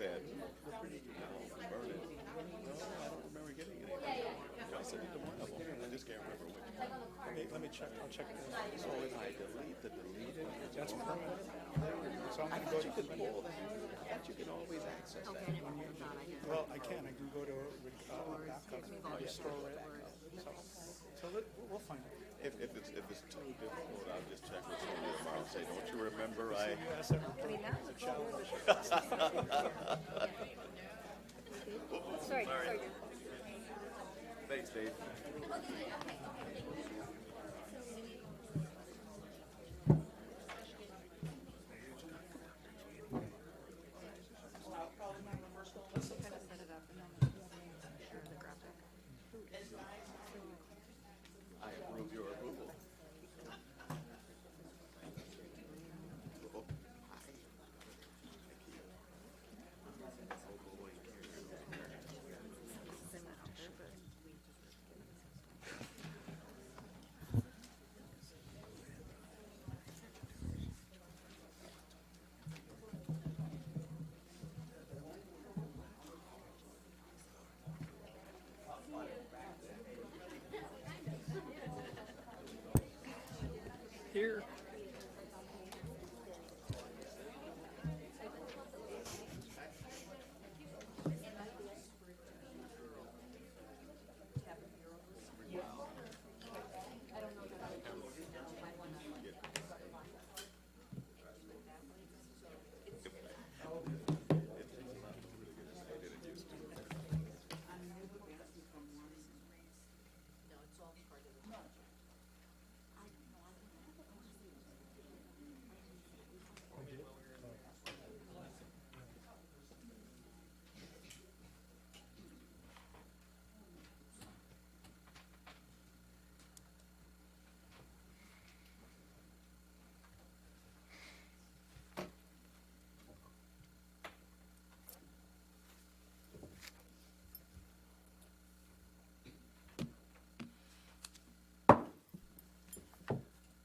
said, no, burn it. No, I don't remember getting anything. I said either one of them. I just can't remember which one. Let me check. I'll check. So if I delete the deleted, That's permanent. So I'm I going to thought go you could pull that. I thought you could always access that. well, I can. I can go to backup and restore it. So we'll find it. If it's too difficult, I'll just check with somebody tomorrow and say, don't you remember I... Yes, everybody. It's a challenge. Sorry. Thanks, Dave. I approve your approval. Here.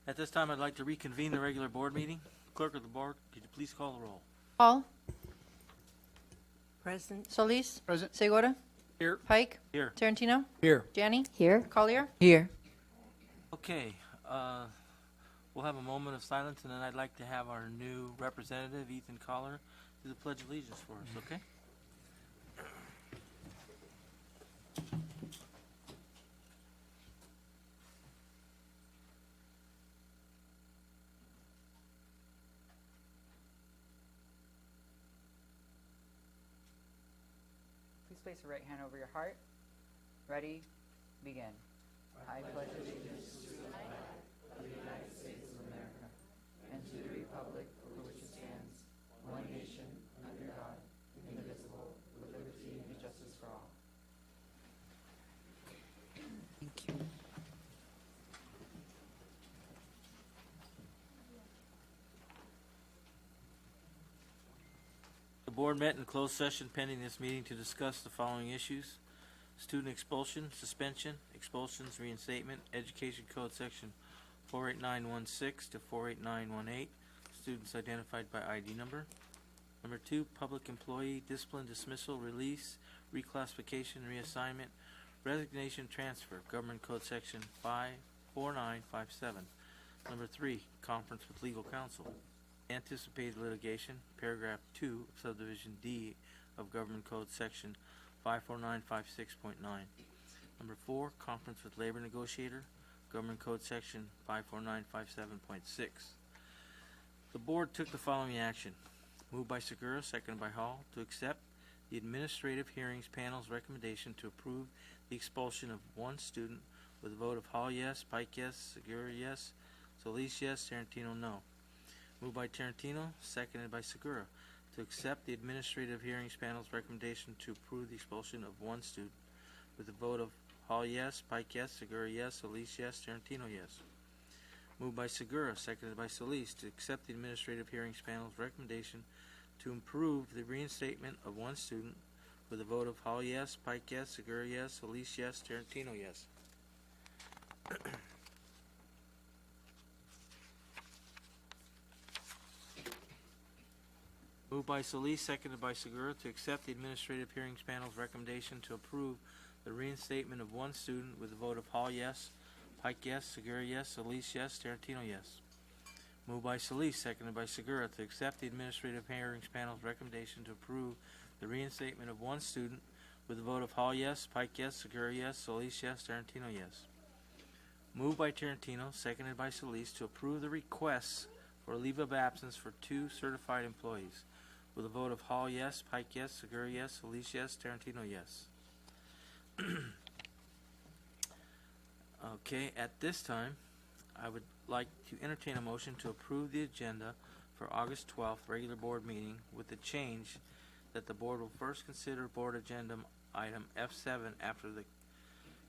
At this time, I'd like to reconvene the regular board meeting. Clerk of the board, could you please call the roll? Hall. Present. Solis. Present. Segura. Here. Pike. Here. Tarantino. Here. Janney. Here. Collier. Here. Okay, we'll have a moment of silence, and then I'd like to have our new representative, Ethan Collar, do the Pledge of Allegiance for us, okay? Please place your right hand over your heart. Ready? Begin. I pledge allegiance to the flag of the United States of America and to the republic for which it stands, one nation, under God, indivisible, with liberty and justice for all. Thank you. The board met in closed session pending this meeting to discuss the following issues: student expulsion, suspension, expulsions, reinstatement, Education Code Section 48916 to 48918, students identified by ID number. Number 2, public employee discipline, dismissal, release, reclassification, reassignment, resignation, transfer, Government Code Section 54957. Number 3, conference with legal counsel. Anticipated litigation, paragraph 2 of subdivision D of Government Code Section 54956.9. Number 4, conference with labor negotiator, Government Code Section 54957.6. The board took the following action. Moved by Segura, seconded by Hall, to accept the Administrative Hearings Panel's recommendation to approve the expulsion of one student with a vote of Hall yes, Pike yes, Segura yes, Solis yes, Tarantino no. Moved by Tarantino, seconded by Segura, to accept the Administrative Hearings Panel's recommendation to approve the expulsion of one student with a vote of Hall yes, Pike yes, Segura yes, Solis yes, Tarantino yes. Moved by Segura, seconded by Solis, to accept the Administrative Hearings Panel's recommendation to approve the reinstatement of one student with a vote of Hall yes, Pike yes, Segura yes, Solis yes, Tarantino yes. Moved by Solis, seconded by Segura, to accept the Administrative Hearings Panel's recommendation to approve the reinstatement of one student with a vote of Hall yes, Pike yes, Segura yes, Solis yes, Tarantino yes. Moved by Solis, seconded by Segura, to accept the Administrative Hearings Panel's recommendation to approve the reinstatement of one student with a vote of Hall yes, Pike yes, Segura yes, Solis yes, Tarantino yes. Moved by Tarantino, seconded by Solis, to approve the requests for a leave of absence for 2 certified employees with a vote of Hall yes, Pike yes, Segura yes, Solis yes, Tarantino yes. Okay, at this time, I would like to entertain a motion to approve the agenda for August 12th regular board meeting with the change that the board will first consider board agenda item F7 after the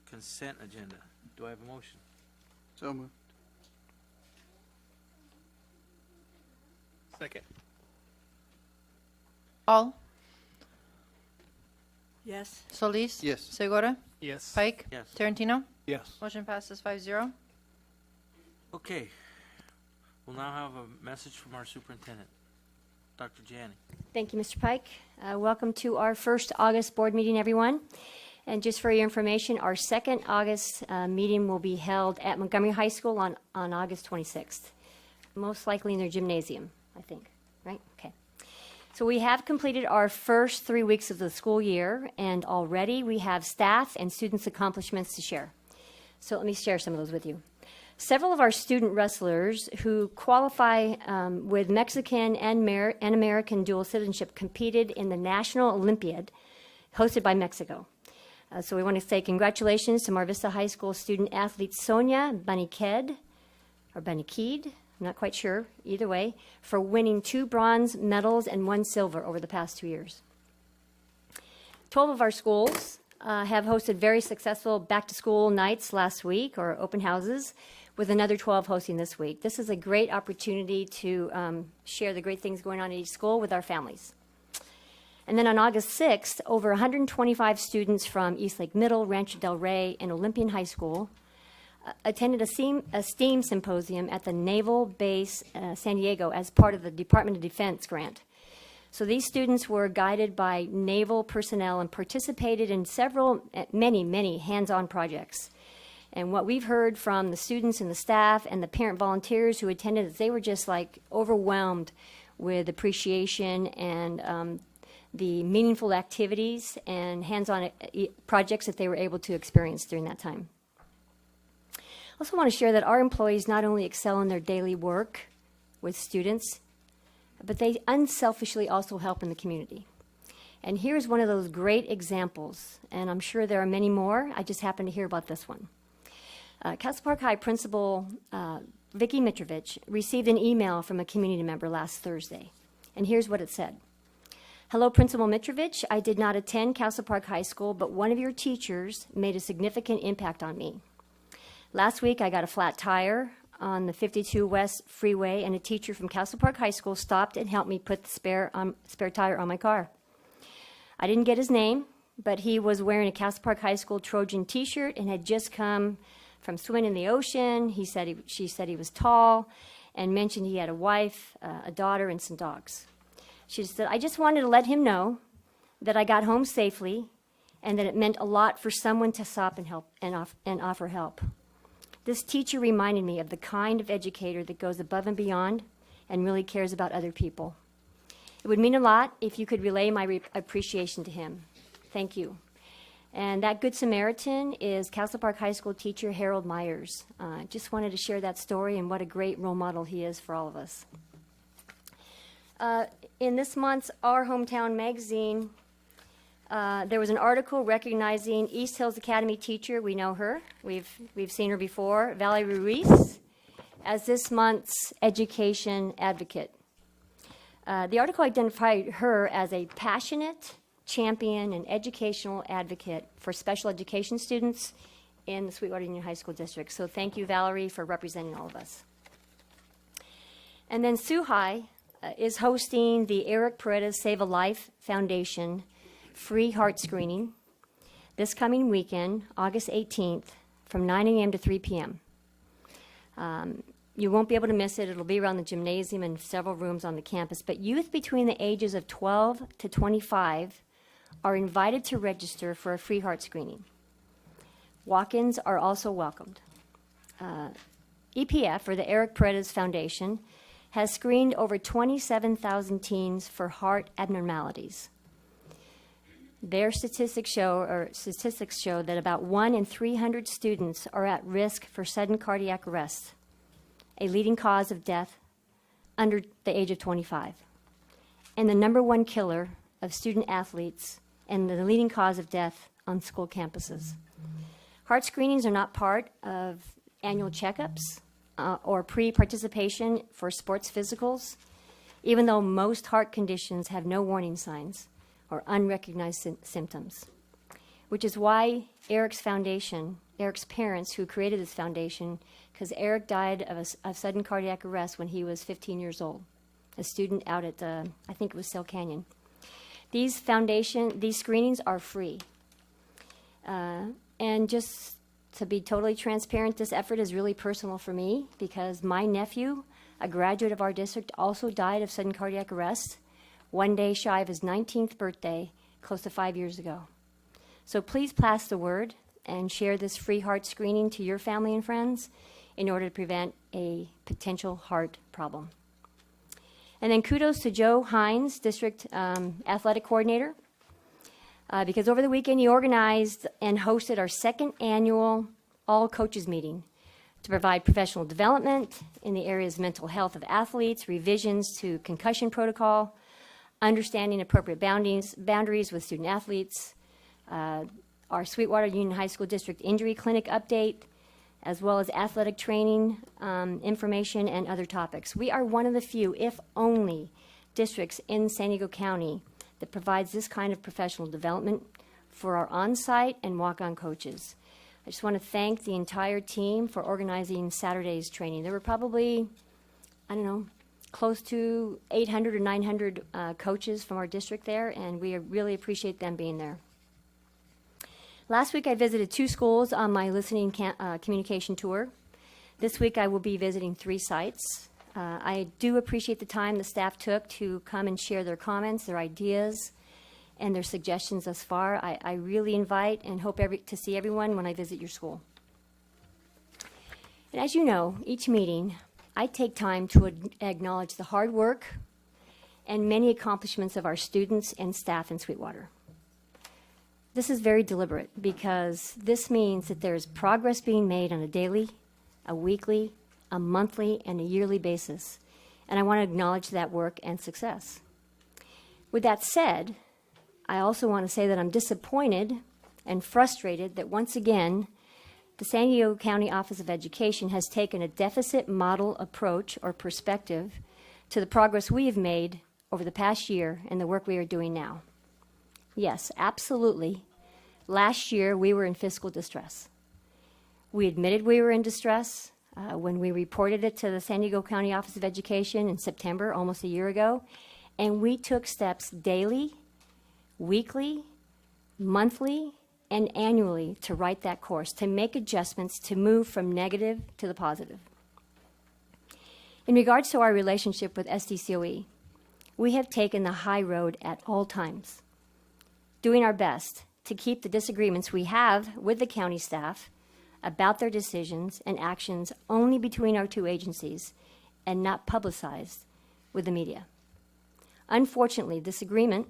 consent agenda. Do I have a motion? So moved. Second. Hall? Yes. Solis? Yes. Segura? Yes. Pike? Yes. Tarantino? Yes. Motion passes 5-0. Okay. We'll now have a message from our superintendent, Dr. Janney. Thank you, Mr. Pike. Welcome to our first August board meeting, everyone. And just for your information, our second August meeting will be held at Montgomery High School on August 26th. Most likely in their gymnasium, I think, right? Okay. So we have completed our first 3 weeks of the school year, and already we have staff and students' accomplishments to share. So let me share some of those with you. Several of our student wrestlers who qualify with Mexican and American dual citizenship competed in the National Olympiad hosted by Mexico. So we want to say congratulations to Mar Vista High School student athlete Sonia Baniked, or Banikid, I'm not quite sure, either way, for winning 2 bronze medals and 1 silver over the past 2 years. 12 of our schools have hosted very successful back-to-school nights last week, or open houses, with another 12 hosting this week. This is a great opportunity to share the great things going on at each school with our families. And then on August 6th, over 125 students from Eastlake Middle, Rancho Del Rey, and Olympian High School attended a STEAM symposium at the Naval Base San Diego as part of the Department of Defense grant. So these students were guided by naval personnel and participated in many hands-on projects. And what we've heard from the students and the staff and the parent volunteers who attended is they were just like overwhelmed with appreciation and the meaningful activities and hands-on projects that they were able to experience during that time. I also want to share that our employees not only excel in their daily work with students, but they unselfishly also help in the community. And here's one of those great examples, and I'm sure there are many more. I just happened to hear about this one. Castle Park High Principal Vicki Mitrovich received an email from a community member last Thursday, and here's what it said. Hello, Principal Mitrovich. I did not attend Castle Park High School, but one of your teachers made a significant impact on me. Last week, I got a flat tire on the 52 West Freeway, and a teacher from Castle Park High School stopped and helped me put the spare tire on my car. I didn't get his name, but he was wearing a Castle Park High School Trojan t-shirt and had just come from swimming in the ocean. She said he was tall and mentioned he had a wife, a daughter, and some dogs. She said, I just wanted to let him know that I got home safely and that it meant a lot for someone to stop and help and offer help. This teacher reminded me of the kind of educator that goes above and beyond and really cares about other people. It would mean a lot if you could relay my appreciation to him. Thank you. And that Good Samaritan is Castle Park High School teacher Harold Myers. Just wanted to share that story and what a great role model he is for all of us. In this month's Our Hometown magazine, there was an article recognizing East Hills Academy teacher, we know her, we've seen her before, Valerie Ruiz, as this month's education advocate. The article identified her as a passionate champion and educational advocate for special education students in the Sweetwater Union High School District. So thank you, Valerie, for representing all of us. And then Sue High is hosting the Eric Paredes Save a Life Foundation free heart screening this coming weekend, August 18th, from 9 a.m. to 3 p.m. You won't be able to miss it. It'll be around the gymnasium and several rooms on the campus. But youth between the ages of 12 to 25 are invited to register for a free heart screening. Walk-ins are also welcomed. EPF, or the Eric Paredes Foundation, has screened over 27,000 teens for heart abnormalities. Their statistics show that about 1 in 300 students are at risk for sudden cardiac arrest, a leading cause of death under the age of 25, and the number one killer of student athletes and the leading cause of death on school campuses. Heart screenings are not part of annual checkups or pre-participation for sports physicals, even though most heart conditions have no warning signs or unrecognized symptoms, which is why Eric's foundation, Eric's parents who created this foundation, because Eric died of sudden cardiac arrest when he was 15 years old, a student out at, I think it was Sail Canyon. These screenings are free. And just to be totally transparent, this effort is really personal for me because my nephew, a graduate of our district, also died of sudden cardiac arrest one day shy of his 19th birthday, close to 5 years ago. So please pass the word and share this free heart screening to your family and friends in order to prevent a potential heart problem. And then kudos to Joe Hines, District Athletic Coordinator, because over the weekend he organized and hosted our second annual all coaches meeting to provide professional development in the areas of mental health of athletes, revisions to concussion protocol, understanding appropriate boundaries with student athletes, our Sweetwater Union High School District Injury Clinic update, as well as athletic training information and other topics. We are one of the few, if only, districts in San Diego County that provides this kind of professional development for our on-site and walk-on coaches. I just want to thank the entire team for organizing Saturday's training. There were probably, I don't know, close to 800 or 900 coaches from our district there, and we really appreciate them being there. Last week I visited 2 schools on my listening communication tour. This week I will be visiting 3 sites. I do appreciate the time the staff took to come and share their comments, their ideas, and their suggestions thus far. I really invite and hope to see everyone when I visit your school. And as you know, each meeting I take time to acknowledge the hard work and many accomplishments of our students and staff in Sweetwater. This is very deliberate because this means that there is progress being made on a daily, a weekly, a monthly, and a yearly basis. And I want to acknowledge that work and success. With that said, I also want to say that I'm disappointed and frustrated that once again, the San Diego County Office of Education has taken a deficit model approach or perspective to the progress we have made over the past year and the work we are doing now. Yes, absolutely. Last year, we were in fiscal distress. We admitted we were in distress when we reported it to the San Diego County Office of Education in September, almost a year ago, and we took steps daily, weekly, monthly, and annually to right that course, to make adjustments, to move from negative to the positive. In regards to our relationship with SDCOE, we have taken the high road at all times, doing our best to keep the disagreements we have with the county staff about their decisions and actions only between our 2 agencies and not publicized with the media. Unfortunately, this agreement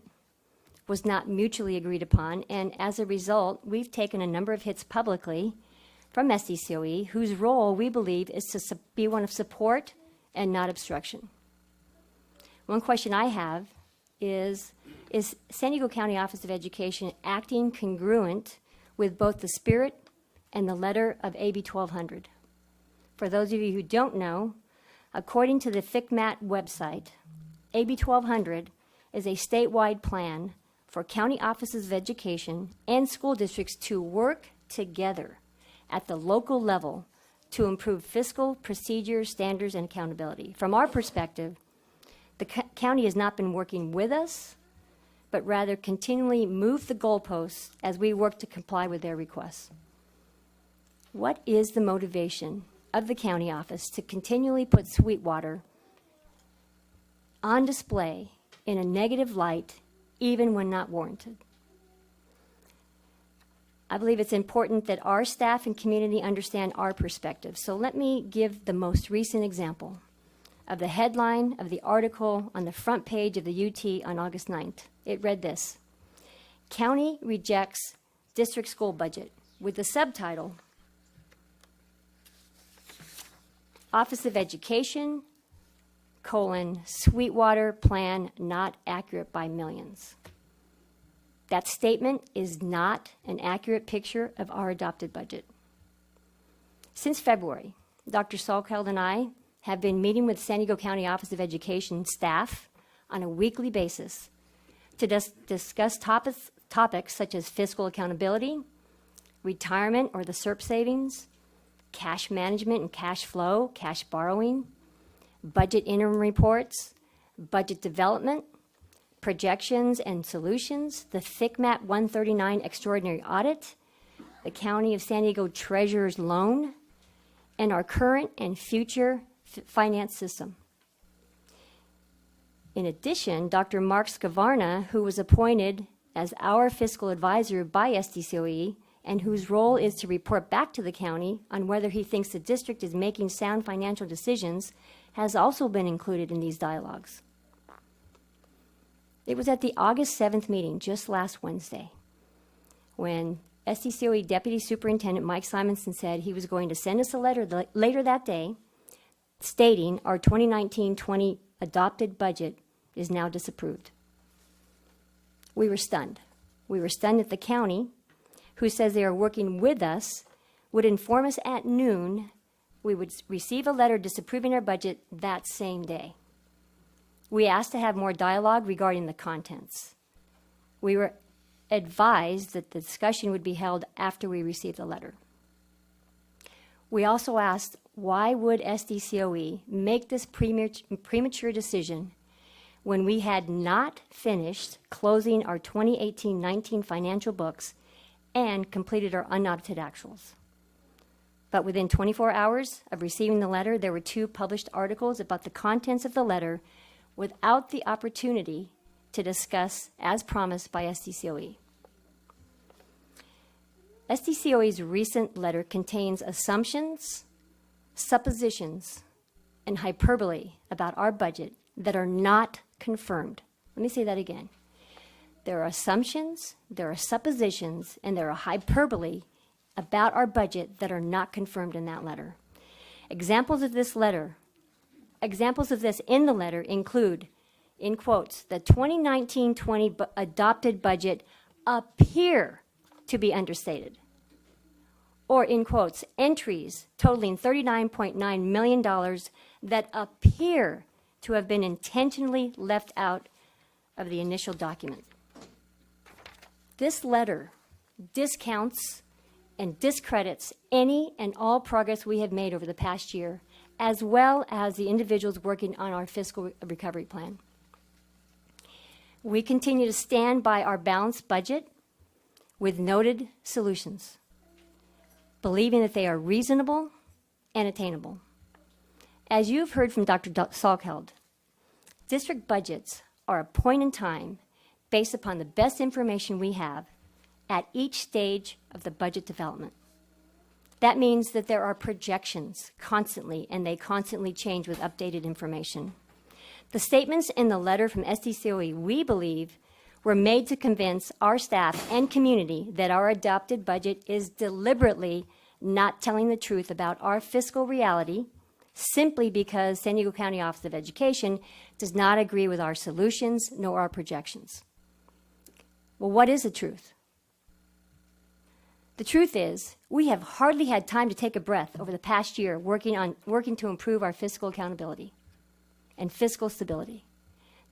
was not mutually agreed upon, and as a result, we've taken a number of hits publicly from SDCOE, whose role we believe is to be one of support and not obstruction. One question I have is San Diego County Office of Education acting congruent with both the spirit and the letter of AB 1200? For those of you who don't know, according to the FCMAT website, AB 1200 is a statewide plan for county offices of education and school districts to work together at the local level to improve fiscal procedures, standards, and accountability. From our perspective, the county has not been working with us, but rather continually move the goalposts as we work to comply with their requests. What is the motivation of the county office to continually put Sweetwater on display in a negative light, even when not warranted. I believe it's important that our staff and community understand our perspective. So let me give the most recent example of the headline of the article on the front page of the UT on August 9th. It read this: County rejects district school budget, with the subtitle, Office of Education, Sweetwater plan not accurate by millions. That statement is not an accurate picture of our adopted budget. Since February, Dr. Salkeld and I have been meeting with San Diego County Office of Education staff on a weekly basis to discuss topics such as fiscal accountability, retirement or the SERP savings, cash management and cash flow, cash borrowing, budget interim reports, budget development, projections and solutions, the FICMAT 139 extraordinary audit, the County of San Diego Treasurer's loan, and our current and future finance system. In addition, Dr. Mark Scavarna, who was appointed as our fiscal advisor by SDCOE and whose role is to report back to the county on whether he thinks the district is making sound financial decisions, has also been included in these dialogues. It was at the August 7th meeting, just last Wednesday, when SDCOE Deputy Superintendent Mike Simonson said he was going to send us a letter later that day stating our 2019-20 adopted budget is now disapproved. We were stunned. We were stunned that the county, who says they are working with us, would inform us at noon we would receive a letter disapproving our budget that same day. We asked to have more dialogue regarding the contents. We were advised that the discussion would be held after we received the letter. We also asked, why would SDCOE make this premature decision when we had not finished closing our 2018-19 financial books and completed our unaudited actuals? But within 24 hours of receiving the letter, there were 2 published articles about the contents of the letter without the opportunity to discuss as promised by SDCOE. SDCOE's recent letter contains assumptions, suppositions, and hyperbole about our budget that are not confirmed. Let me say that again. There are assumptions, there are suppositions, and there are hyperbole about our budget that are not confirmed in that letter. Examples of this in the letter include, in quotes, the 2019-20 adopted budget appear to be understated. Or, in quotes, entries totaling $39.9 million that appear to have been intentionally left out of the initial document. This letter discounts and discredits any and all progress we have made over the past year, as well as the individuals working on our fiscal recovery plan. We continue to stand by our balanced budget with noted solutions, believing that they are reasonable and attainable. As you've heard from Dr. Salkeld, district budgets are a point in time based upon the best information we have at each stage of the budget development. That means that there are projections constantly, and they constantly change with updated information. The statements in the letter from SDCOE, we believe, were made to convince our staff and community that our adopted budget is deliberately not telling the truth about our fiscal reality, simply because San Diego County Office of Education does not agree with our solutions nor our projections. Well, what is the truth? The truth is, we have hardly had time to take a breath over the past year working to improve our fiscal accountability and fiscal stability.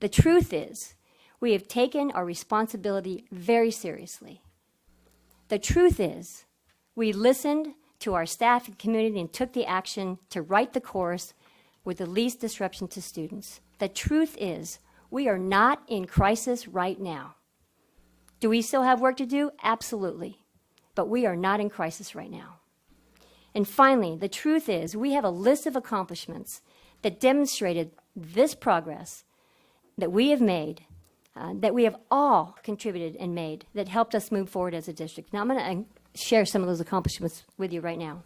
The truth is, we have taken our responsibility very seriously. The truth is, we listened to our staff and community and took the action to write the course with the least disruption to students. The truth is, we are not in crisis right now. Do we still have work to do? Absolutely. But we are not in crisis right now. And finally, the truth is we have a list of accomplishments that demonstrated this progress that we have made, that we have all contributed and made, that helped us move forward as a district. Now I'm going to share some of those accomplishments with you right now.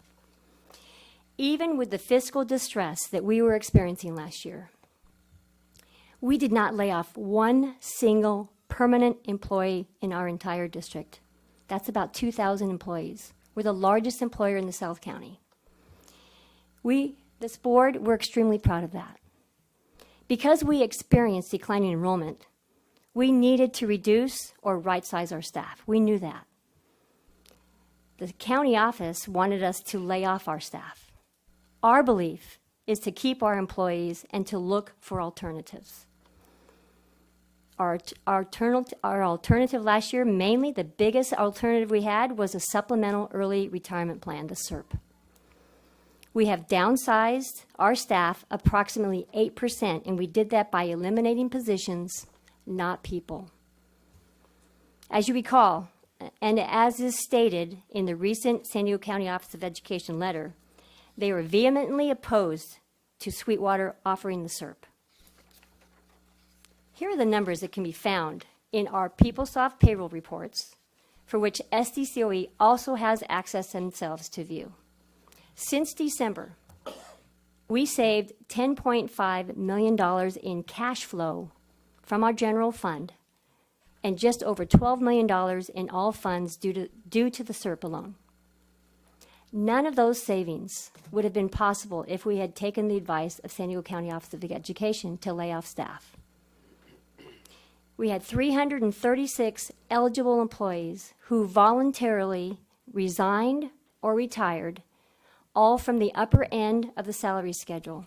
Even with the fiscal distress that we were experiencing last year, we did not lay off one single permanent employee in our entire district. That's about 2,000 employees. We're the largest employer in the South County. This board, we're extremely proud of that. Because we experienced declining enrollment, we needed to reduce or right-size our staff. We knew that. The county office wanted us to lay off our staff. Our belief is to keep our employees and to look for alternatives. Our alternative last year, mainly the biggest alternative we had was a supplemental early retirement plan, the SERP. We have downsized our staff approximately 8%, and we did that by eliminating positions, not people. As you recall, and as is stated in the recent San Diego County Office of Education letter, they were vehemently opposed to Sweetwater offering the SERP. Here are the numbers that can be found in our PeopleSoft payroll reports, for which SDCOE also has access themselves to view. Since December, we saved $10.5 million in cash flow from our general fund and just over $12 million in all funds due to the SERP alone. None of those savings would have been possible if we had taken the advice of San Diego County Office of Education to lay off staff. We had 336 eligible employees who voluntarily resigned or retired, all from the upper end of the salary schedule.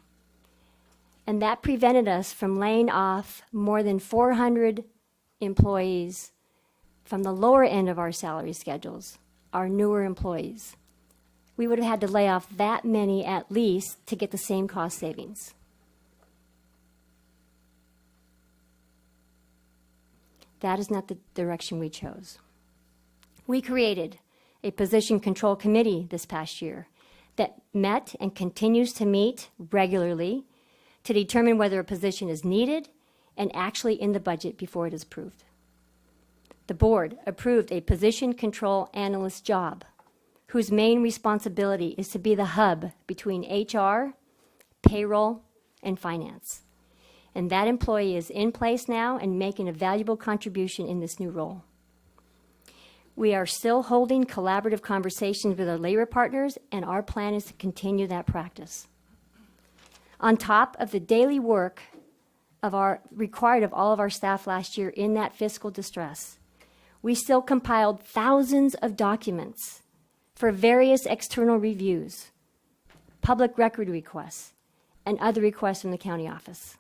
And that prevented us from laying off more than 400 employees from the lower end of our salary schedules, our newer employees. We would have had to lay off that many at least to get the same cost savings. That is not the direction we chose. We created a position control committee this past year that met and continues to meet regularly to determine whether a position is needed and actually in the budget before it is approved. The board approved a position control analyst job whose main responsibility is to be the hub between HR, payroll, and finance. And that employee is in place now and making a valuable contribution in this new role. We are still holding collaborative conversations with our labor partners, and our plan is to continue that practice. On top of the daily work required of all of our staff last year in that fiscal distress, we still compiled thousands of documents for various external reviews, public record requests, and other requests from the county office.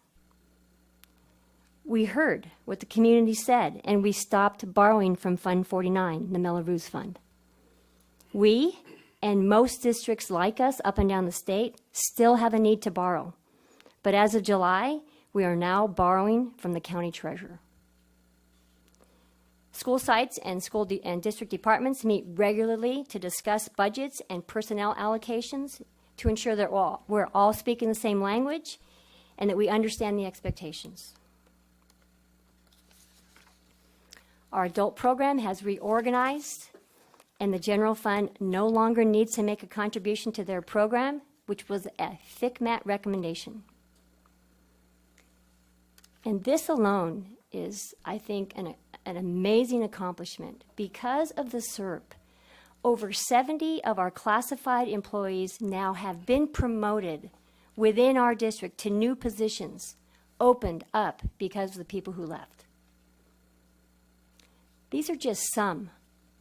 We heard what the community said, and we stopped borrowing from Fund 49, the Melrose Fund. We, and most districts like us up and down the state, still have a need to borrow. But as of July, we are now borrowing from the county treasurer. School sites and and district departments meet regularly to discuss budgets and personnel allocations to ensure that we're all speaking the same language and that we understand the expectations. Our adult program has reorganized, and the general fund no longer needs to make a contribution to their program, which was a FCMAT recommendation. And this alone is, I think, an amazing accomplishment. Because of the SERP, over 70 of our classified employees now have been promoted within our district to new positions opened up because of the people who left. These are just some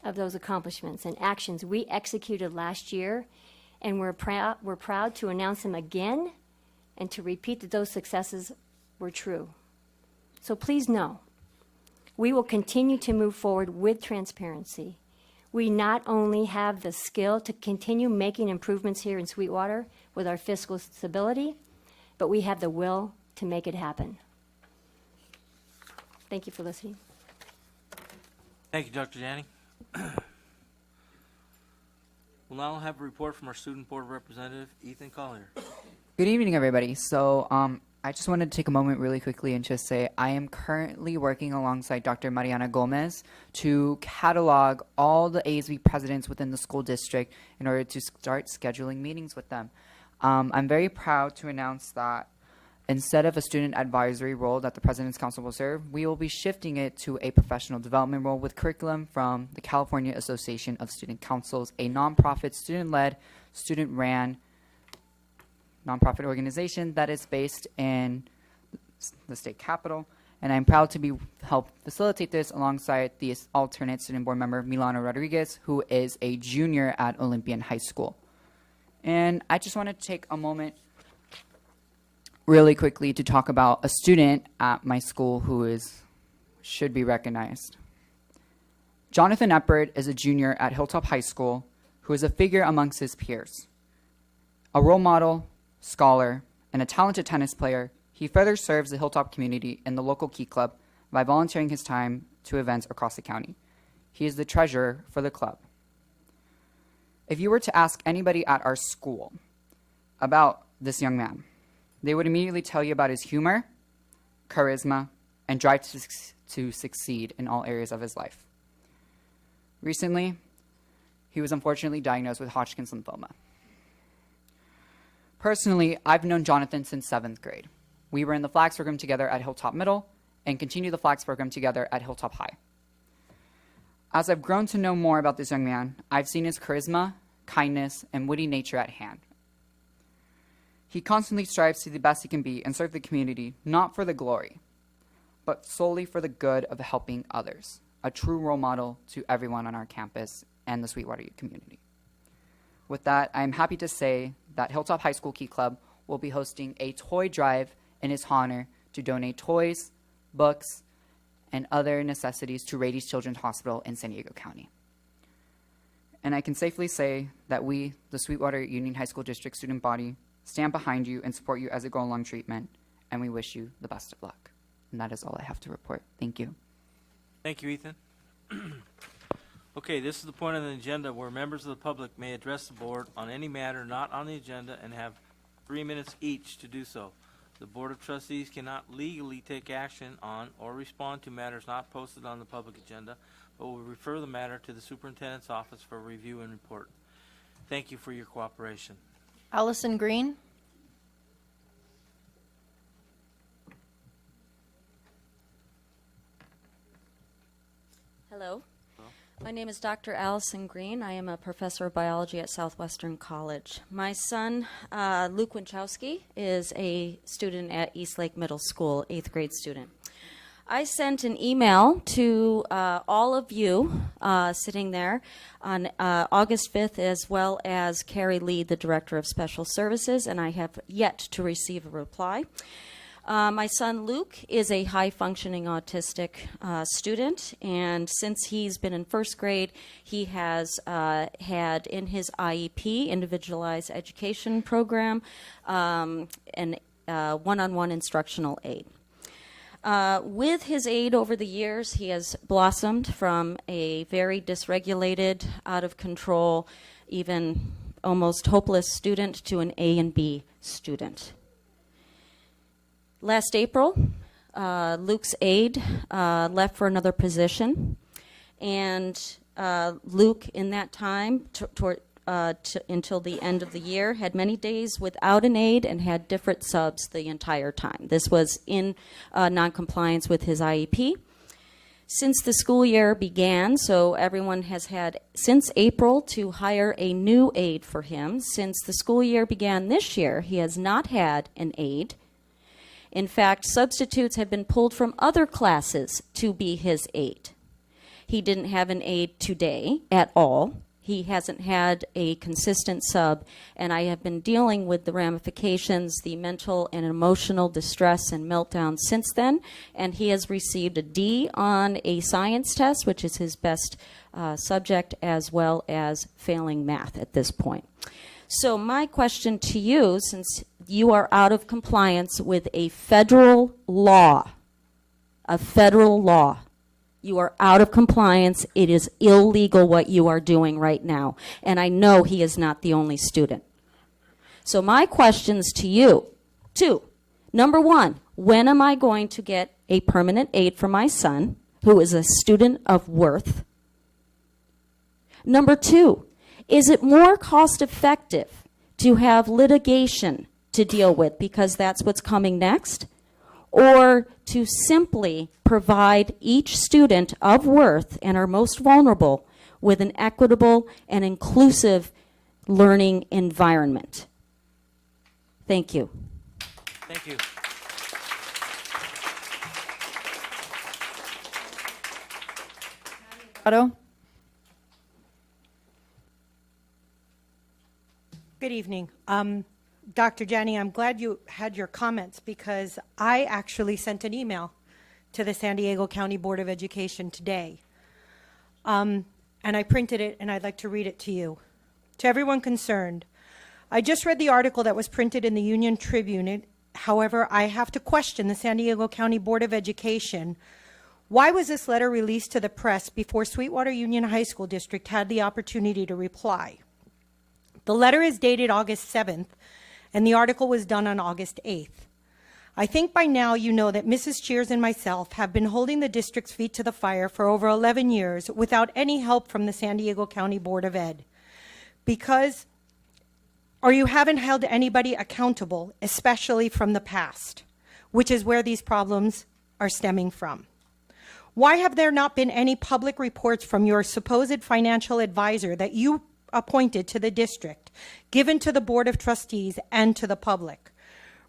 of those accomplishments and actions we executed last year, and we're proud to announce them again and to repeat that those successes were true. So please know, we will continue to move forward with transparency. We not only have the skill to continue making improvements here in Sweetwater with our fiscal stability, but we have the will to make it happen. Thank you for listening. Thank you, Dr. Danning. We'll now have a report from our Student Board Representative, Ethan Collier. Good evening, everybody. So I just wanted to take a moment really quickly and just say I am currently working alongside Dr. Mariana Gomez to catalog all the ASB presidents within the school district in order to start scheduling meetings with them. I'm very proud to announce that instead of a student advisory role that the President's Council will serve, we will be shifting it to a professional development role with curriculum from the California Association of Student Councils, a nonprofit, student-led, student-ran nonprofit organization that is based in the state capital. And I'm proud to help facilitate this alongside the alternate student board member, Milano Rodriguez, who is a junior at Olympian High School. And I just wanted to take a moment really quickly to talk about a student at my school who should be recognized. Jonathan Eppert is a junior at Hilltop High School who is a figure amongst his peers. A role model, scholar, and a talented tennis player, he further serves the Hilltop community in the local Key Club by volunteering his time to events across the county. He is the treasurer for the club. If you were to ask anybody at our school about this young man, they would immediately tell you about his humor, charisma, and drive to succeed in all areas of his life. Recently, he was unfortunately diagnosed with Hodgkin's lymphoma. Personally, I've known Jonathan since 7th grade. We were in the flags program together at Hilltop Middle and continue the flags program together at Hilltop High. As I've grown to know more about this young man, I've seen his charisma, kindness, and witty nature at hand. He constantly strives to be the best he can be and serve the community, not for the glory, but solely for the good of helping others, a true role model to everyone on our campus and the Sweetwater community. With that, I am happy to say that Hilltop High School Key Club will be hosting a toy drive in his honor to donate toys, books, and other necessities to Rady's Children's Hospital in San Diego County. And I can safely say that we, the Sweetwater Union High School District student body, stand behind you and support you as you go along treatment, and we wish you the best of luck. And that is all I have to report. Thank you. Thank you, Ethan. Okay, this is the point on the agenda where members of the public may address the board on any matter not on the agenda and have 3 minutes each to do so. The Board of Trustees cannot legally take action on or respond to matters not posted on the public agenda, but will refer the matter to the Superintendent's office for review and report. Thank you for your cooperation. Alison Green. Hello. My name is Dr. Alison Green. I am a professor of biology at Southwestern College. My son, Luke Winchowski, is a student at Eastlake Middle School, 8th grade student. I sent an email to all of you sitting there on August 5th, as well as Carrie Leet, the Director of Special Services, and I have yet to receive a reply. My son Luke is a high-functioning autistic student, and since he's been in 1st grade, he has had in his IEP, Individualized Education Program, an one-on-one instructional aid. With his aid over the years, he has blossomed from a very dysregulated, out of control, even almost hopeless student to an A and B student. Last April, Luke's aide left for another position, and Luke, in that time, until the end of the year, had many days without an aide and had different subs the entire time. This was in noncompliance with his IEP. Since the school year began, so everyone has had since April to hire a new aide for him. Since the school year began this year, he has not had an aide. In fact, substitutes have been pulled from other classes to be his aide. He didn't have an aide today at all. He hasn't had a consistent sub, and I have been dealing with the ramifications, the mental and emotional distress and meltdown since then, and he has received a D on a science test, which is his best subject, as well as failing math at this point. So my question to you, since you are out of compliance with a federal law, You are out of compliance. It is illegal what you are doing right now. And I know he is not the only student. So my questions to you, two. Number one, when am I going to get a permanent aide for my son, who is a student of worth? Number two, is it more cost effective to have litigation to deal with because that's what's coming next? Or to simply provide each student of worth and our most vulnerable with an equitable and inclusive learning environment? Thank you. Thank you. Otto? Good evening. Dr. Janney, I'm glad you had your comments because I actually sent an email to the San Diego County Board of Education today. And I printed it and I'd like to read it to you. To everyone concerned, I just read the article that was printed in the Union Tribune. However, I have to question the San Diego County Board of Education. Why was this letter released to the press before Sweetwater Union High School District had the opportunity to reply? The letter is dated August 7th, and the article was done on August 8th. I think by now you know that Mrs. Cheers and myself have been holding the district's feet to the fire for over 11 years without any help from the San Diego County Board of Ed. Or you haven't held anybody accountable, especially from the past, which is where these problems are stemming from. Why have there not been any public reports from your supposed financial advisor that you appointed to the district, given to the Board of Trustees and to the public?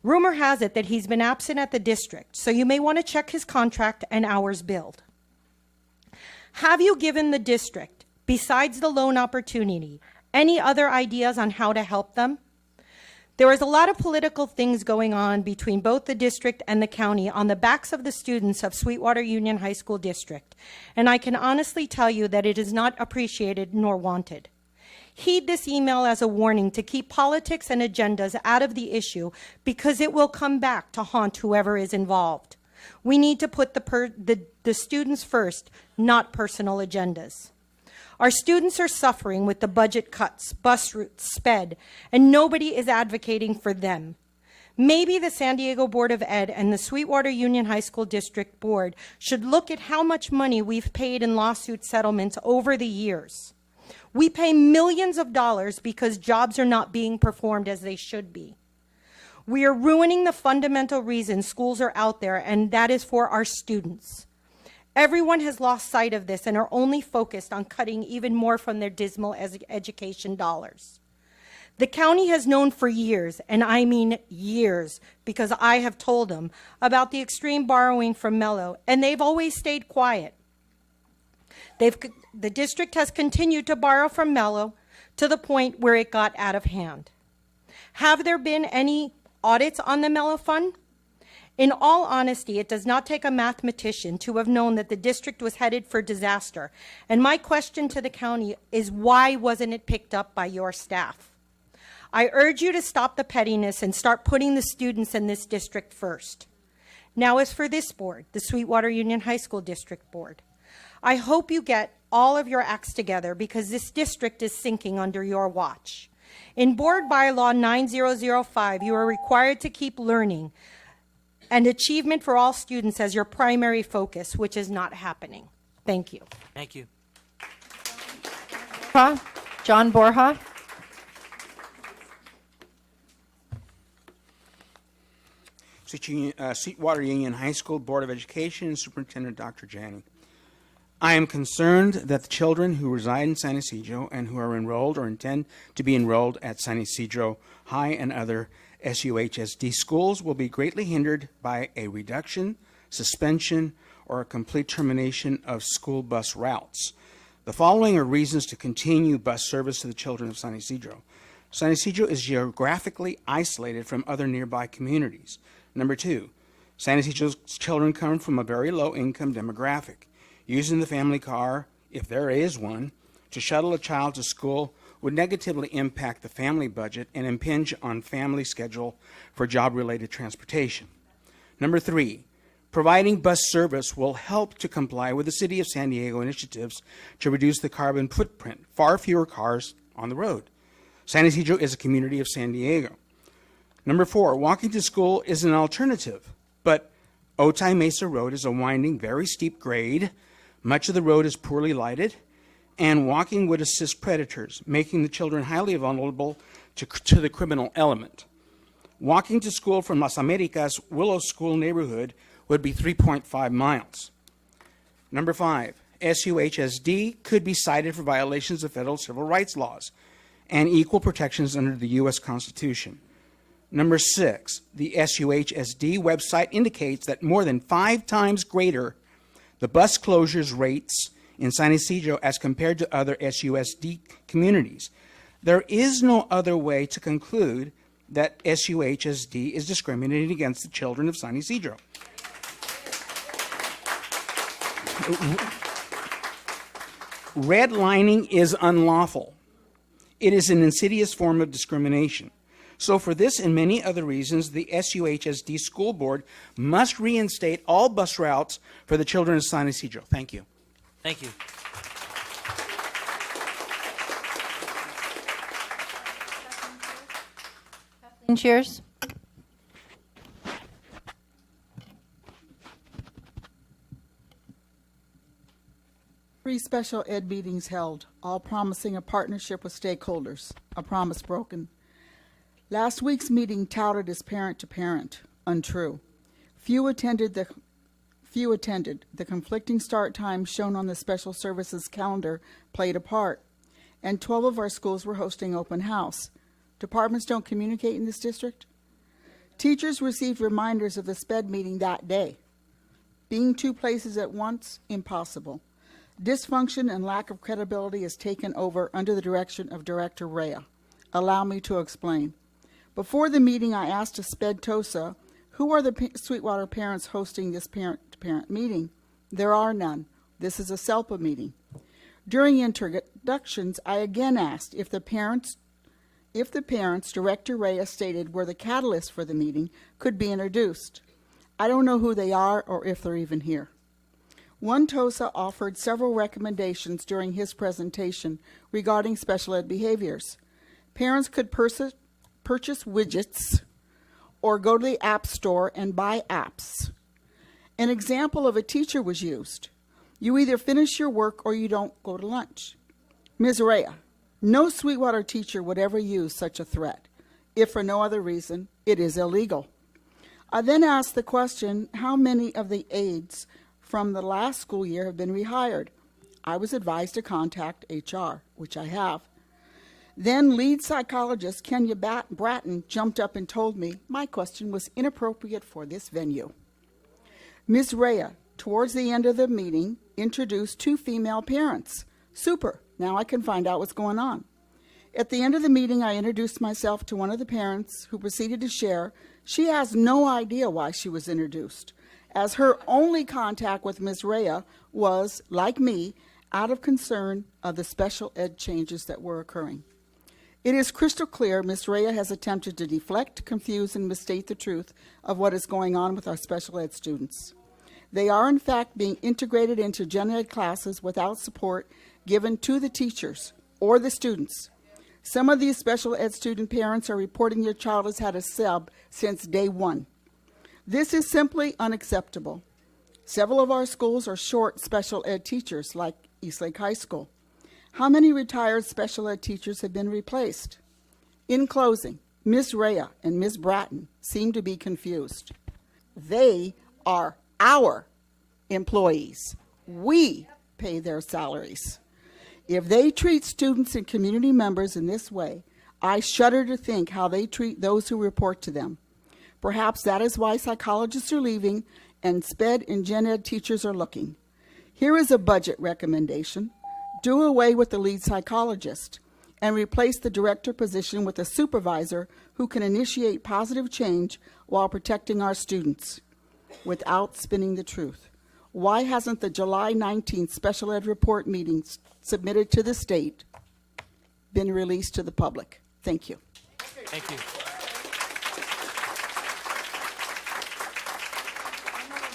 Rumor has it that he's been absent at the district, so you may want to check his contract and hours billed. Have you given the district, besides the loan opportunity, any other ideas on how to help them? There is a lot of political things going on between both the district and the county on the backs of the students of Sweetwater Union High School District, and I can honestly tell you that it is not appreciated nor wanted. Heed this email as a warning to keep politics and agendas out of the issue because it will come back to haunt whoever is involved. We need to put the students first, not personal agendas. Our students are suffering with the budget cuts, bus routes, SPED, and nobody is advocating for them. Maybe the San Diego Board of Ed and the Sweetwater Union High School District Board should look at how much money we've paid in lawsuit settlements over the years. We pay millions of dollars because jobs are not being performed as they should be. We are ruining the fundamental reason schools are out there, and that is for our students. Everyone has lost sight of this and are only focused on cutting even more from their dismal education dollars. The county has known for years, and I mean years, because I have told them about the extreme borrowing from Mello, and they've always stayed quiet. The district has continued to borrow from Mello to the point where it got out of hand. Have there been any audits on the Mello Fund? In all honesty, it does not take a mathematician to have known that the district was headed for disaster. And my question to the county is, why wasn't it picked up by your staff? I urge you to stop the pettiness and start putting the students in this district first. Now, as for this board, the Sweetwater Union High School District Board, I hope you get all of your acts together because this district is sinking under your watch. In Board Bylaw 9005, you are required to keep learning and achievement for all students as your primary focus, which is not happening. Thank you. Thank you. John Borja. Sweetwater Union High School Board of Education, Superintendent Dr. Janney. I am concerned that the children who reside in San Ysidro and who are enrolled or intend to be enrolled at San Ysidro High and other SUHSD schools will be greatly hindered by a reduction, suspension, or a complete termination of school bus routes. The following are reasons to continue bus service to the children of San Ysidro. San Ysidro is geographically isolated from other nearby communities. Number two, San Ysidro's children come from a very low-income demographic. Using the family car, if there is one, to shuttle a child to school would negatively impact the family budget and impinge on family schedule for job-related transportation. Number three, Providing bus service will help to comply with the City of San Diego initiatives to reduce the carbon footprint, far fewer cars on the road. San Ysidro is a community of San Diego. Number 4, walking to school is an alternative, but Otay Mesa Road is a winding, very steep grade. Much of the road is poorly lighted, and walking would assist predators, making the children highly vulnerable to the criminal element. Walking to school from Las Americas Willow School neighborhood would be 3.5 miles. Number 5, SUHSD could be cited for violations of federal civil rights laws and equal protections under the U.S. Constitution. Number 6, the SUHSD website indicates that more than 5 times greater the bus closures rates in San Ysidro as compared to other SUSD communities. There is no other way to conclude that SUHSD is discriminating against the children of San Ysidro. Redlining is unlawful. It is an insidious form of discrimination. So for this and many other reasons, the SUHSD School Board must reinstate all bus routes for the children of San Ysidro. Thank you. Thank you. Chairs. Three special ed meetings held, all promising a partnership with stakeholders, a promise broken. Last week's meeting touted as parent to parent, untrue. Few attended. The conflicting start times shown on the special services calendar played a part, and 12 of our schools were hosting open house. Departments don't communicate in this district? Teachers received reminders of the SPED meeting that day. Being 2 places at once, impossible. Dysfunction and lack of credibility is taken over under the direction of Director Rhea. Allow me to explain. Before the meeting, I asked a SPED TOSA, who are the Sweetwater parents hosting this parent-to-parent meeting? There are none. This is a SELPA meeting. During introductions, I again asked if the parents, Director Rhea stated were the catalyst for the meeting, could be introduced. I don't know who they are or if they're even here. One TOSA offered several recommendations during his presentation regarding special ed behaviors. Parents could purchase widgets or go to the app store and buy apps. An example of a teacher was used. You either finish your work or you don't go to lunch. Ms. Rhea, no Sweetwater teacher would ever use such a threat. If for no other reason, it is illegal. I then asked the question, how many of the aides from the last school year have been rehired? I was advised to contact HR, which I have. Then lead psychologist Kenya Bratton jumped up and told me my question was inappropriate for this venue. Ms. Rhea, towards the end of the meeting, introduced 2 female parents. Super, now I can find out what's going on. At the end of the meeting, I introduced myself to one of the parents who proceeded to share she has no idea why she was introduced, as her only contact with Ms. Rhea was, like me, out of concern of the special ed changes that were occurring. It is crystal clear Ms. Rhea has attempted to deflect, confuse, and misstate the truth of what is going on with our special ed students. They are, in fact, being integrated into gen ed classes without support given to the teachers or the students. Some of these special ed student parents are reporting your child has had a sub since day 1. This is simply unacceptable. Several of our schools are short special ed teachers, like Eastlake High School. How many retired special ed teachers have been replaced? In closing, Ms. Rhea and Ms. Bratton seem to be confused. They are our employees. We pay their salaries. If they treat students and community members in this way, I shudder to think how they treat those who report to them. Perhaps that is why psychologists are leaving and SPED and gen ed teachers are looking. Here is a budget recommendation. Do away with the lead psychologist and replace the director position with a supervisor who can initiate positive change while protecting our students without spinning the truth. Why hasn't the July 19th special ed report meetings submitted to the state been released to the public? Thank you. Thank you.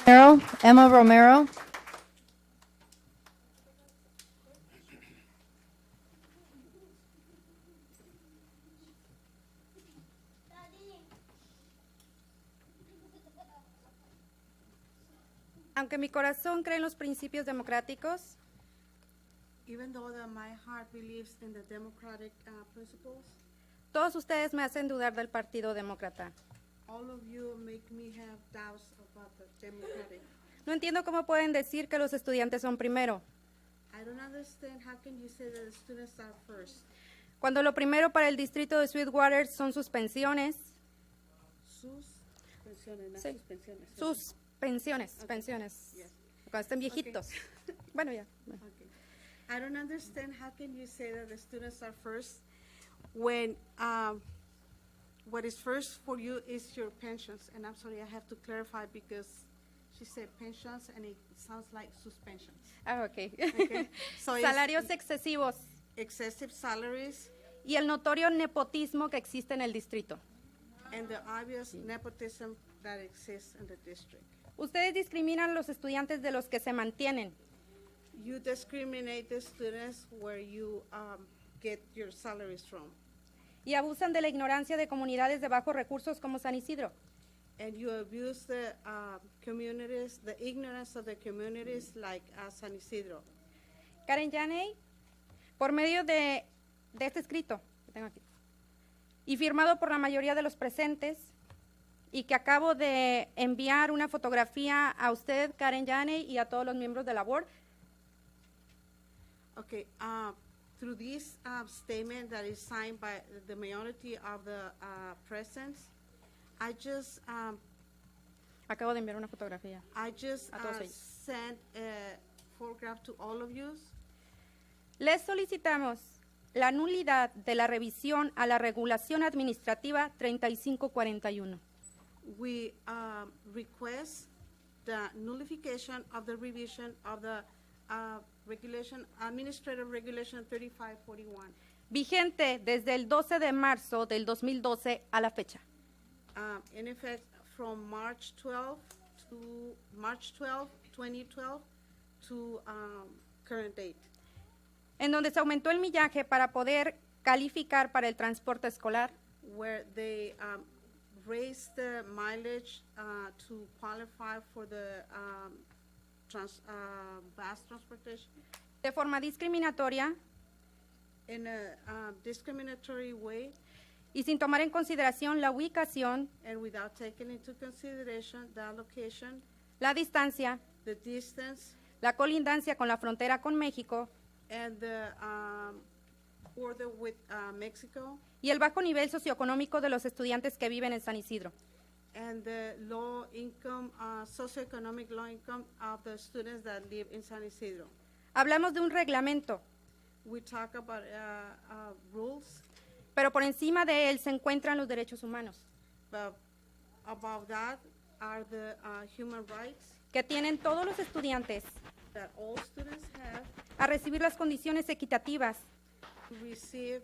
Emma Romero. Aunque mi corazón cree en los principios democráticos, even though that my heart believes in the democratic principles, todos ustedes me hacen dudar del Partido Demócrata. all of you make me have doubts about the democratic. No entiendo cómo pueden decir que los estudiantes son primero, I don't understand how can you say that the students are first. cuando lo primero para el distrito de Sweetwater son sus pensiones. Sus pensiones, no Sí. sus pensiones. Sus pensiones, pensiones, Yes. cuando estén viejitos. Bueno, ya. Okay. I don't understand how can you say that the students are first when what is first for you is your pensions. And I'm sorry, I have to clarify because she said pensions and it sounds like suspensions. Ah, ok. Okay. So it's Salarios excesivos excessive salaries y el notorio nepotismo que existe en el distrito. and the obvious nepotism that exists in the district. Ustedes discriminan a los estudiantes de los que se mantienen. You discriminate the students where you get your salaries from. Y abusan de la ignorancia de comunidades de bajos recursos como San Isidro. And you abuse the communities, the ignorance of the communities like San Isidro. Karen Yaney, por medio de este escrito que tengo aquí, y firmado por la mayoría de los presentes, y que acabo de enviar una fotografía a usted, Karen Yaney, y a todos los miembros de la board, Okay, through this statement that is signed by the majority of the presents, I just acabo de enviar una fotografía. a todos ellos. sent a photograph to all of you. Les solicitamos la nulidad de la revisión a la regulación administrativa 3541. We request the nullification of the revision of the Administrative Regulation 3541. Vigente desde el 12 de marzo del 2012 a la fecha. In effect, from March 12, 2012 to current date. En donde se aumentó el millaje para poder calificar para el transporte escolar, Where they raised the mileage to qualify for the bus transportation de forma discriminatoria in a discriminatory way y sin tomar en consideración la ubicación, and without taking into consideration the location, la distancia, the distance, la colindancia con la frontera con México and the border with Mexico, y el bajo nivel socioeconómico de los estudiantes que viven en San Isidro. and the low income, socioeconomic low income of the students that live in San Isidro. Hablamos de un reglamento, We talk about rules, pero por encima de él se encuentran los derechos humanos, but above that are the human rights que tienen todos los estudiantes that all students have a recibir las condiciones equitativas to receive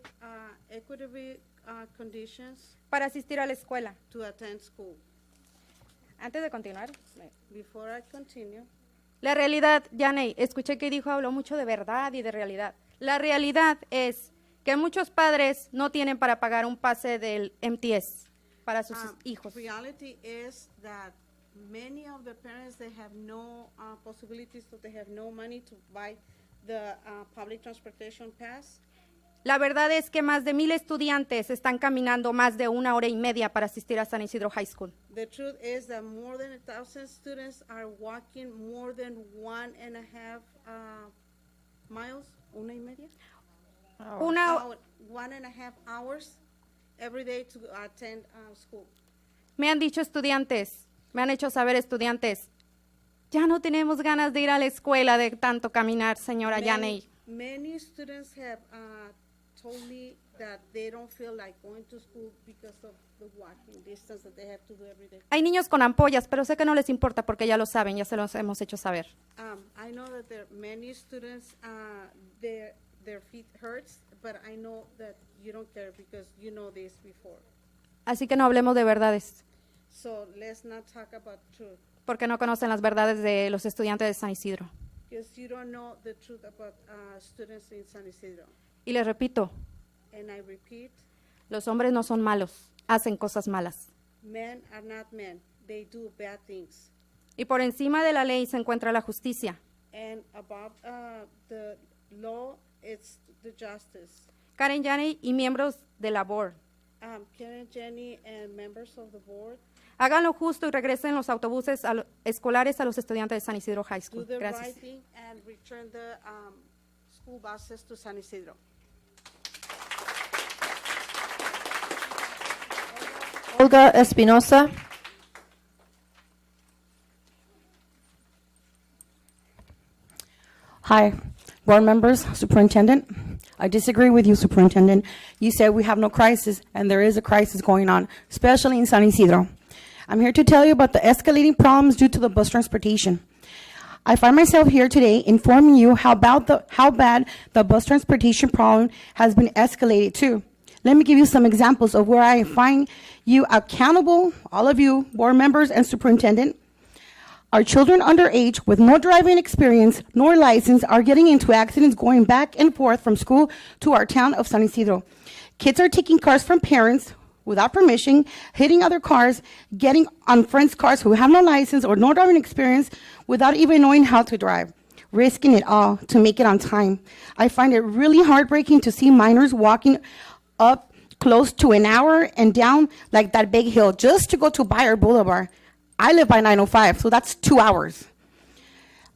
equitable conditions para asistir a la escuela. to attend school. Antes de continuar, Before I continue, la realidad, Yaney, escuché que dijo, habló mucho de verdad y de realidad. La realidad es que muchos padres no tienen para pagar un pase del MTS para sus hijos. reality is that many of the parents, they have no possibilities, so they have no money to buy the public transportation pass. La verdad es que más de 1,000 estudiantes están caminando más de 1 hora y media para asistir a San Isidro High School. The truth is that more than 1,000 students are walking more than 1.5 miles, 1.5 Una, 1.5 hours every day to attend school. me han dicho estudiantes, me han hecho saber estudiantes, ya no tenemos ganas de ir a la escuela de tanto caminar, señora Yaney. Many students have told me that they don't feel like going to school because of the walking distance that they have to do every day. Hay niños con ampollas, pero sé que no les importa porque ya lo saben, ya se los hemos hecho saber. I know that there are many students, their feet hurts, but I know that you don't care because you know this before. Así que no hablemos de verdades. So let's not talk about truth. porque no conocen las verdades de los estudiantes de San Isidro. Because you don't know the truth about students in San Isidro. Y les repito, And I repeat, los hombres no son malos, hacen cosas malas. men are not men. They do bad things. Y por encima de la ley se encuentra la justicia. And above the law, it's the justice. Karen Yaney y miembros de la board, Karen, Jenny, and members of the board, hagan lo justo y regresen los autobuses escolares a los estudiantes de San Isidro High do School. the Gracias. right thing and return the school buses to San Isidro. Olga Espinosa. Hi, board members, superintendent. I disagree with you, superintendent. You said we have no crisis, and there is a crisis going on, especially in San Isidro. I'm here to tell you about the escalating problems due to the bus transportation. I find myself here today informing you how bad the bus transportation problem has been escalated to. Let me give you some examples of where I find you accountable, all of you, board members and superintendent. Our children underage with no driving experience nor license are getting into accidents going back and forth from school to our town of San Isidro. Kids are taking cars from parents without permission, hitting other cars, getting on friends' cars who have no license or no driving experience without even knowing how to drive, risking it all to make it on time. I find it really heartbreaking to see minors walking up close to an hour and down like that big hill just to go to Bayer Boulevard. I live by 905, so that's 2 hours.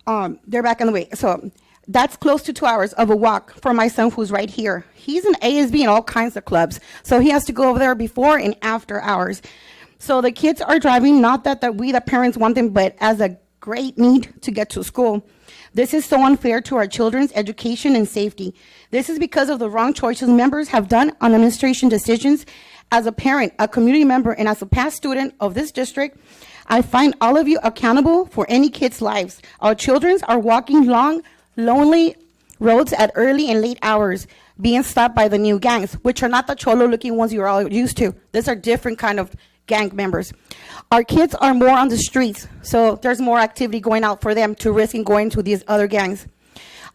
They're back on the way. So that's close to 2 hours of a walk for my son who's right here. He's in ASB and all kinds of clubs, so he has to go over there before and after hours. So the kids are driving, not that we, the parents, want them, but as a great need to get to school. This is so unfair to our children's education and safety. This is because of the wrong choices members have done on administration decisions. As a parent, a community member, and as a past student of this district, I find all of you accountable for any kids' lives. Our children are walking long, lonely roads at early and late hours, being stopped by the new gangs, which are not the cholo-looking ones you're all used to. These are different kind of gang members. Our kids are more on the streets, so there's more activity going out for them to risk and going to these other gangs.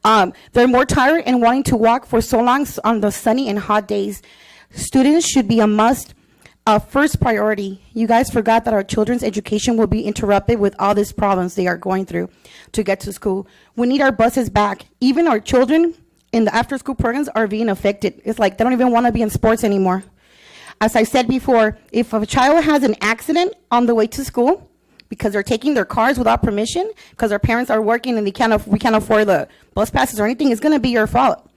They're more tired and wanting to walk for so long on the sunny and hot days. Students should be a must. First priority. You guys forgot that our children's education will be interrupted with all these problems they are going through to get to school. We need our buses back. Even our children in the after-school programs are being affected. It's like they don't even want to be in sports anymore. As I said before, if a child has an accident on the way to school because they're taking their cars without permission, because their parents are working and we can't afford the bus passes or anything, it's going to be your fault.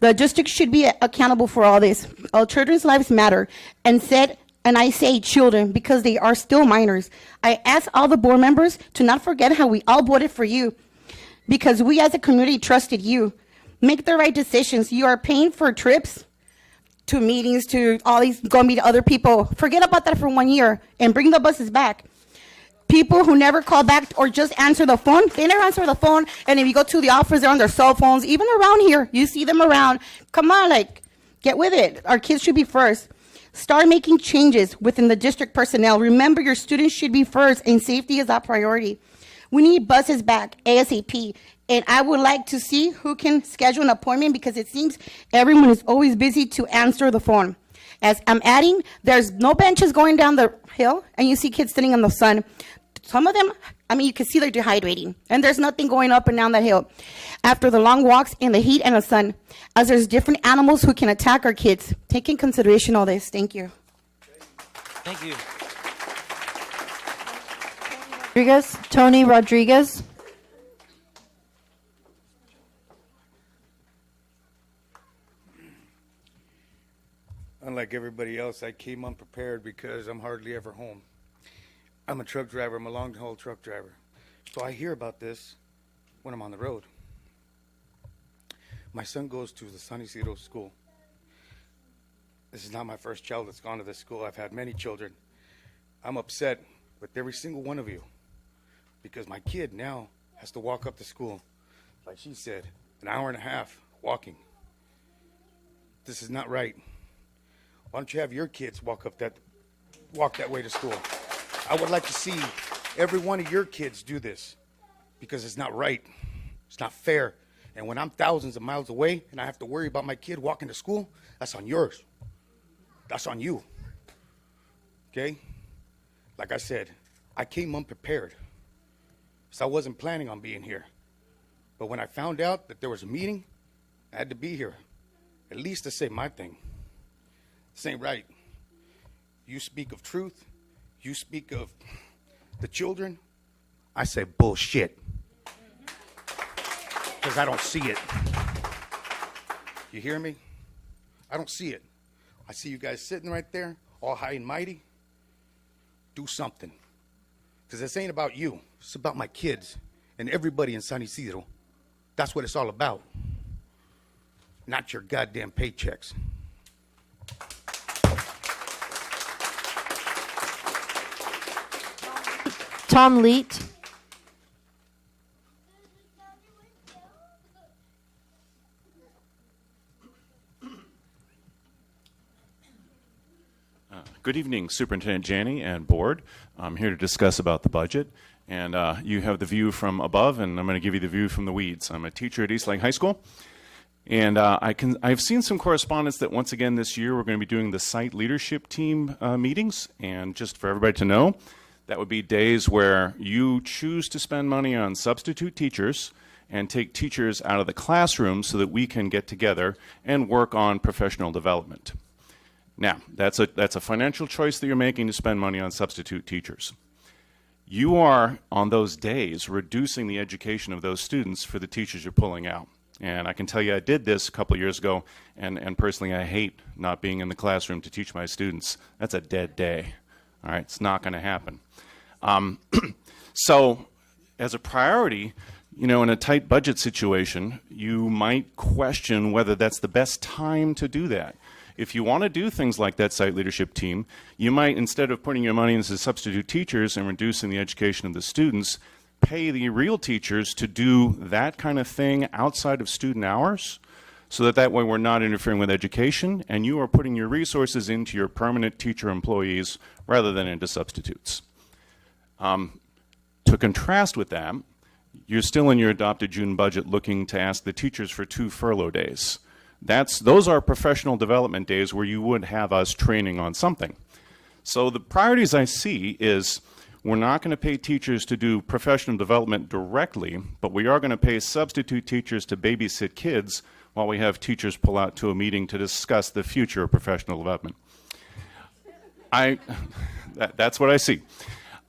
The district should be accountable for all this. All children's lives matter. And I say children because they are still minors. I ask all the board members to not forget how we all voted for you because we as a community trusted you. Make the right decisions. You are paying for trips to meetings, to all these, go meet other people. Forget about that for 1 year and bring the buses back. People who never call back or just answer the phone, they never answer the phone. And if you go to the office, they're on their cell phones. Even around here, you see them around. Come on, get with it. Our kids should be first. Start making changes within the district personnel. Remember, your students should be first, and safety is our priority. We need buses back ASAP. And I would like to see who can schedule an appointment because it seems everyone is always busy to answer the phone. As I'm adding, there's no benches going down the hill, and you see kids sitting in the sun. Some of them, you can see they're dehydrating, and there's nothing going up and down that hill after the long walks in the heat and the sun, as there's different animals who can attack our kids. Take in consideration all this. Thank you. Thank you. Tony Rodriguez. Unlike everybody else, I came unprepared because I'm hardly ever home. I'm a truck driver. I'm a long-haul truck driver. So I hear about this when I'm on the road. My son goes to the San Isidro school. This is not my first child that's gone to this school. I've had many children. I'm upset with every single one of you because my kid now has to walk up to school, like she said, an hour and a half walking. This is not right. Why don't you have your kids walk that way to school? I would like to see every one of your kids do this because it's not right. It's not fair. And when I'm thousands of miles away and I have to worry about my kid walking to school, that's on yours. That's on you. Okay? Like I said, I came unprepared. So I wasn't planning on being here. But when I found out that there was a meeting, I had to be here, at least to say my thing. This ain't right. You speak of truth. You speak of the children. I say bullshit. Because I don't see it. You hear me? I don't see it. I see you guys sitting right there, all high and mighty. Do something. Because this ain't about you. It's about my kids and everybody in San Isidro. That's what it's all about. Not your goddamn paychecks. Tom Leet. Good evening, Superintendent Janney and Board. I'm here to discuss about the budget. And you have the view from above, and I'm going to give you the view from the weeds. I'm a teacher at Eastlake High School. And I've seen some correspondence that once again this year we're going to be doing the site leadership team meetings. And just for everybody to know, that would be days where you choose to spend money on substitute teachers and take teachers out of the classroom so that we can get together and work on professional development. Now, that's a financial choice that you're making to spend money on substitute teachers. You are, on those days, reducing the education of those students for the teachers you're pulling out. And I can tell you I did this a couple of years ago, and personally I hate not being in the classroom to teach my students. That's a dead day. All right, it's not going to happen. So, as a priority, you know, in a tight budget situation, you might question whether that's the best time to do that. If you want to do things like that site leadership team, you might, instead of putting your money into substitute teachers and reducing the education of the students, pay the real teachers to do that kind of thing outside of student hours, so that way we're not interfering with education, and you are putting your resources into your permanent teacher employees rather than into substitutes. To contrast with that, you're still in your adopted June budget looking to ask the teachers for 2 furlough days. Those are professional development days where you would have us training on something. So the priorities I see is we're not going to pay teachers to do professional development directly, but we are going to pay substitute teachers to babysit kids while we have teachers pull out to a meeting to discuss the future of professional development. That's what I see.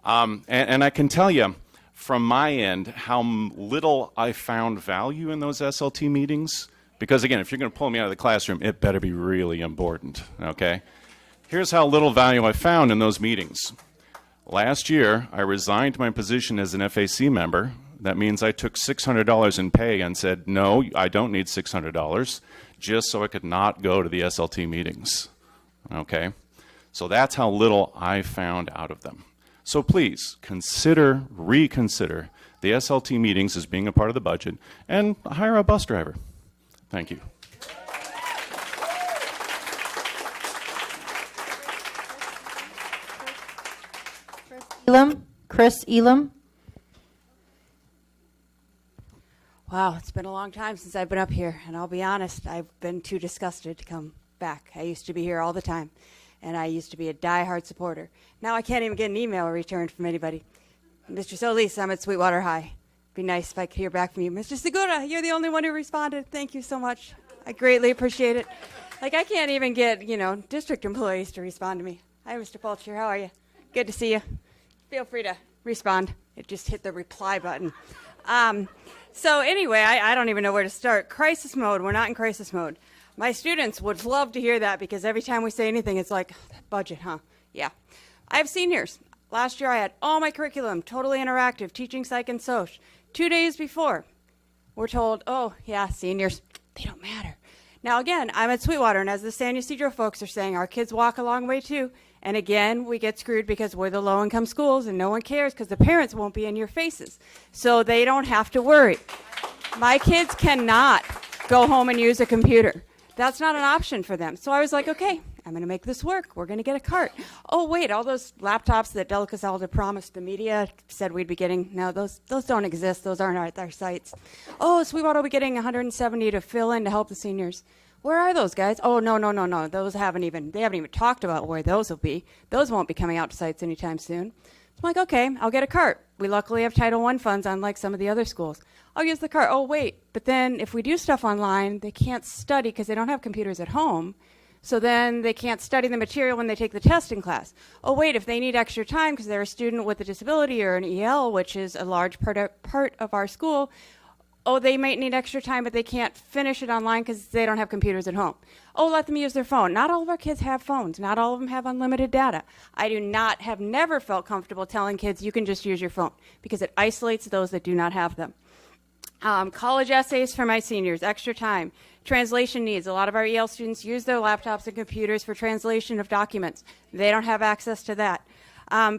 And I can tell you from my end how little I found value in those SLT meetings. Because again, if you're going to pull me out of the classroom, it better be really important, okay? Here's how little value I found in those meetings. Last year, I resigned my position as an FAC member. That means I took $600 in pay and said, no, I don't need $600, just so I could not go to the SLT meetings, okay? So that's how little I found out of them. So please, reconsider the SLT meetings as being a part of the budget and hire a bus driver. Thank you. Chris Elam. Wow, it's been a long time since I've been up here, and I'll be honest, I've been too disgusted to come back. I used to be here all the time, and I used to be a diehard supporter. Now I can't even get an email returned from anybody. Mr. Solis, I'm at Sweetwater High. Be nice if I could hear back from you. Mr. Segura, you're the only one who responded. Thank you so much. I greatly appreciate it. Like, I can't even get, district employees to respond to me. Hi, Mr. Fulcher. How are you? Good to see you. Feel free to respond. Just hit the reply button. So anyway, I don't even know where to start. Crisis mode. We're not in crisis mode. My students would love to hear that because every time we say anything, it's like, budget, huh? Yeah. I have seniors. Last year I had all my curriculum, totally interactive, teaching psych and soc. 2 days before, we're told, oh, yeah, seniors, they don't matter. Now, again, I'm at Sweetwater, and as the San Ysidro folks are saying, our kids walk a long way, too. And again, we get screwed because we're the low-income schools, and no one cares because the parents won't be in your faces. So they don't have to worry. My kids cannot go home and use a computer. That's not an option for them. So I was like, okay, I'm going to make this work. We're going to get a cart. Oh, wait, all those laptops that Delica Zalda promised the media said we'd be getting, no, those don't exist. Those aren't at our sites. Oh, Sweetwater will be getting 170 to fill in to help the seniors. Where are those guys? Oh, no. Those they haven't even talked about where those will be. Those won't be coming out to sites anytime soon. I'm like, okay, I'll get a cart. We luckily have Title I funds, unlike some of the other schools. I'll use the cart. Oh, wait, but then if we do stuff online, they can't study because they don't have computers at home. So then they can't study the material when they take the test in class. Oh, wait, if they need extra time because they're a student with a disability or an EL, which is a large part of our school, oh, they might need extra time, but they can't finish it online because they don't have computers at home. Oh, let them use their phone. Not all of our kids have phones. Not all of them have unlimited data. I have never felt comfortable telling kids you can just use your phone because it isolates those that do not have them. College essays for my seniors, extra time. Translation needs. A lot of our EL students use their laptops and computers for translation of documents. They don't have access to that.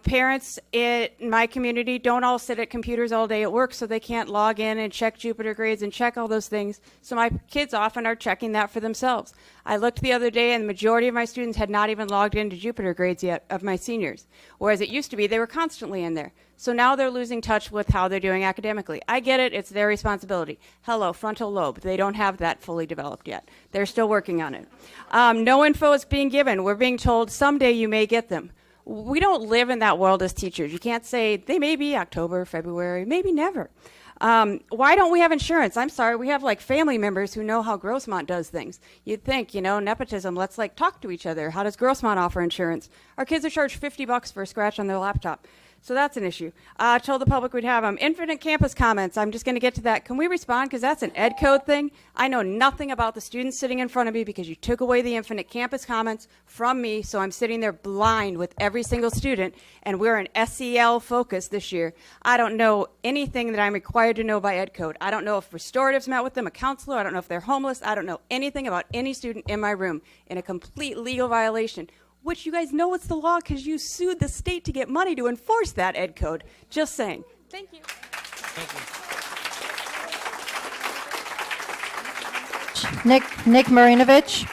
Parents in my community don't all sit at computers all day at work, so they can't log in and check Jupiter grades and check all those things. So my kids often are checking that for themselves. I looked the other day, and the majority of my students had not even logged into Jupiter grades yet of my seniors, whereas it used to be they were constantly in there. So now they're losing touch with how they're doing academically. I get it. It's their responsibility. Hello, frontal lobe. They don't have that fully developed yet. They're still working on it. No info is being given. We're being told someday you may get them. We don't live in that world as teachers. You can't say they may be October, February, maybe never. Why don't we have insurance? I'm sorry, we have like family members who know how Grossmont does things. You'd think, nepotism, let's like talk to each other. How does Grossmont offer insurance? Our kids are charged $50 for a scratch on their laptop. So that's an issue. I told the public we'd have them. Infinite campus comments. I'm just going to get to that. Can we respond? Because that's an ed code thing. I know nothing about the students sitting in front of me because you took away the infinite campus comments from me. So I'm sitting there blind with every single student. And we're an SEL focus this year. I don't know anything that I'm required to know by ed code. I don't know if restoratives met with them, a counselor. I don't know if they're homeless. I don't know anything about any student in my room in a complete legal violation. Which you guys know it's the law because you sued the state to get money to enforce that ed code. Just saying. Thank you. Nick Marinovich.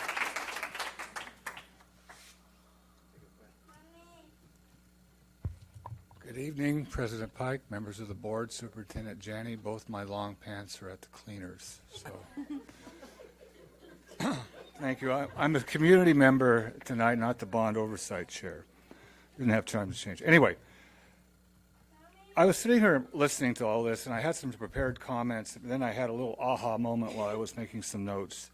Good evening, President Pike, members of the board, Superintendent Janney. Both my long pants are at the cleaners. So. Thank you. I'm a community member tonight, not the bond oversight chair. Didn't have time to change. Anyway, I was sitting here listening to all this, and I had some prepared comments, and then I had a little aha moment while I was making some notes.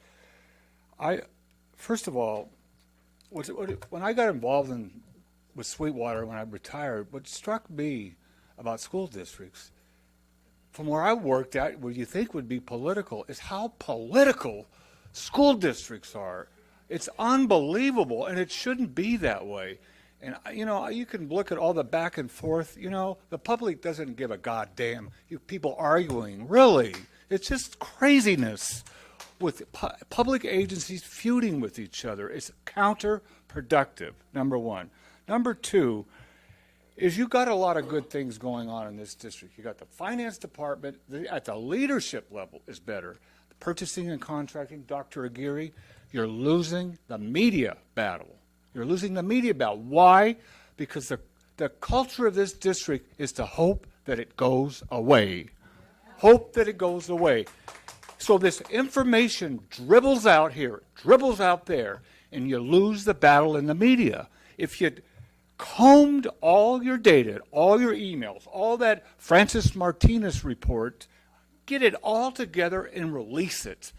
First of all, when I got involved with Sweetwater when I retired, what struck me about school districts, from where I worked at, what you think would be political, is how political school districts are. It's unbelievable, and it shouldn't be that way. And, you can look at all the back and forth. The public doesn't give a goddamn. People arguing, really. It's just craziness with public agencies feuding with each other. It's counterproductive, number one. Number two is you got a lot of good things going on in this district. You got the finance department at the leadership level is better. Purchasing and contracting, Dr. Aguirre, you're losing the media battle. You're losing the media battle. Why? Because the culture of this district is to hope that it goes away. Hope that it goes away. So this information dribbles out here, dribbles out there, and you lose the battle in the media. If you combed all your data, all your emails, all that Francis Martinez report, get it all together and release it.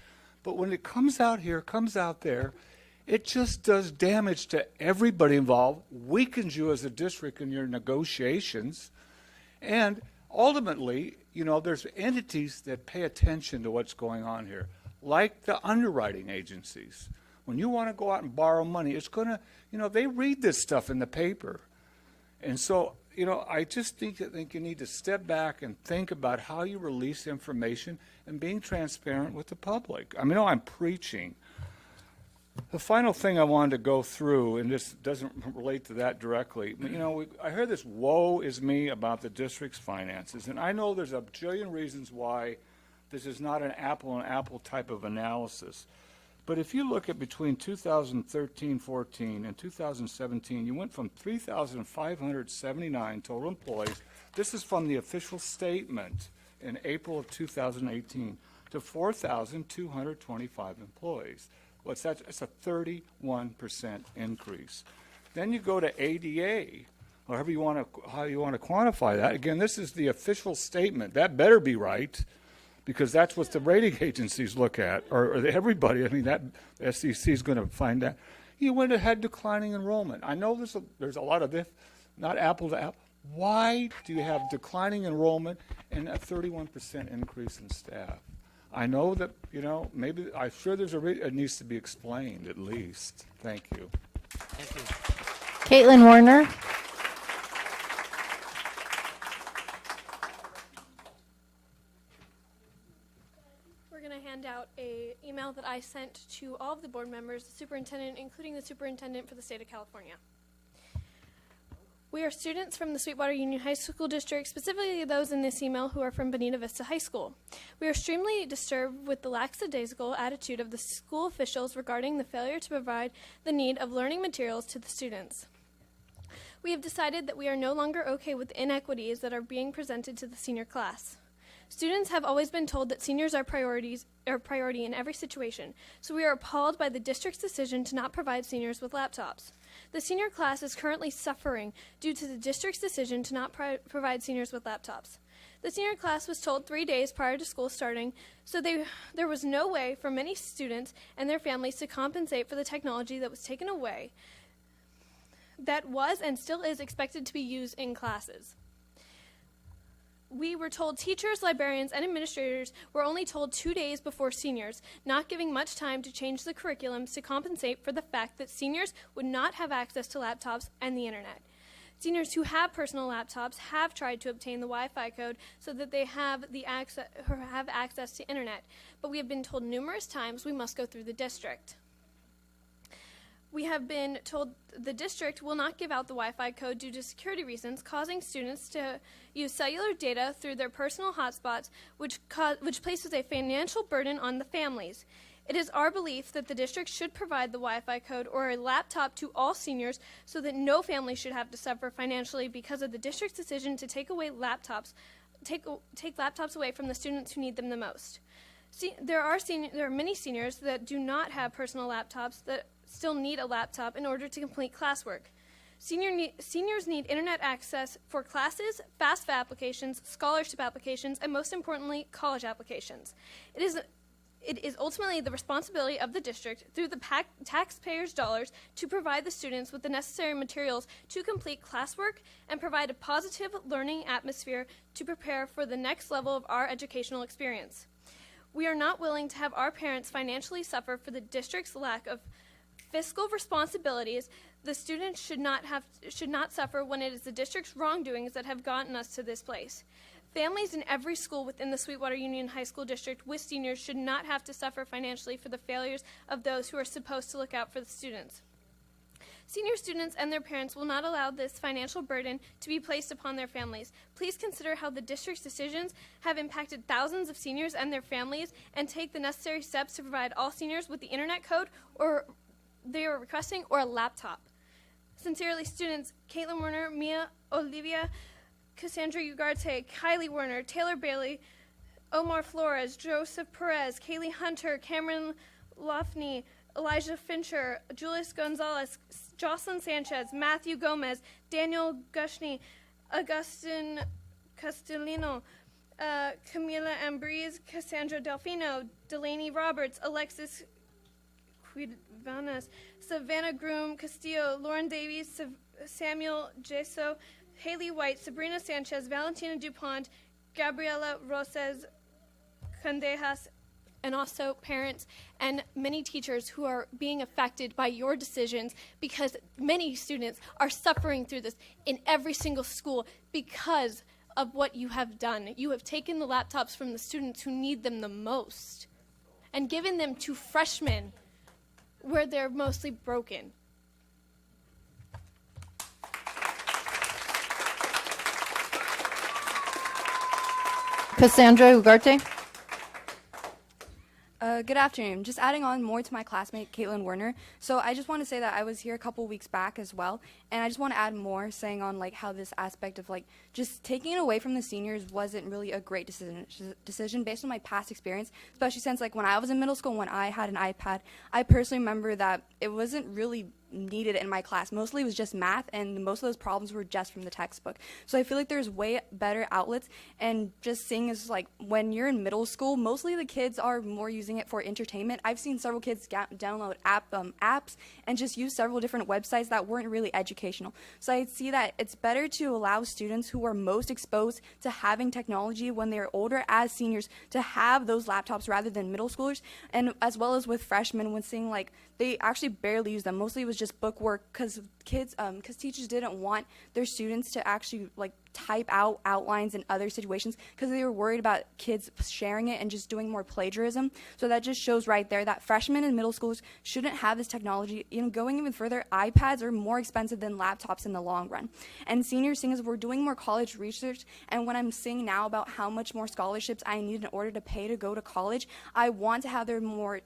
But when it comes out here, comes out there, it just does damage to everybody involved, weakens you as a district in your negotiations, and ultimately, there's entities that pay attention to what's going on here, like the underwriting agencies. When you want to go out and borrow money, it's going to, they read this stuff in the paper. And so, I just think you need to step back and think about how you release information and being transparent with the public. I know I'm preaching. The final thing I wanted to go through, and this doesn't relate to that directly, I heard this woe is me about the district's finances, and I know there's a bajillion reasons why this is not an apple-on-apple type of analysis. But if you look at between 2013-14 and 2017, you went from 3,579 total employees. This is from the official statement in April of 2018 to 4,225 employees. What's that? It's a 31% increase. Then you go to ADA, or how you want to quantify that. Again, this is the official statement. That better be right, because that's what the rating agencies look at, or everybody. I mean, that SEC is going to find that. You went ahead declining enrollment. I know there's a lot of this, not apple to apple. Why do you have declining enrollment and a 31% increase in staff? I know that, maybe, I'm sure it needs to be explained at least. Thank you. Thank you. Caitlin Warner. We're going to hand out an email that I sent to all of the board members, the superintendent, including the superintendent for the state of California. We are students from the Sweetwater Union High School District, specifically those in this email who are from Bonita Vista High School. We are extremely disturbed with the lackadaisical attitude of the school officials regarding the failure to provide the need of learning materials to the students. We have decided that we are no longer okay with inequities that are being presented to the senior class. Students have always been told that seniors are priority in every situation, so we are appalled by the district's decision to not provide seniors with laptops. The senior class is currently suffering due to the district's decision to not provide seniors with laptops. The senior class was told 3 days prior to school starting, so there was no way for many students and their families to compensate for the technology that was taken away that was and still is expected to be used in classes. We were told teachers, librarians, and administrators were only told 2 days before seniors, not giving much time to change the curriculums to compensate for the fact that seniors would not have access to laptops and the internet. Seniors who have personal laptops have tried to obtain the Wi-Fi code so that they have access to internet, but we have been told numerous times we must go through the district. We have been told the district will not give out the Wi-Fi code due to security reasons, causing students to use cellular data through their personal hotspots, which places a financial burden on the families. It is our belief that the district should provide the Wi-Fi code or a laptop to all seniors so that no family should have to suffer financially because of the district's decision to take laptops away from the students who need them the most. There are many seniors that do not have personal laptops that still need a laptop in order to complete classwork. Seniors need internet access for classes, FAFSA applications, scholarship applications, and most importantly, college applications. It is ultimately the responsibility of the district, through the taxpayers' dollars, to provide the students with the necessary materials to complete classwork and provide a positive learning atmosphere to prepare for the next level of our educational experience. We are not willing to have our parents financially suffer for the district's lack of fiscal responsibilities. The students should not suffer when it is the district's wrongdoings that have gotten us to this place. Families in every school within the Sweetwater Union High School District with seniors should not have to suffer financially for the failures of those who are supposed to look out for the students. Senior students and their parents will not allow this financial burden to be placed upon their families. Please consider how the district's decisions have impacted thousands of seniors and their families, and take the necessary steps to provide all seniors with the internet code or they are requesting, or a laptop. Sincerely, students Caitlin Werner, Mia Olivia, Cassandra Ugarte, Kylie Werner, Taylor Bailey, Omar Flores, Joseph Perez, Kaylee Hunter, Cameron Lofney, Elijah Fincher, Julius Gonzalez, Jocelyn Sanchez, Matthew Gomez, Daniel Gushny, Augustin Castellino, Camila Ambriz, Cassandra Delfino, Delaney Roberts, Alexis Quidvanas, Savannah Groom Castillo, Lauren Davies, Samuel Jeso, Haley White, Sabrina Sanchez, Valentina DuPont, Gabriela Roses Candejas, and also parents and many teachers who are being affected by your decisions, because many students are suffering through this in every single school because of what you have done. You have taken the laptops from the students who need them the most and given them to freshmen where they're mostly broken. Cassandra Ugarte. Good afternoon. Just adding on more to my classmate, Caitlin Werner. So I just want to say that I was here a couple weeks back as well, and I just want to add more, saying on like how this aspect of like just taking it away from the seniors wasn't really a great decision based on my past experience, especially since like when I was in middle school, when I had an iPad, I personally remember that it wasn't really needed in my class. Mostly it was just math, and most of those problems were just from the textbook. So I feel like there's way better outlets, and just seeing is like when you're in middle school, mostly the kids are more using it for entertainment. I've seen several kids download apps and just use several different websites that weren't really educational. So I see that it's better to allow students who are most exposed to having technology when they're older as seniors to have those laptops rather than middle schoolers, and as well as with freshmen when seeing like they actually barely use them. Mostly it was just book work because teachers didn't want their students to actually like type out outlines in other situations because they were worried about kids sharing it and just doing more plagiarism. So that just shows right there that freshmen and middle schoolers shouldn't have this technology. Going even further, iPads are more expensive than laptops in the long run. And seniors, seeing as we're doing more college research, and when I'm seeing now about how much more scholarships I need in order to pay to go to college, I want to have there more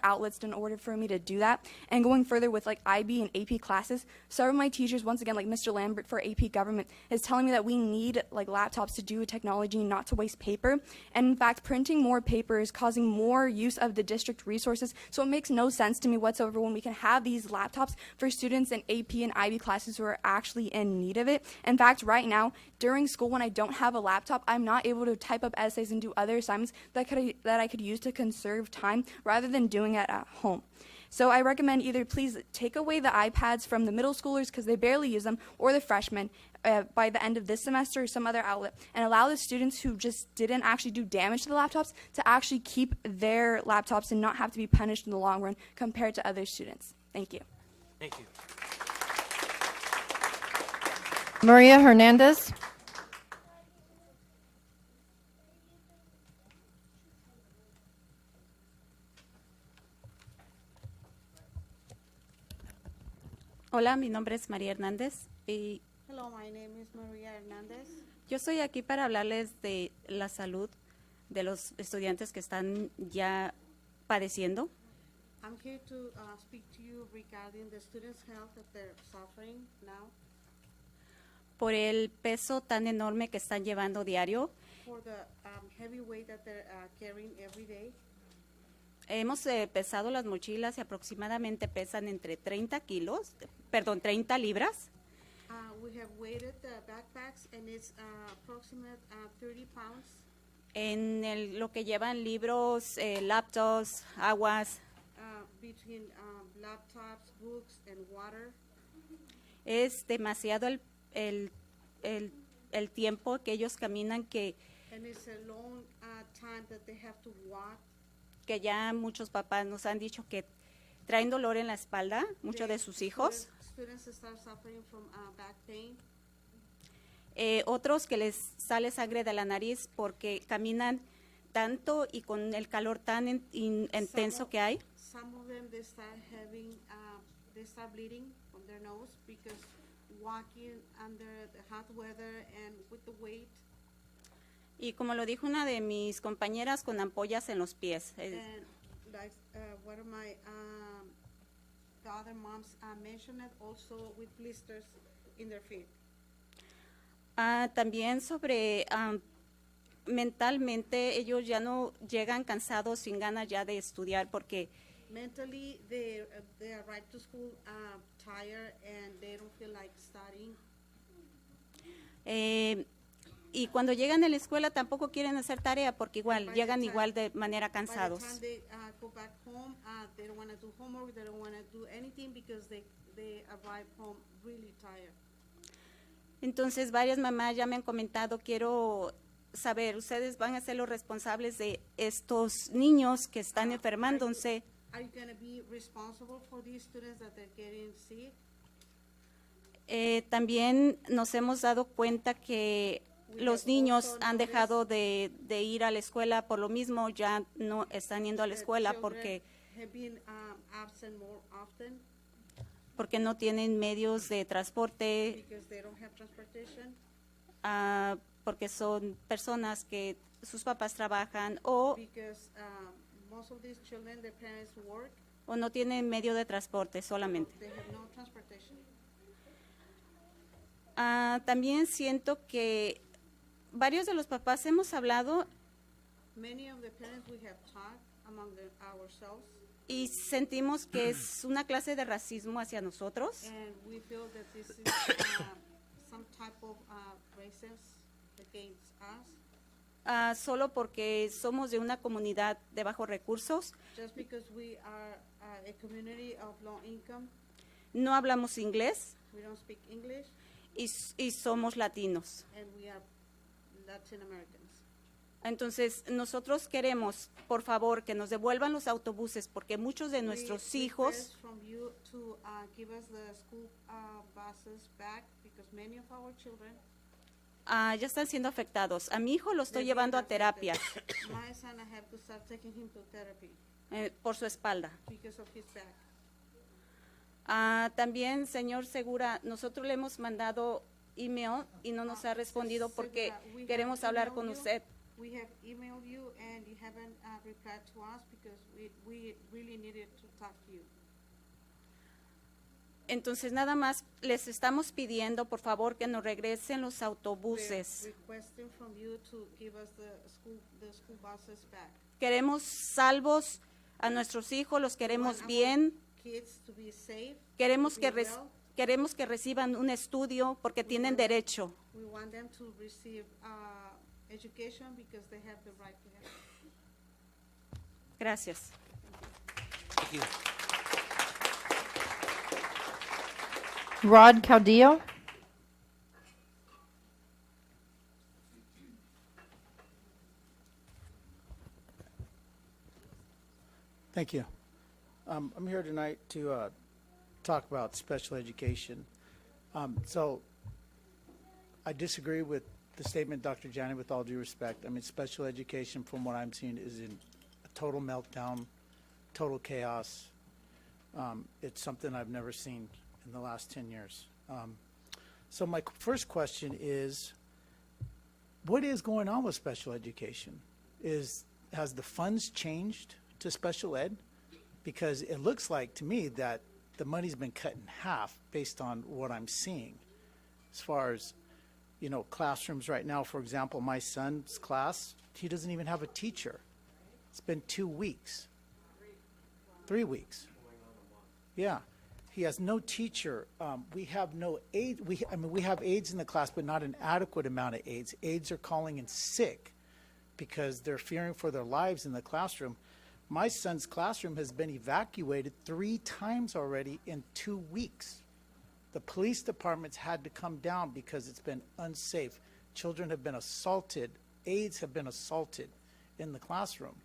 outlets in order for me to do that. And going further with like IB and AP classes, several of my teachers, once again like Mr. Lambert for AP Government, is telling me that we need like laptops to do technology, not to waste paper. And in fact, printing more paper is causing more use of the district resources. So it makes no sense to me whatsoever when we can have these laptops for students in AP and IB classes who are actually in need of it. In fact, right now, during school, when I don't have a laptop, I'm not able to type up essays and do other assignments that I could use to conserve time rather than doing it at home. So I recommend either please take away the iPads from the middle schoolers because they barely use them, or the freshmen by the end of this semester or some other outlet, and allow the students who just didn't actually do damage to the laptops to actually keep their laptops and not have to be punished in the long run compared to other students. Thank you. Thank you. Maria Hernandez. Hola, mi nombre es María Hernández y Hello, my name is Maria Hernandez. yo estoy aquí para hablarles de la salud de los estudiantes que están ya padeciendo. I'm here to speak to you regarding the students' health that they're suffering now. Por el peso tan enorme que están llevando diario. For the heavy weight that they're carrying every day. Hemos pesado las mochilas y aproximadamente pesan entre 30 libras. We have weighted the backpacks and it's approximate 30 pounds. En lo que llevan libros, laptops, aguas. Between laptops, books, and water. Es demasiado el tiempo que ellos caminan And it's a long time that they have to walk. Que ya muchos papás nos han dicho que traen dolor en la espalda, muchos de sus hijos. Students start suffering from back pain. Otros que les sale sangre de la nariz porque caminan tanto y con el calor tan intenso que hay. Some of them they start bleeding from their nose because walking under the hot weather and with the weight. Y como lo dijo una de mis compañeras, con ampollas en los pies. And like one of my the other moms mentioned it, also with blisters in their feet. También sobre mentalmente ellos ya no llegan cansados, sin ganas ya de estudiar porque mentally they arrive to school tired and they don't feel like studying. Y cuando llegan a la escuela tampoco quieren hacer tarea porque igual llegan igual de manera cansados. By the time they go back home, they don't want to do homework, they don't want to do anything because they arrive home really tired. Entonces varias mamás ya me han comentado, quiero saber, ¿ustedes van a ser los responsables de estos niños que están enfermándose? Are you going to be responsible for these students that they're getting sick? También nos hemos dado cuenta que los niños han dejado de ir a la escuela por lo mismo, ya no están yendo a la escuela porque no tienen medios de transporte, porque son personas que sus papás trabajan o most of these children, their parents work, o no tienen medio de transporte solamente. they have no transportation. También siento que varios de los papás hemos hablado Many of the parents we have talked among ourselves, y sentimos que es una clase de racismo hacia nosotros. and we feel that this is some type of racism against us. Solo porque somos de una comunidad de bajos recursos, Just because we are a community of low income, no hablamos inglés we don't speak English, y somos latinos. and we are Latin Americans. Entonces, nosotros queremos, por favor, que nos devuelvan los autobuses porque muchos de nuestros We hijos request from you to give us the school buses back because many of our children ya están siendo afectados. A mi hijo lo estoy they're llevando a being terapia affected. My son, I have to start taking him to therapy por su espalda. because of his back. También, señor Segura, nosotros le hemos mandado email y no nos ha respondido porque we queremos have hablar emailed con you. usted. We have emailed you and you haven't replied to us because we really needed to talk to you. Entonces, nada más les estamos pidiendo, por favor, que nos regresen los autobuses. We're requesting from you to give us the school buses back. Queremos salvos a nuestros hijos, los queremos Want our bien. Kids to be safe, Queremos to que, be well. queremos que reciban un estudio porque tienen derecho. We want them to receive education because they have the right to have it. Gracias. Thank you. Rod Caudillo. Thank you. I'm here tonight to talk about special education. So I disagree with the statement, Dr. Jani, with all due respect. I mean, special education, from what I'm seeing, is in a total meltdown, total chaos. It's something I've never seen in the last 10 years. So my first question is, what is going on with special education? Has the funds changed to special ed? Because it looks like to me that the money's been cut in half based on what I'm seeing. As far as, you know, classrooms right now, for example, my son's class, he doesn't even have a teacher. It's been 2 weeks. 3 weeks. Yeah. He has no teacher. We have no aid. We have aides in the class, but not an adequate amount of aides. Aides are calling in sick because they're fearing for their lives in the classroom. My son's classroom has been evacuated 3 times already in 2 weeks. The police departments had to come down because it's been unsafe. Children have been assaulted. Aides have been assaulted in the classroom.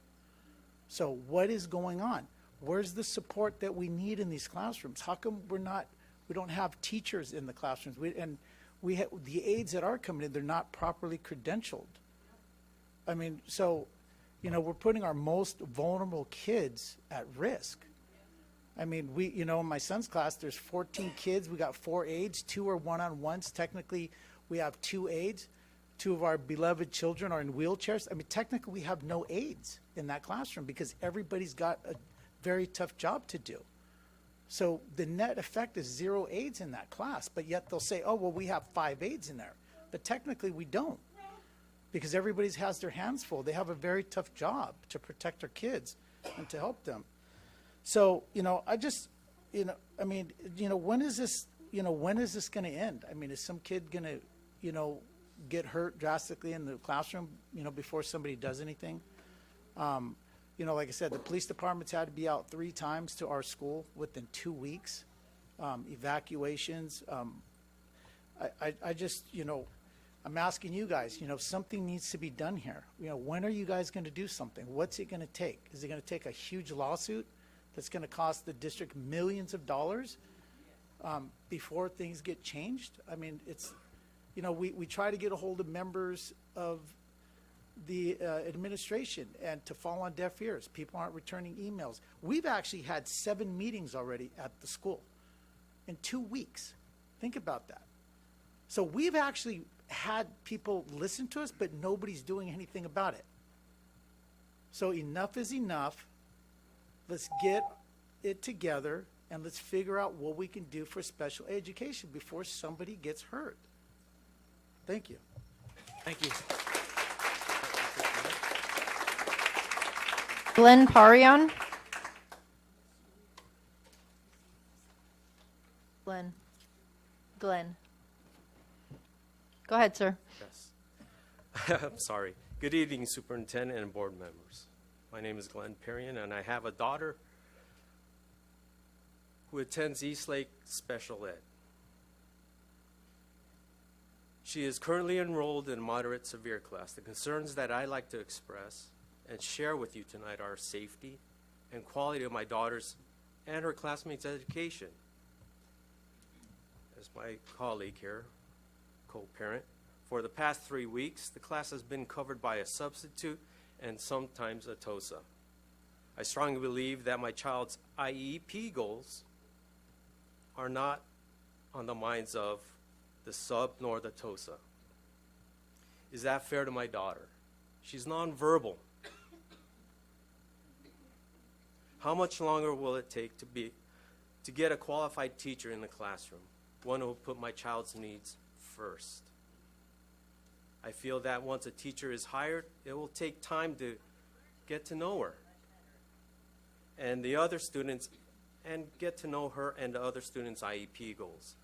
So what is going on? Where's the support that we need in these classrooms? How come we don't have teachers in the classrooms? The aides that are coming in, they're not properly credentialed. I mean, so, you know, we're putting our most vulnerable kids at risk. I mean, in my son's class, there's 14 kids. We got 4 aides. 2 are one-on-ones. Technically, we have 2 aides. 2 of our beloved children are in wheelchairs. I mean, technically, we have no aides in that classroom because everybody's got a very tough job to do. So the net effect is 0 aides in that class, but yet they'll say, oh, well, we have 5 aides in there. But technically, we don't because everybody has their hands full. They have a very tough job to protect our kids and to help them. So, when is this going to end? I mean, is some kid going to, get hurt drastically in the classroom, before somebody does anything? Like I said, the police departments had to be out 3 times to our school within 2 weeks. Evacuations. I'm asking you guys, something needs to be done here. When are you guys going to do something? What's it going to take? Is it going to take a huge lawsuit that's going to cost the district millions of dollars before things get changed? I mean, it's, we try to get a hold of members of the administration and to fall on deaf ears. People aren't returning emails. We've actually had 7 meetings already at the school in 2 weeks. Think about that. So we've actually had people listen to us, but nobody's doing anything about it. So enough is enough. let's get it together and let's figure out what we can do for special education before somebody gets hurt. Thank you. Thank you. Glenn Parion. Glenn. Go ahead, sir. Yes. I'm sorry. Good evening, Superintendent and board members. My name is Glenn Perrion, and I have a daughter who attends Eastlake Special Ed. She is currently enrolled in moderate severe class. The concerns that I like to express and share with you tonight are safety and quality of my daughter's and her classmates' education. As my colleague here, co-parent, for the past 3 weeks, the class has been covered by a substitute and sometimes a TOSA. I strongly believe that my child's IEP goals are not on the minds of the sub nor the TOSA. Is that fair to my daughter? She's nonverbal. How much longer will it take to get a qualified teacher in the classroom, one who will put my child's needs first? I feel that once a teacher is hired, it will take time to get to know her and the other students and get to know her and the other students' IEP goals.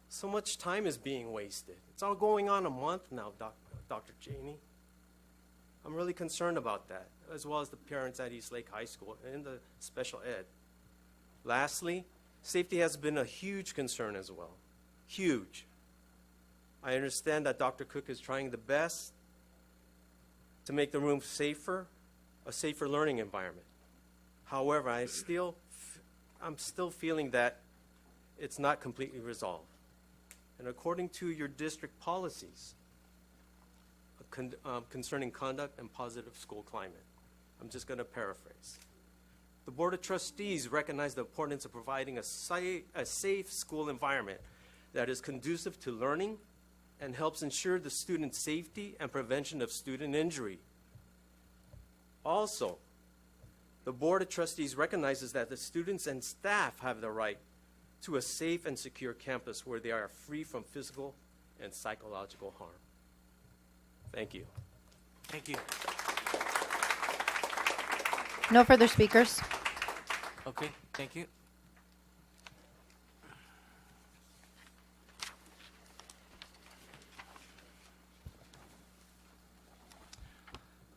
So much time is being wasted. It's all going on a month now, Dr. Janey. I'm really concerned about that, as well as the parents at Eastlake High School and the special ed. Lastly, safety has been a huge concern as well. Huge. I understand that Dr. Cook is trying the best to make the room safer, a safer learning environment. However, I'm still feeling that it's not completely resolved. And according to your district policies concerning conduct and positive school climate, I'm just going to paraphrase. The Board of Trustees recognize the importance of providing a safe school environment that is conducive to learning and helps ensure the student's safety and prevention of student injury. Also, the Board of Trustees recognizes that the students and staff have the right to a safe and secure campus where they are free from physical and psychological harm. Thank you. Thank you. No further speakers. Okay, thank you.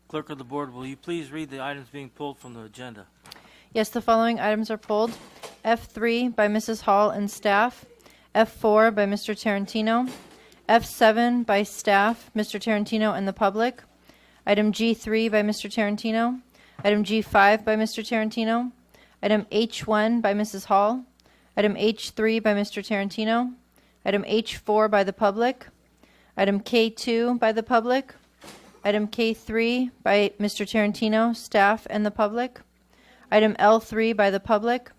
Clerk of the board, will you please read the items being pulled from the agenda? Yes, the following items are pulled. F3 by Mrs. Hall and staff. F4 by Mr. Tarantino. F7 by staff, Mr. Tarantino and the public. Item G3 by Mr. Tarantino. Item G5 by Mr. Tarantino. Item H1 by Mrs. Hall. Item H3 by Mr. Tarantino. Item H4 by the public. Item K2 by the public. Item K3 by Mr. Tarantino, staff, and the public. Item L3 by the public.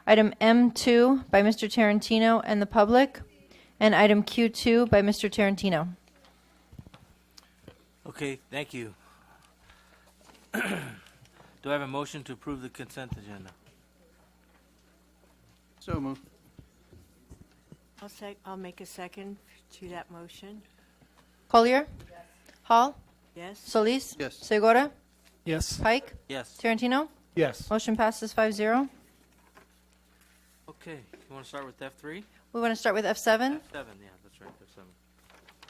Item M2 by Mr. Tarantino and the public. And item Q2 by Mr. Tarantino. Okay, thank you. Do I have a motion to approve the consent agenda? So moved. I'll make a second to that motion. Collier? Yes. Hall? Yes. Solis? Yes. Segura? Yes. Pike? Yes. Tarantino? Yes. Motion passes 5-0. Okay, you want to start with F3? We want to start with F7. F7, yeah, that's right, F7.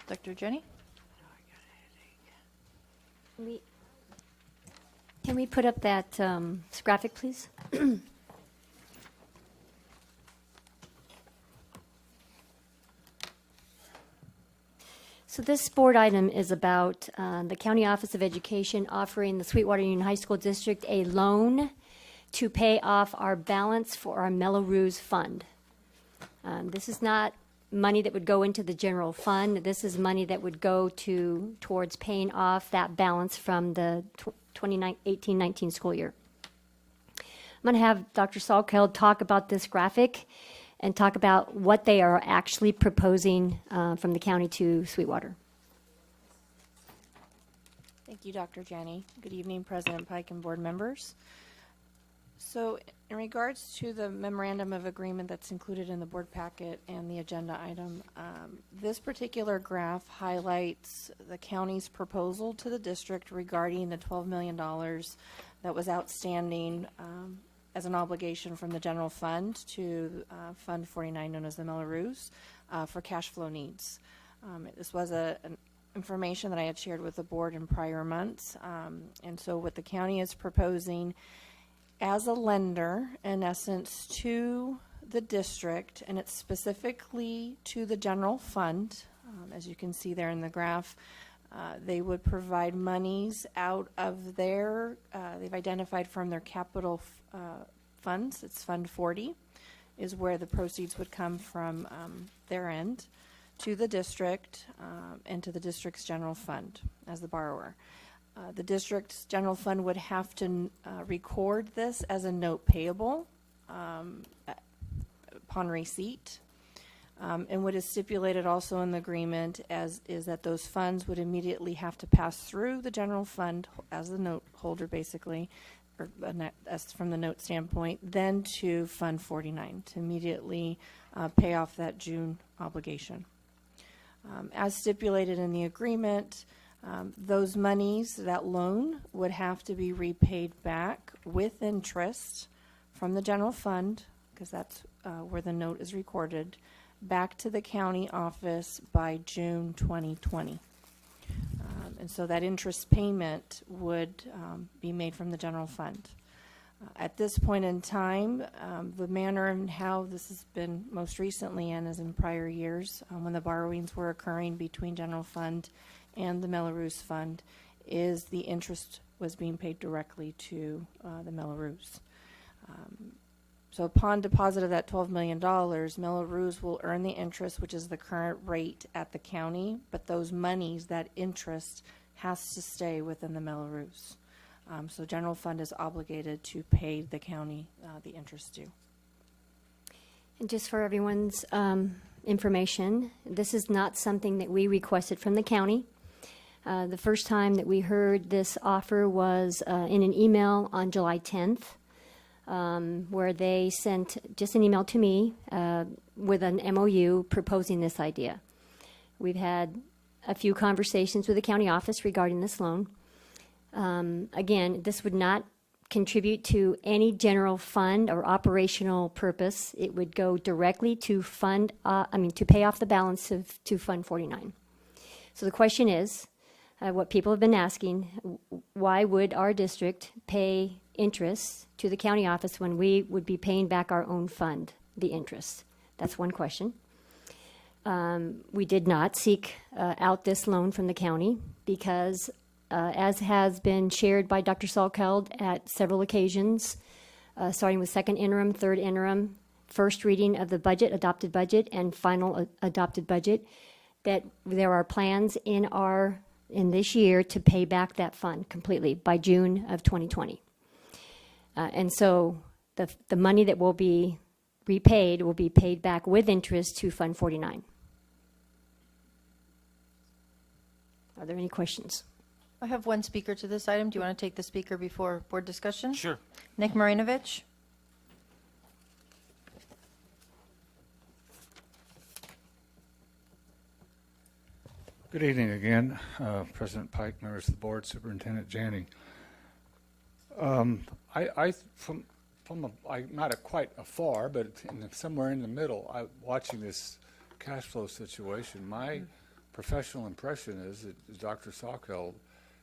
Dr. Jenny? Can we put up that graphic, please? So this board item is about the County Office of Education offering the Sweetwater Union High School District a loan to pay off our balance for our Melrose Fund. This is not money that would go into the general fund. This is money that would go towards paying off that balance from the 2018-19 school year. I'm going to have Dr. Salkeld talk about this graphic and talk about what they are actually proposing from the county to Sweetwater. Thank you, Dr. Jenny. Good evening, President Pike and board members. So in regards to the memorandum of agreement that's included in the board packet and the agenda item, this particular graph highlights the county's proposal to the district regarding the $12 million that was outstanding as an obligation from the general fund to Fund 49, known as the Melrose, for cash flow needs. This was an information that I had shared with the board in prior months. And so what the county is proposing as a lender, in essence, to the district, and it's specifically to the general fund, as you can see there in the graph, they would provide monies out of their, they've identified from their capital funds, it's Fund 40, is where the proceeds would come from their end to the district and to the district's general fund as the borrower. The district's general fund would have to record this as a note payable upon receipt. And what is stipulated also in the agreement is that those funds would immediately have to pass through the general fund as the note holder, basically, or as from the note standpoint, then to Fund 49 to immediately pay off that June obligation. As stipulated in the agreement, those monies, that loan, would have to be repaid back with interest from the general fund, because that's where the note is recorded, back to the county office by June 2020. And so that interest payment would be made from the general fund. At this point in time, the manner and how this has been most recently and as in prior years, when the borrowings were occurring between general fund and the Melrose Fund, is the interest was being paid directly to the Melrose. So upon deposit of that $12 million, Melrose will earn the interest, which is the current rate at the county, but those monies, that interest, has to stay within the Melrose. So general fund is obligated to pay the county the interest due. And just for everyone's information, this is not something that we requested from the county. The first time that we heard this offer was in an email on July 10th, where they sent just an email to me with an MOU proposing this idea. We've had a few conversations with the county office regarding this loan. Again, this would not contribute to any general fund or operational purpose. It would go directly to to pay off the balance to Fund 49. So the question is, what people have been asking, why would our district pay interest to the county office when we would be paying back our own fund, the interest? That's one question. We did not seek out this loan from the county because, as has been shared by Dr. Salkeld at several occasions, starting with second interim, third interim, first reading of the budget, adopted budget, and final adopted budget, that there are plans in this year to pay back that fund completely by June of 2020. And so the money that will be repaid will be paid back with interest to Fund 49. Are there any questions? I have one speaker to this item. Do you want to take the speaker before board discussion? Sure. Nick Marinovich. Good evening again, President Pike, members of the board, Superintendent Janning. I'm not quite afar, but somewhere in the middle, watching this cash flow situation. My professional impression is that Dr. Salkeld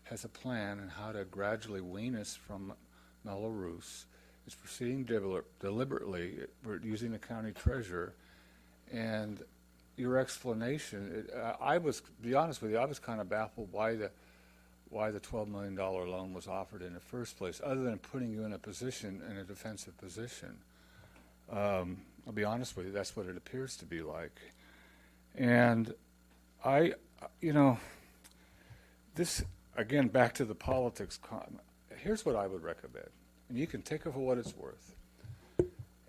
has a plan on how to gradually wean us from Melrose. It's proceeding deliberately. We're using the county treasurer, and your explanation, to be honest with you, I was kind of baffled why the $12 million loan was offered in the first place, other than putting you in a defensive position. I'll be honest with you, that's what it appears to be like. And this, again, back to the politics, here's what I would recommend, and you can take it for what it's worth.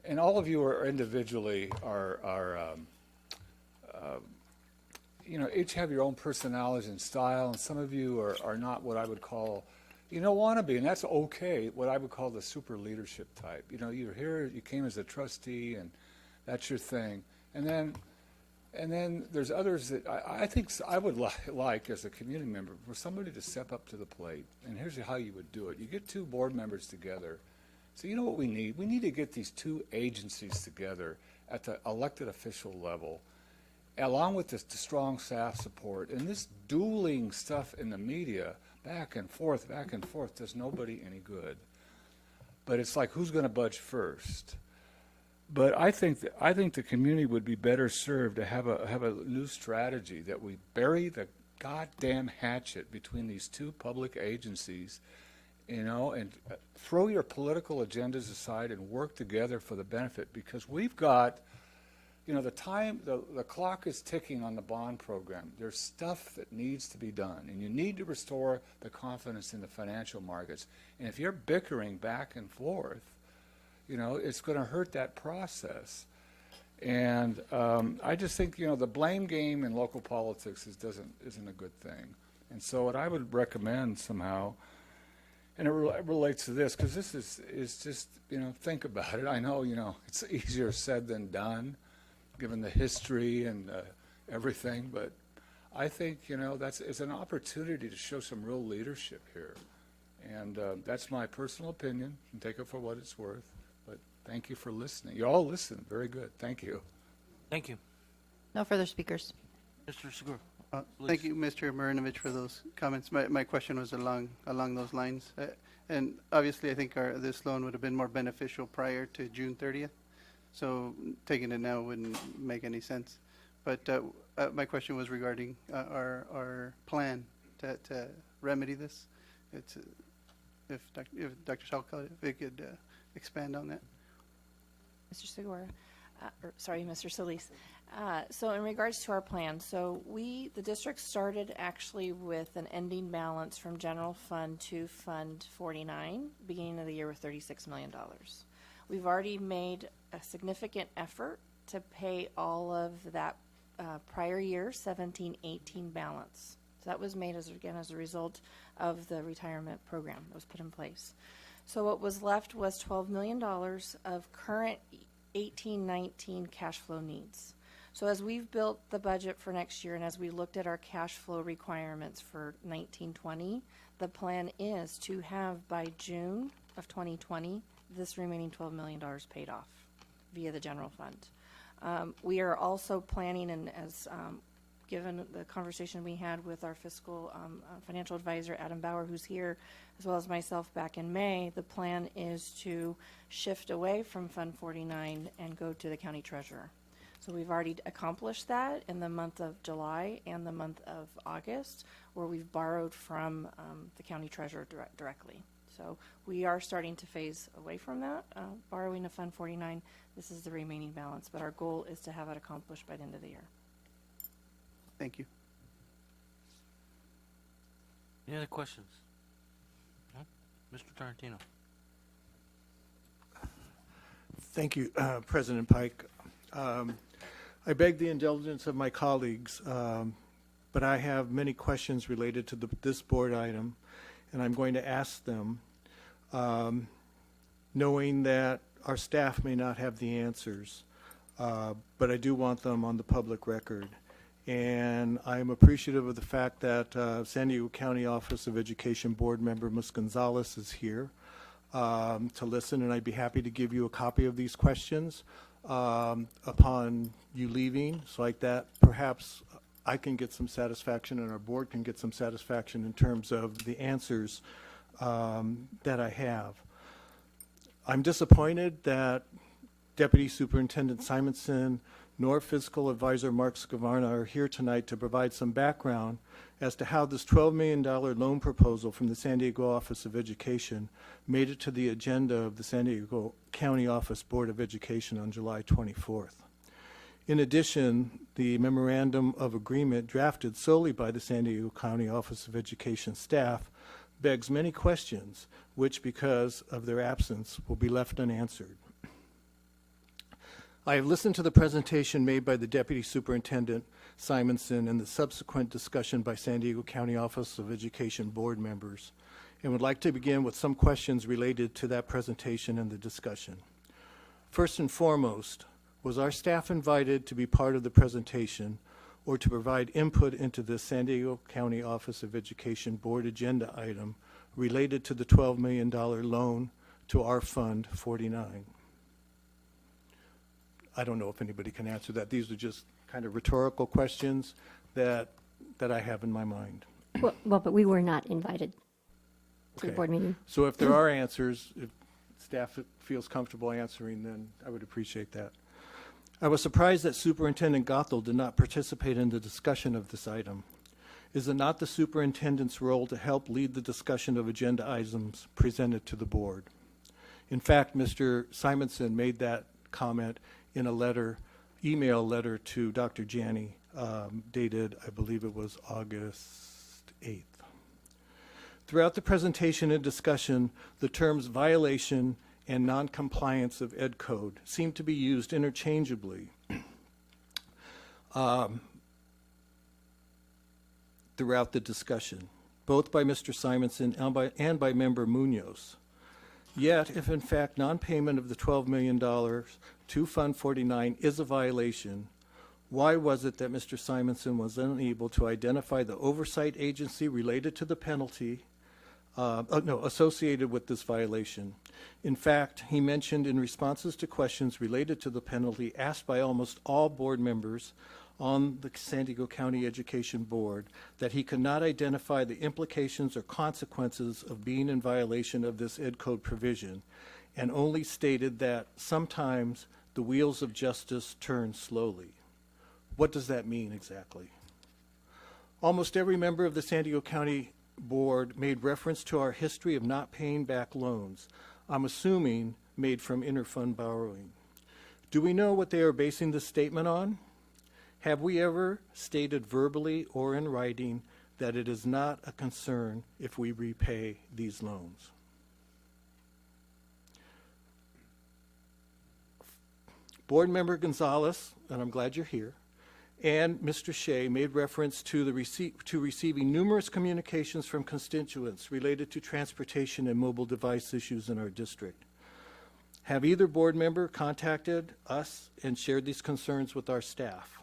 And all of you are individually each have your own personalities and style, and some of you are not what I would call, You don't want to be, and that's okay, what I would call the super leadership type. You know, you're here, you came as a trustee, and that's your thing. And then there's others that I think I would like, as a community member, for somebody to step up to the plate. And here's how you would do it. You get two board members together. So you know what we need? We need to get these two agencies together at the elected official level, along with the strong staff support. And this dueling stuff in the media, back and forth, does nobody any good. But it's like, who's going to budge first? But I think the community would be better served to have a new strategy, that we bury the goddamn hatchet between these two public agencies, you know, and throw your political agendas aside and work together for the benefit. Because we've got, you know, the clock is ticking on the bond program. There's stuff that needs to be done, and you need to restore the confidence in the financial markets. And if you're bickering back and forth, you know, it's going to hurt that process. And I just think, you know, the blame game in local politics isn't a good thing. And so what I would recommend somehow, and it relates to this, because this is just, you know, think about it. I know, you know, it's easier said than done, given the history and everything, but I think, you know, it's an opportunity to show some real leadership here. And that's my personal opinion, and take it for what it's worth. But thank you for listening. You all listen. Very good. Thank you. Thank you. No further speakers. Mr. Segura. Thank you, Mr. Marinovich, for those comments. My question was along those lines. And obviously, I think this loan would have been more beneficial prior to June 30th. So taking it now wouldn't make any sense. But my question was regarding our plan to remedy this. It's if Dr. Shalka, if you could expand on that. Mr. Segura, sorry, Mr. Solis. So in regards to our plan, so the district started actually with an ending balance from general fund to Fund 49, beginning of the year with $36 million. We've already made a significant effort to pay all of that prior year 17-18 balance. So that was made as a result of the retirement program that was put in place. So what was left was $12 million of current 18-19 cash flow needs. So as we've built the budget for next year, and as we looked at our cash flow requirements for 19-20, the plan is to have by June of 2020 this remaining $12 million paid off via the general fund. We are also planning, and as given the conversation we had with our fiscal financial advisor, Adam Bauer, who's here, as well as myself back in May, the plan is to shift away from Fund 49 and go to the county treasurer. So we've already accomplished that in the month of July and the month of August, where we've borrowed from the county treasurer directly. So we are starting to phase away from that, borrowing of Fund 49. This is the remaining balance, but our goal is to have it accomplished by the end of the year. Thank you. Any other questions? No? Mr. Tarantino. Thank you, President Pike. I beg the indulgence of my colleagues, but I have many questions related to this board item, and I'm going to ask them, knowing that our staff may not have the answers, but I do want them on the public record. And I'm appreciative of the fact that San Diego County Office of Education Board Member Ms. Gonzalez is here to listen, and I'd be happy to give you a copy of these questions upon you leaving, so like that perhaps I can get some satisfaction and our board can get some satisfaction in terms of the answers that I have. I'm disappointed that Deputy Superintendent Simonson nor Fiscal Advisor Mark Scavarna are here tonight to provide some background as to how this $12 million loan proposal from the San Diego Office of Education made it to the agenda of the San Diego County Office Board of Education on July 24th. In addition, the memorandum of agreement drafted solely by the San Diego County Office of Education staff begs many questions, which, because of their absence, will be left unanswered. I have listened to the presentation made by the Deputy Superintendent Simonson and the subsequent discussion by San Diego County Office of Education board members. and would like to begin with some questions related to that presentation and the discussion. First and foremost, was our staff invited to be part of the presentation or to provide input into the San Diego County Office of Education Board agenda item related to the $12 million loan to our Fund 49? I don't know if anybody can answer that. These are just kind of rhetorical questions that I have in my mind. Well, but we were not invited to the board meeting. So if there are answers, if staff feels comfortable answering, then I would appreciate that. I was surprised that Superintendent Gothel did not participate in the discussion of this item. Is it not the superintendent's role to help lead the discussion of agenda items presented to the board? In fact, Mr. Simonson made that comment in a letter, email letter to Dr. Janney, dated, I believe it was August 8th. Throughout the presentation and discussion, the terms violation and noncompliance of Ed Code seem to be used interchangeably throughout the discussion, both by Mr. Simonson and by Member Munoz. Yet, if in fact non-payment of the $12 million to Fund 49 is a violation, why was it that Mr. Simonson was unable to identify the oversight agency related to the penalty associated with this violation? In fact, he mentioned in responses to questions related to the penalty asked by almost all board members on the San Diego County Education Board that he could not identify the implications or consequences of being in violation of this Ed Code provision, and only stated that sometimes the wheels of justice turn slowly. What does that mean exactly? Almost every member of the San Diego County Board made reference to our history of not paying back loans, I'm assuming made from interfund borrowing. Do we know what they are basing this statement on? Have we ever stated verbally or in writing that it is not a concern if we repay these loans? Board Member Gonzalez, and I'm glad you're here, and Mr. Shea made reference to receiving numerous communications from constituents related to transportation and mobile device issues in our district. Have either board member contacted us and shared these concerns with our staff?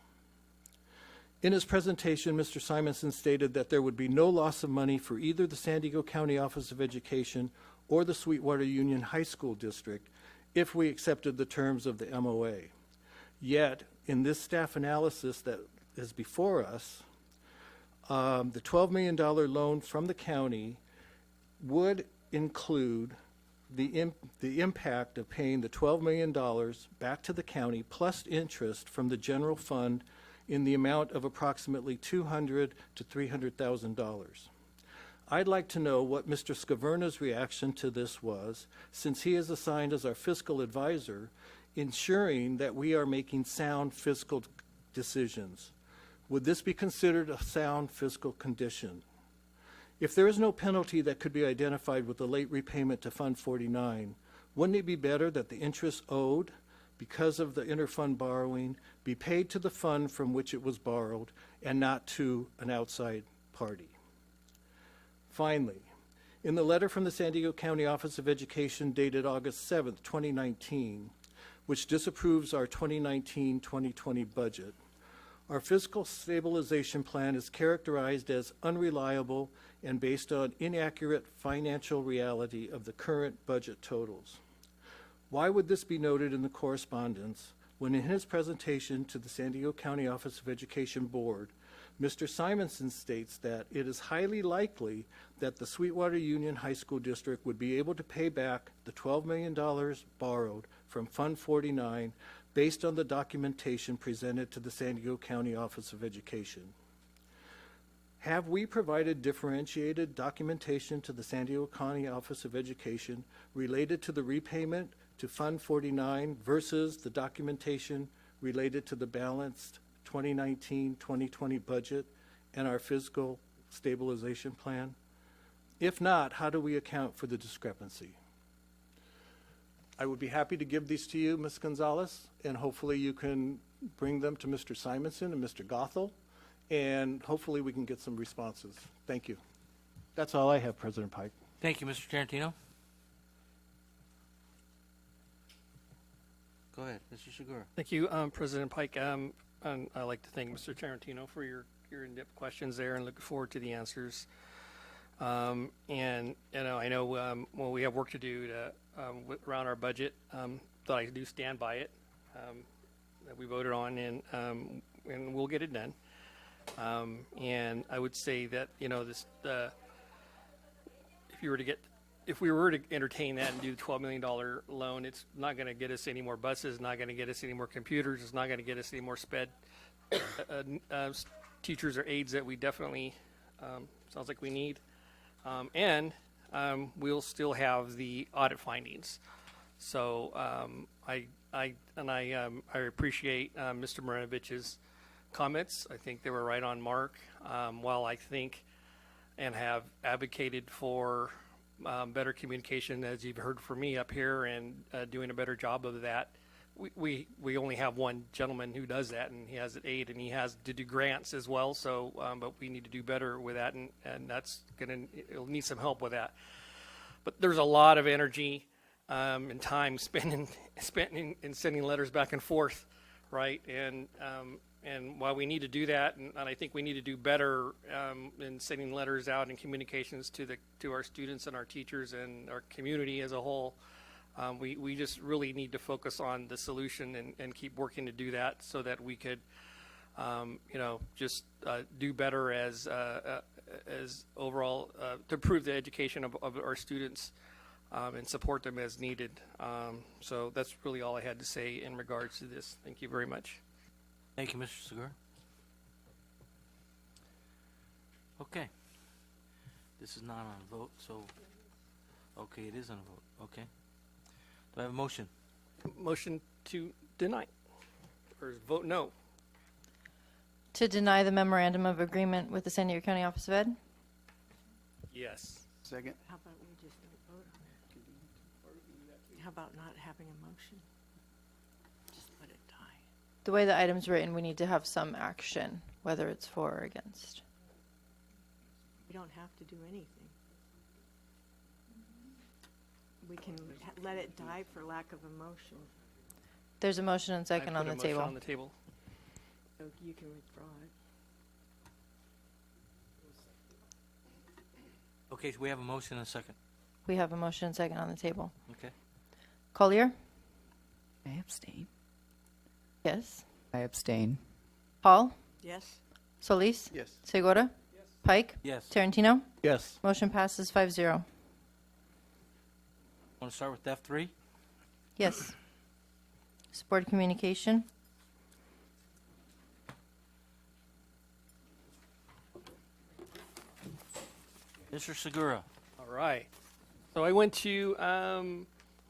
In his presentation, Mr. Simonson stated that there would be no loss of money for either the San Diego County Office of Education or the Sweetwater Union High School District if we accepted the terms of the MOA. Yet, in this staff analysis that is before us, the $12 million loan from the county would include the impact of paying the $12 million back to the county plus interest from the general fund in the amount of approximately $200,000 to $300,000. I'd like to know what Mr. Scaverna's reaction to this was, since he is assigned as our fiscal advisor, ensuring that we are making sound fiscal decisions. Would this be considered a sound fiscal condition? If there is no penalty that could be identified with the late repayment to Fund 49, wouldn't it be better that the interest owed because of the interfund borrowing be paid to the fund from which it was borrowed and not to an outside party? Finally, in the letter from the San Diego County Office of Education dated August 7th, 2019, which disapproves our 2019-2020 budget, our fiscal stabilization plan is characterized as unreliable and based on inaccurate financial reality of the current budget totals. Why would this be noted in the correspondence when in his presentation to the San Diego County Office of Education Board, Mr. Simonson states that it is highly likely that the Sweetwater Union High School District would be able to pay back the $12 million borrowed from Fund 49 based on the documentation presented to the San Diego County Office of Education? Have we provided differentiated documentation to the San Diego County Office of Education related to the repayment to Fund 49 versus the documentation related to the balanced 2019-2020 budget and our fiscal stabilization plan? If not, how do we account for the discrepancy? I would be happy to give these to you, Ms. Gonzalez, and hopefully you can bring them to Mr. Simonson and Mr. Gothel, and hopefully we can get some responses. Thank you. That's all I have, President Pike. Thank you, Mr. Tarantino. Go ahead, Mr. Segura. Thank you, President Pike. And I'd like to thank Mr. Tarantino for your in-depth questions there, and look forward to the answers. And I know well, we have work to do to around our budget, but I do stand by it that we voted on, and we'll get it done. And I would say that this if we were to entertain that and do the $12 million loan, it's not going to get us any more buses, not going to get us any more computers, it's not going to get us any more sped teachers or aides that we definitely sounds like we need. And we'll still have the audit findings. So I appreciate Mr. Marinovich's comments. I think they were right on mark. While I think and have advocated for better communication, as you've heard from me up here, and doing a better job of that. We only have one gentleman who does that, and he has an aide, and he has to do grants as well. So, but we need to do better with that, and that's it'll need some help with that. But there's a lot of energy and time spent in sending letters back and forth, right? And while we need to do that, and I think we need to do better in sending letters out and communications to our students and our teachers and our community as a whole, we just really need to focus on the solution and keep working to do that, so that we could, just do better as overall to improve the education of our students and support them as needed. So that's really all I had to say in regards to this. Thank you very much. Thank you, Mr. Segura. Okay. This is not on a vote, so okay, it is on a vote. Okay. Do I have a motion? Motion to deny, or vote no. To deny the memorandum of agreement with the San Diego County Office of Ed? Yes. Second. How about we just don't vote on it? How about not having a motion? Just let it die. The way the item's written, we need to have some action, whether it's for or against. We don't have to do anything. We can let it die for lack of a motion. There's a motion and second on the table. On the table. So you can withdraw it. Okay, so we have a motion and a second. We have a motion and second on the table. Okay. Collier? I abstain. Yes. I abstain. Hall? Yes. Solis? Yes. Segura? Yes. Pike? Yes. Tarantino? Yes. Motion passes 5-0. Want to start with F3? Yes. Support communication. Mr. Segura. All right. So I went to on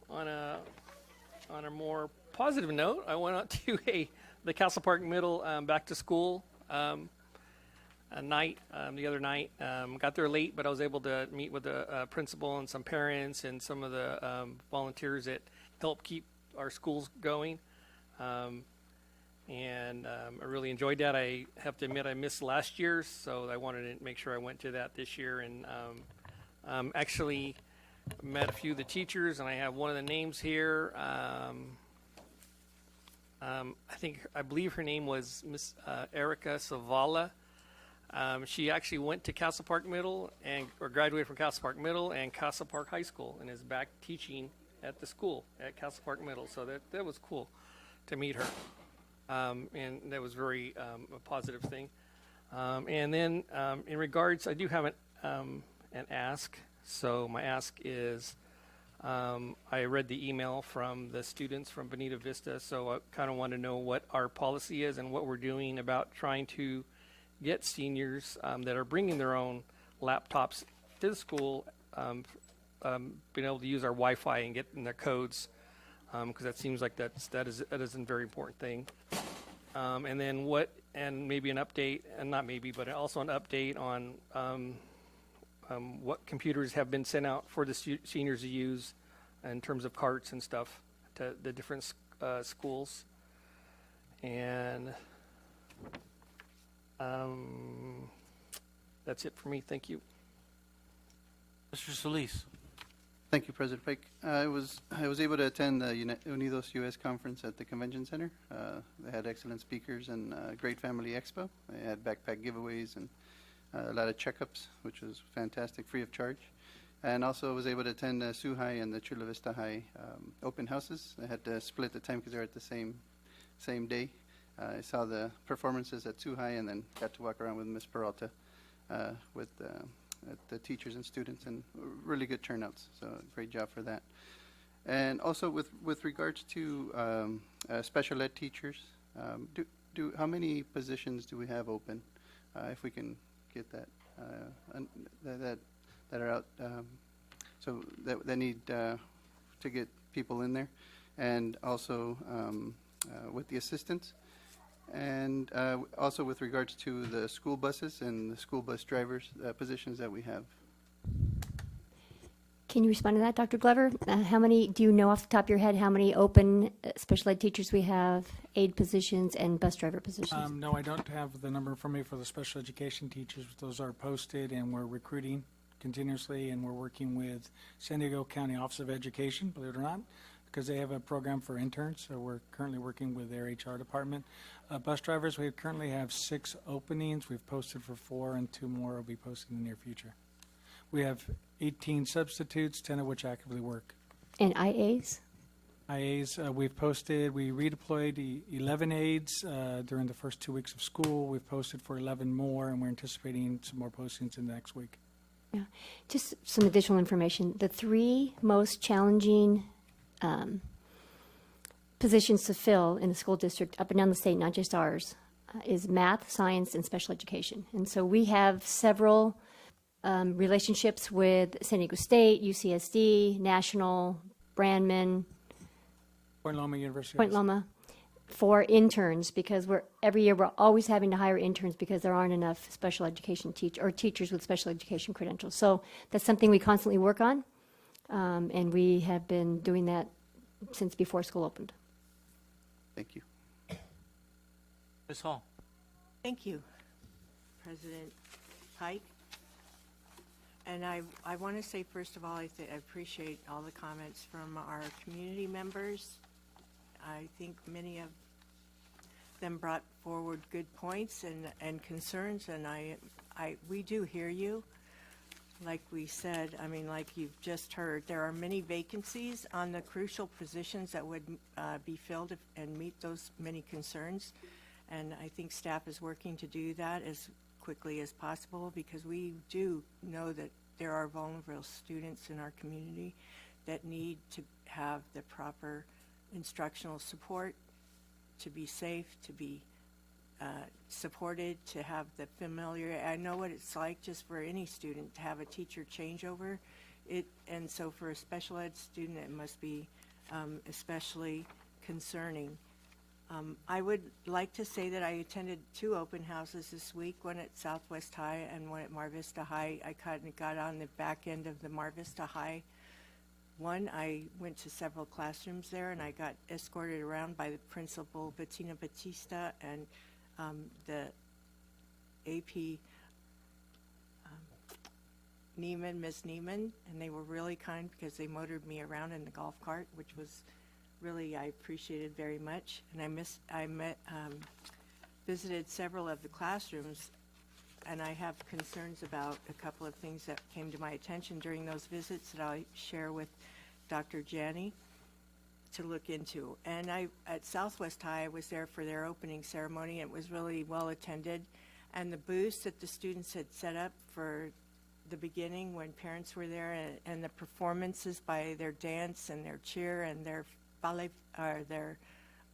a more positive note. I went out to the Castle Park Middle back to school a night the other night. Got there late, but I was able to meet with the principal and some parents and some of the volunteers that help keep our schools going. And I really enjoyed that. I have to admit I missed last year's, so I wanted to make sure I went to that this year. And actually met a few of the teachers, and I have one of the names here. I believe her name was Miss Erica Savala. She actually went to Castle Park Middle or graduated from Castle Park Middle and Castle Park High School, and is back teaching at the school at Castle Park Middle. So that was cool to meet her. And that was very a positive thing. And then in regards, I do have an ask. So my ask is, I read the email from the students from Bonita Vista, so I kind of want to know what our policy is and what we're doing about trying to get seniors that are bringing their own laptops to the school, being able to use our Wi-Fi and get in their codes, because that seems like that is a very important thing. And then and maybe an update, and not maybe, but also an update on what computers have been sent out for the seniors to use in terms of carts and stuff to the different schools. And that's it for me. Thank you. Mr. Solis. Thank you, President Pike. I was able to attend the Unidos US conference at the convention center. They had excellent speakers and a great family expo. They had backpack giveaways and a lot of checkups, which was fantastic, free of charge. And also was able to attend Sioux High and the Chula Vista High open houses. I had to split the time because they're at the same day. I saw the performances at Sioux High and then got to walk around with Ms. Peralta with the teachers and students, and really good turnouts. So great job for that. And also with regards to special ed teachers, how many positions do we have open? If we can get that that are out, so that need to get people in there, and also with the assistants. And also with regards to the school buses and the school bus drivers positions that we have. Can you respond to that, Dr. Glover? How many, do you know off the top of your head how many open special ed teachers we have, aide positions, and bus driver positions? No, I don't have the number for me for the special education teachers. Those are posted, and we're recruiting continuously, and we're working with San Diego County Office of Education, believe it or not, because they have a program for interns, so we're currently working with their HR department. Bus drivers, we currently have 6 openings. We've posted for 4, and 2 more will be posted in the near future. We have 18 substitutes, 10 of which actively work. And IAs? IAs, we've posted, we redeployed 11 aides during the first 2 weeks of school. We've posted for 11 more, and we're anticipating some more postings in the next week. Yeah, just some additional information. The 3 most challenging positions to fill in the school district up and down the state, not just ours, is math, science, and special education. And so we have several relationships with San Diego State, UCSD, National, Brandman, Point Loma University. Point Loma, for interns, because every year we're always having to hire interns because there aren't enough special education teachers with special education credentials. So that's something we constantly work on, and we have been doing that since before school opened. Thank you. Ms. Hall. Thank you, President Pike. And I want to say, first of all, I appreciate all the comments from our community members. I think many of them brought forward good points and concerns, and we do hear you. Like we said, I mean, like you've just heard, there are many vacancies on the crucial positions that would be filled and meet those many concerns. And I think staff is working to do that as quickly as possible, because we do know that there are vulnerable students in our community that need to have the proper instructional support to be safe, to be supported, to have the familiar. I know what it's like just for any student to have a teacher changeover. And so for a special ed student, it must be especially concerning. I would like to say that I attended 2 open houses this week, one at Southwest High and one at Mar Vista High. I kind of got on the back end of the Mar Vista High one. I went to several classrooms there, and I got escorted around by the principal, Bettina Batista, and the AP Neiman, Ms. Neiman, and they were really kind because they motored me around in the golf cart, which was really, I appreciated very much. And I visited several of the classrooms, and I have concerns about a couple of things that came to my attention during those visits that I'll share with Dr. Janney to look into. And at Southwest High, I was there for their opening ceremony. It was really well attended. And the booths that the students had set up for the beginning when parents were there, and the performances by their dance and their cheer and their ballet, their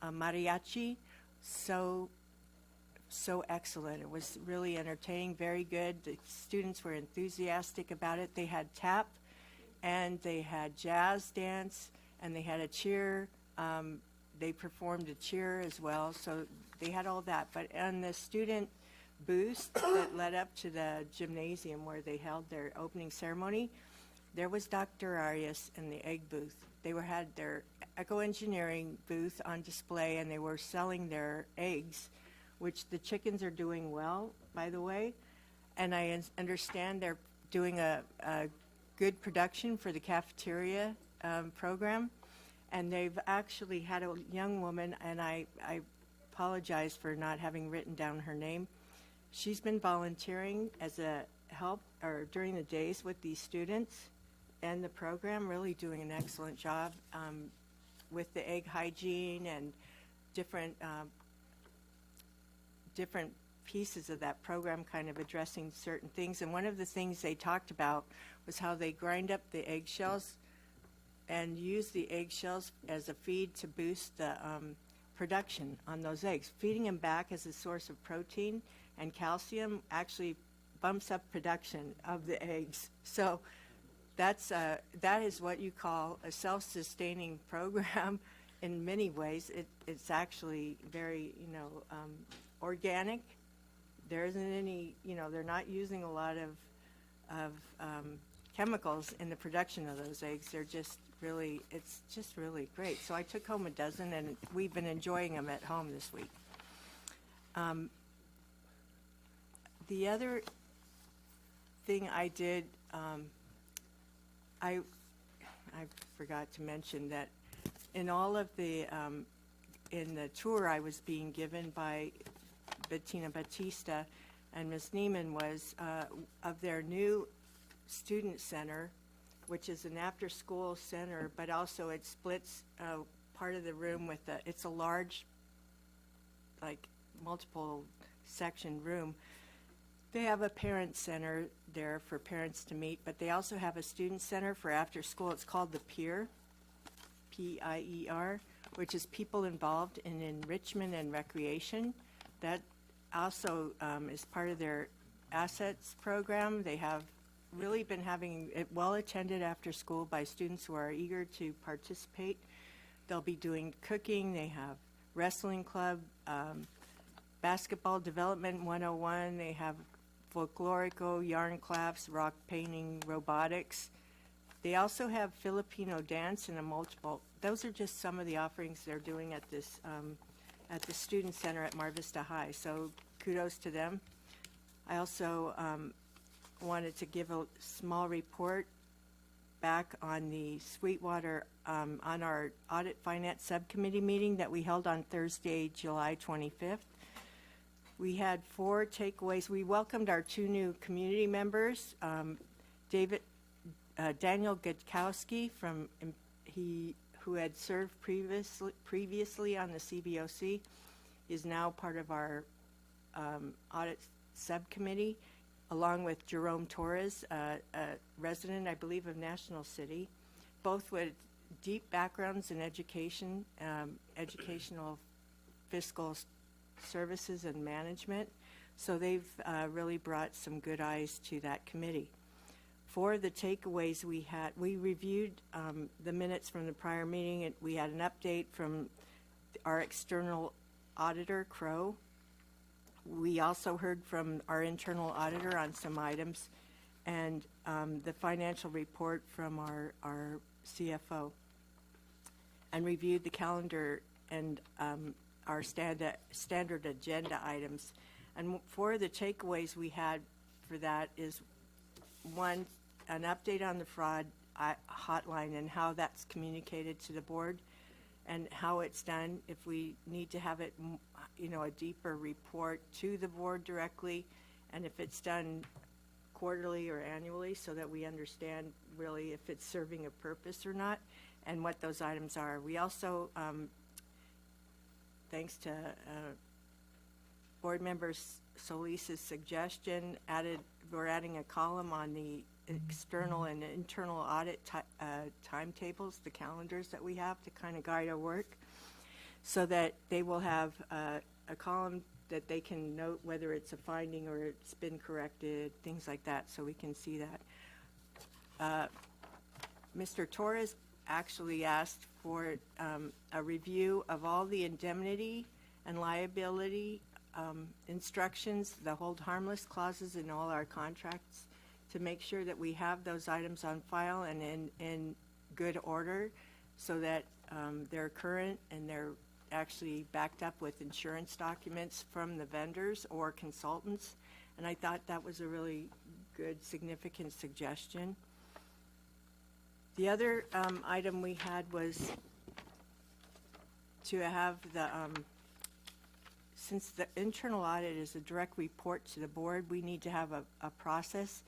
mariachi, so excellent. It was really entertaining, very good. The students were enthusiastic about it. They had tap, and they had jazz dance, and they had a cheer. They performed a cheer as well, so they had all that. But on the student booth that led up to the gymnasium where they held their opening ceremony, there was Dr. Arias in the egg booth. They had their eco engineering booth on display, and they were selling their eggs, which the chickens are doing well, by the way. And I understand they're doing a good production for the cafeteria program. And they've actually had a young woman, and I apologize for not having written down her name. She's been volunteering as a help or during the days with these students and the program, really doing an excellent job with the egg hygiene and different pieces of that program, kind of addressing certain things. And one of the things they talked about was how they grind up the eggshells and use the eggshells as a feed to boost the production on those eggs. Feeding them back as a source of protein and calcium actually bumps up production of the eggs. So that is what you call a self-sustaining program. In many ways, it's actually very, organic. There isn't any, they're not using a lot of chemicals in the production of those eggs. They're just really, it's just really great. So I took home a dozen, and we've been enjoying them at home this week. The other thing I did, I forgot to mention that in all of the, in the tour I was being given by Bettina Batista and Ms. Neiman was of their new student center, which is an after-school center, but also it splits part of the room with it's a large, like, multiple section room. They have a parent center there for parents to meet, but they also have a student center for after school. It's called the PIER, P-I-E-R, which is people involved in enrichment and recreation. That also is part of their assets program. They have really been having it well attended after school by students who are eager to participate. They'll be doing cooking. They have wrestling club, basketball development 101. They have folklorico, yarn claps, rock painting, robotics. They also have Filipino dance and a multiple. Those are just some of the offerings they're doing at this at the student center at Mar Vista High. So kudos to them. I also wanted to give a small report back on the Sweetwater, on our Audit Finance Subcommittee meeting that we held on Thursday, July 25th. We had 4 takeaways. We welcomed our 2 new community members. Daniel Gudkowski who had served previously on the CBOC, is now part of our audit subcommittee, along with Jerome Torres, a resident, I believe, of National City, both with deep backgrounds in education, educational fiscal services and management. So they've really brought some good eyes to that committee. For the takeaways we reviewed the minutes from the prior meeting, and we had an update from our external auditor, Crow. We also heard from our internal auditor on some items, and the financial report from our CFO, and reviewed the calendar and our standard agenda items. And for the takeaways we had for that is, one, an update on the fraud hotline and how that's communicated to the board and how it's done. If we need to have it, a deeper report to the board directly, and if it's done quarterly or annually, so that we understand really if it's serving a purpose or not and what those items are. We also, thanks to board member Solis's suggestion, we're adding a column on the external and internal audit timetables, the calendars that we have to kind of guide our work, so that they will have a column that they can note whether it's a finding or it's been corrected, things like that, so we can see that. Mr. Torres actually asked for a review of all the indemnity and liability instructions, the hold harmless clauses in all our contracts, to make sure that we have those items on file and in good order, so that they're current and they're actually backed up with insurance documents from the vendors or consultants. And I thought that was a really good, significant suggestion. The other item we had was to have the, since the internal audit is a direct report to the board, we need to have a process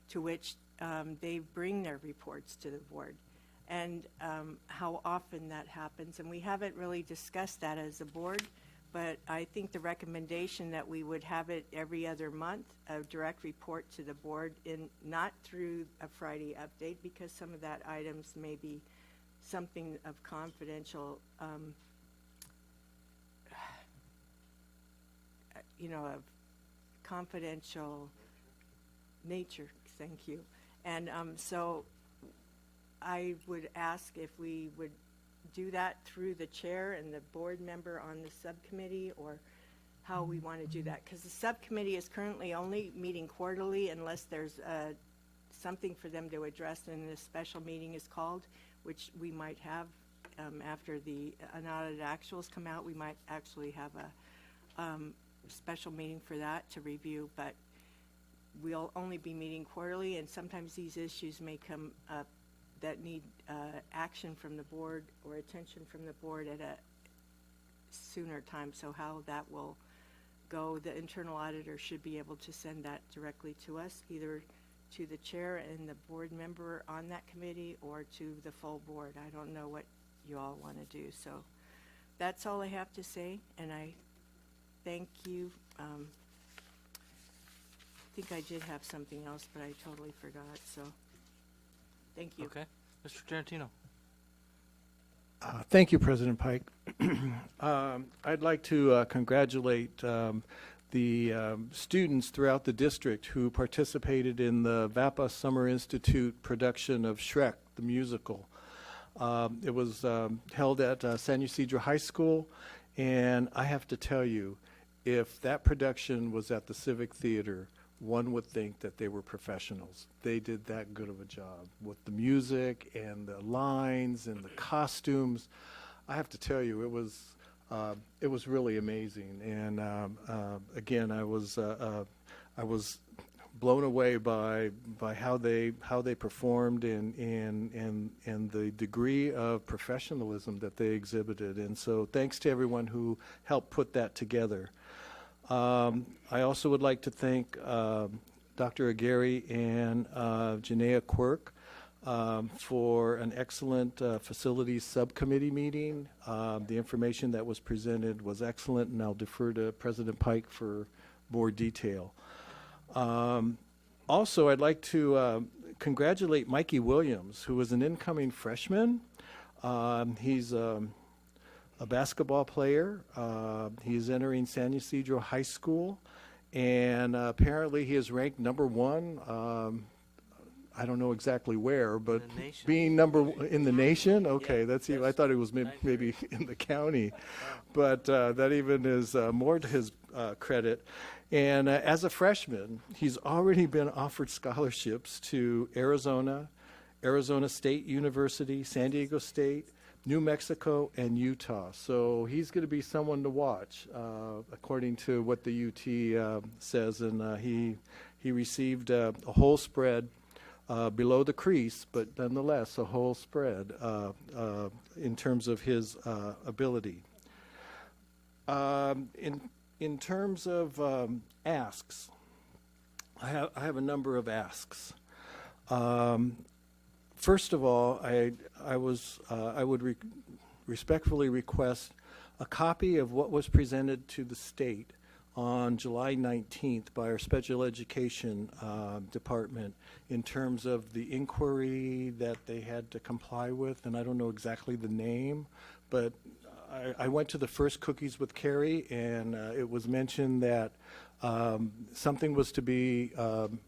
to which they bring their reports to the board, and how often that happens. And we haven't really discussed that as a board, but I think the recommendation that we would have it every other month, a direct report to the board, not through a Friday update, because some of that items may be something of confidential, of confidential nature. Thank you. And so I would ask if we would do that through the chair and the board member on the subcommittee, or how we want to do that, because the subcommittee is currently only meeting quarterly unless there's something for them to address and a special meeting is called, which we might have after the unaudited actuals come out. We might actually have a special meeting for that to review, but we'll only be meeting quarterly, and sometimes these issues may come up that need action from the board or attention from the board at a sooner time. So how that will go, the internal auditor should be able to send that directly to us, either to the chair and the board member on that committee, or to the full board. I don't know what you all want to do. So that's all I have to say, and I thank you. I think I did have something else, but I totally forgot, so thank you. Okay. Mr. Tarantino. Thank you, President Pike. I'd like to congratulate the students throughout the district who participated in the VAPA Summer Institute production of Shrek, the musical. It was held at San Ysidro High School, and I have to tell you, if that production was at the Civic Theater, one would think that they were professionals. They did that good of a job with the music and the lines and the costumes. I have to tell you, it was really amazing. And again, I was blown away by how they performed and the degree of professionalism that they exhibited. And so, thanks to everyone who helped put that together. I also would like to thank Dr. Aguirre and Janaea Quirk for an excellent facilities subcommittee meeting. The information that was presented was excellent, and I'll defer to President Pike for more detail. Also, I'd like to congratulate Mikey Williams, who is an incoming freshman. He's a basketball player. He's entering San Ysidro High School, and apparently he is ranked #1. I don't know exactly where, but being in the nation. Okay, that's even. I thought it was maybe in the county, but that even is more to his credit. And as a freshman, he's already been offered scholarships to Arizona, Arizona State University, San Diego State, New Mexico, and Utah. So he's going to be someone to watch, according to what the UT says. And he received a whole spread below the crease, but nonetheless a whole spread in terms of his ability. In terms of asks, I have a number of asks. First of all, I would respectfully request a copy of what was presented to the state on July 19th by our special education department in terms of the inquiry that they had to comply with, and I don't know exactly the name, but I went to the first Cookies with Carrie, and it was mentioned that something was to be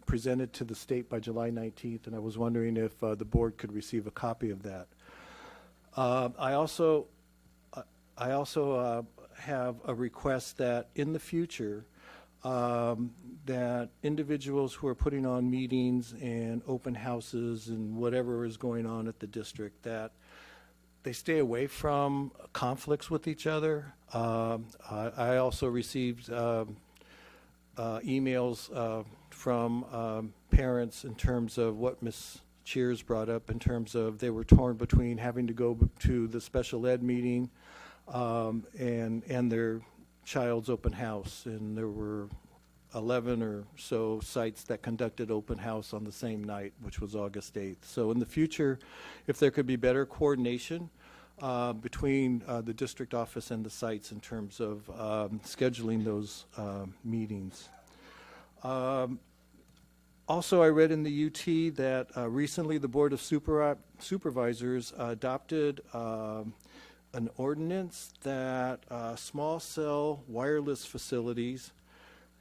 presented to the state by July 19th, and I was wondering if the board could receive a copy of that. I also have a request that in the future that individuals who are putting on meetings and open houses and whatever is going on at the district, that they stay away from conflicts with each other. I also received emails from parents in terms of what Ms. Cheers brought up in terms of they were torn between having to go to the special ed meeting and their child's open house. And there were 11 or so sites that conducted open house on the same night, which was August 8th. So in the future, if there could be better coordination between the district office and the sites in terms of scheduling those meetings. Also, I read in the UT that recently the Board of Supervisors adopted an ordinance that small cell wireless facilities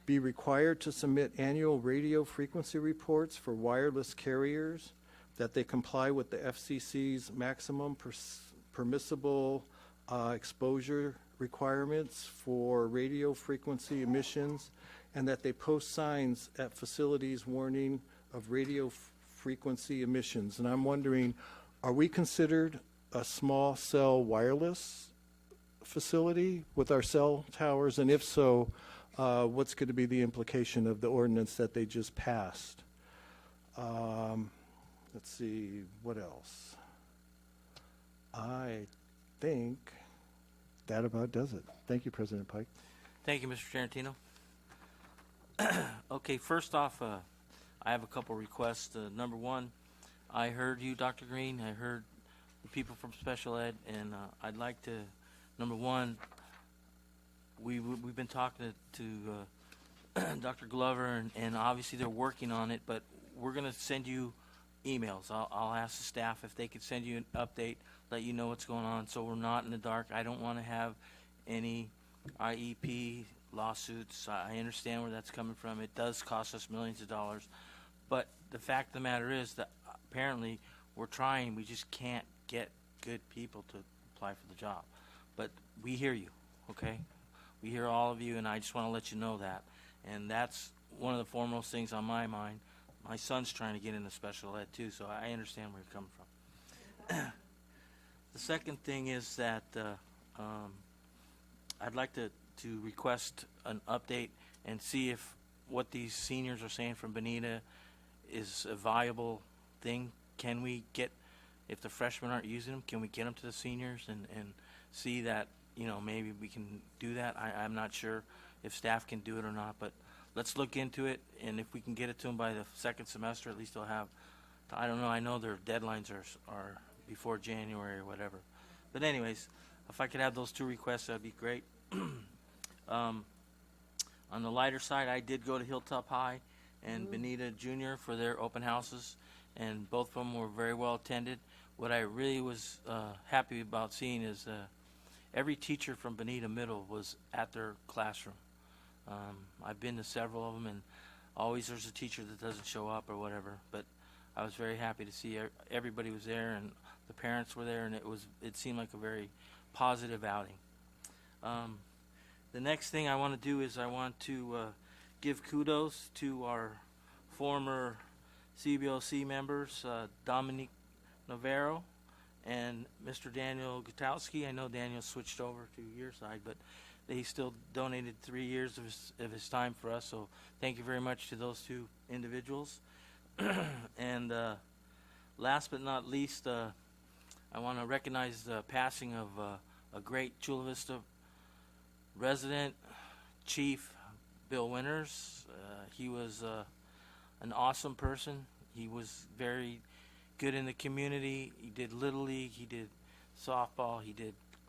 be required to submit annual radio frequency reports for wireless carriers, that they comply with the FCC's maximum permissible exposure requirements for radio frequency emissions, and that they post signs at facilities warning of radio frequency emissions. And I'm wondering, are we considered a small cell wireless facility with our cell towers? And if so, what's going to be the implication of the ordinance that they just passed? Let's see, what else? I think that about does it. Thank you, President Pike. Thank you, Mr. Tarantino. Okay, first off, I have a couple requests. Number one, I heard you, Dr. Green. I heard the people from special ed, and I'd like to, number one, we've been talking to Dr. Glover, and obviously they're working on it, but we're going to send you emails. I'll ask the staff if they could send you an update, let you know what's going on, so we're not in the dark. I don't want to have any IEP lawsuits. I understand where that's coming from. It does cost us millions of dollars, but the fact of the matter is that apparently we're trying. We just can't get good people to apply for the job. But we hear you, okay? We hear all of you, and I just want to let you know that. And that's one of the foremost things on my mind. My son's trying to get into special ed too, so I understand where you're coming from. The second thing is that I'd like to request an update and see if what these seniors are saying from Bonita is a viable thing. Can we get, if the freshmen aren't using them, can we get them to the seniors and see that, you know, maybe we can do that? I'm not sure if staff can do it or not, but let's look into it, and if we can get it to them by the second semester, at least they'll have, I don't know, I know their deadlines are before January or whatever. But anyways, if I could have those two requests, that'd be great. On the lighter side, I did go to Hilltop High and Bonita Junior for their open houses, and both of them were very well attended. What I really was happy about seeing is every teacher from Bonita Middle was at their classroom. I've been to several of them, and always there's a teacher that doesn't show up or whatever, but I was very happy to see everybody was there, and the parents were there, and it seemed like a very positive outing. The next thing I want to do is I want to give kudos to our former CBOC members, Dominique Navarro and Mr. Daniel Gutowski. I know Daniel switched over to your side, but he still donated 3 years of his time for us, so thank you very much to those two individuals. And last but not least, I want to recognize the passing of a great Chula Vista resident, Chief Bill Winters. He was an awesome person. He was very good in the community. He did Little League, he did softball,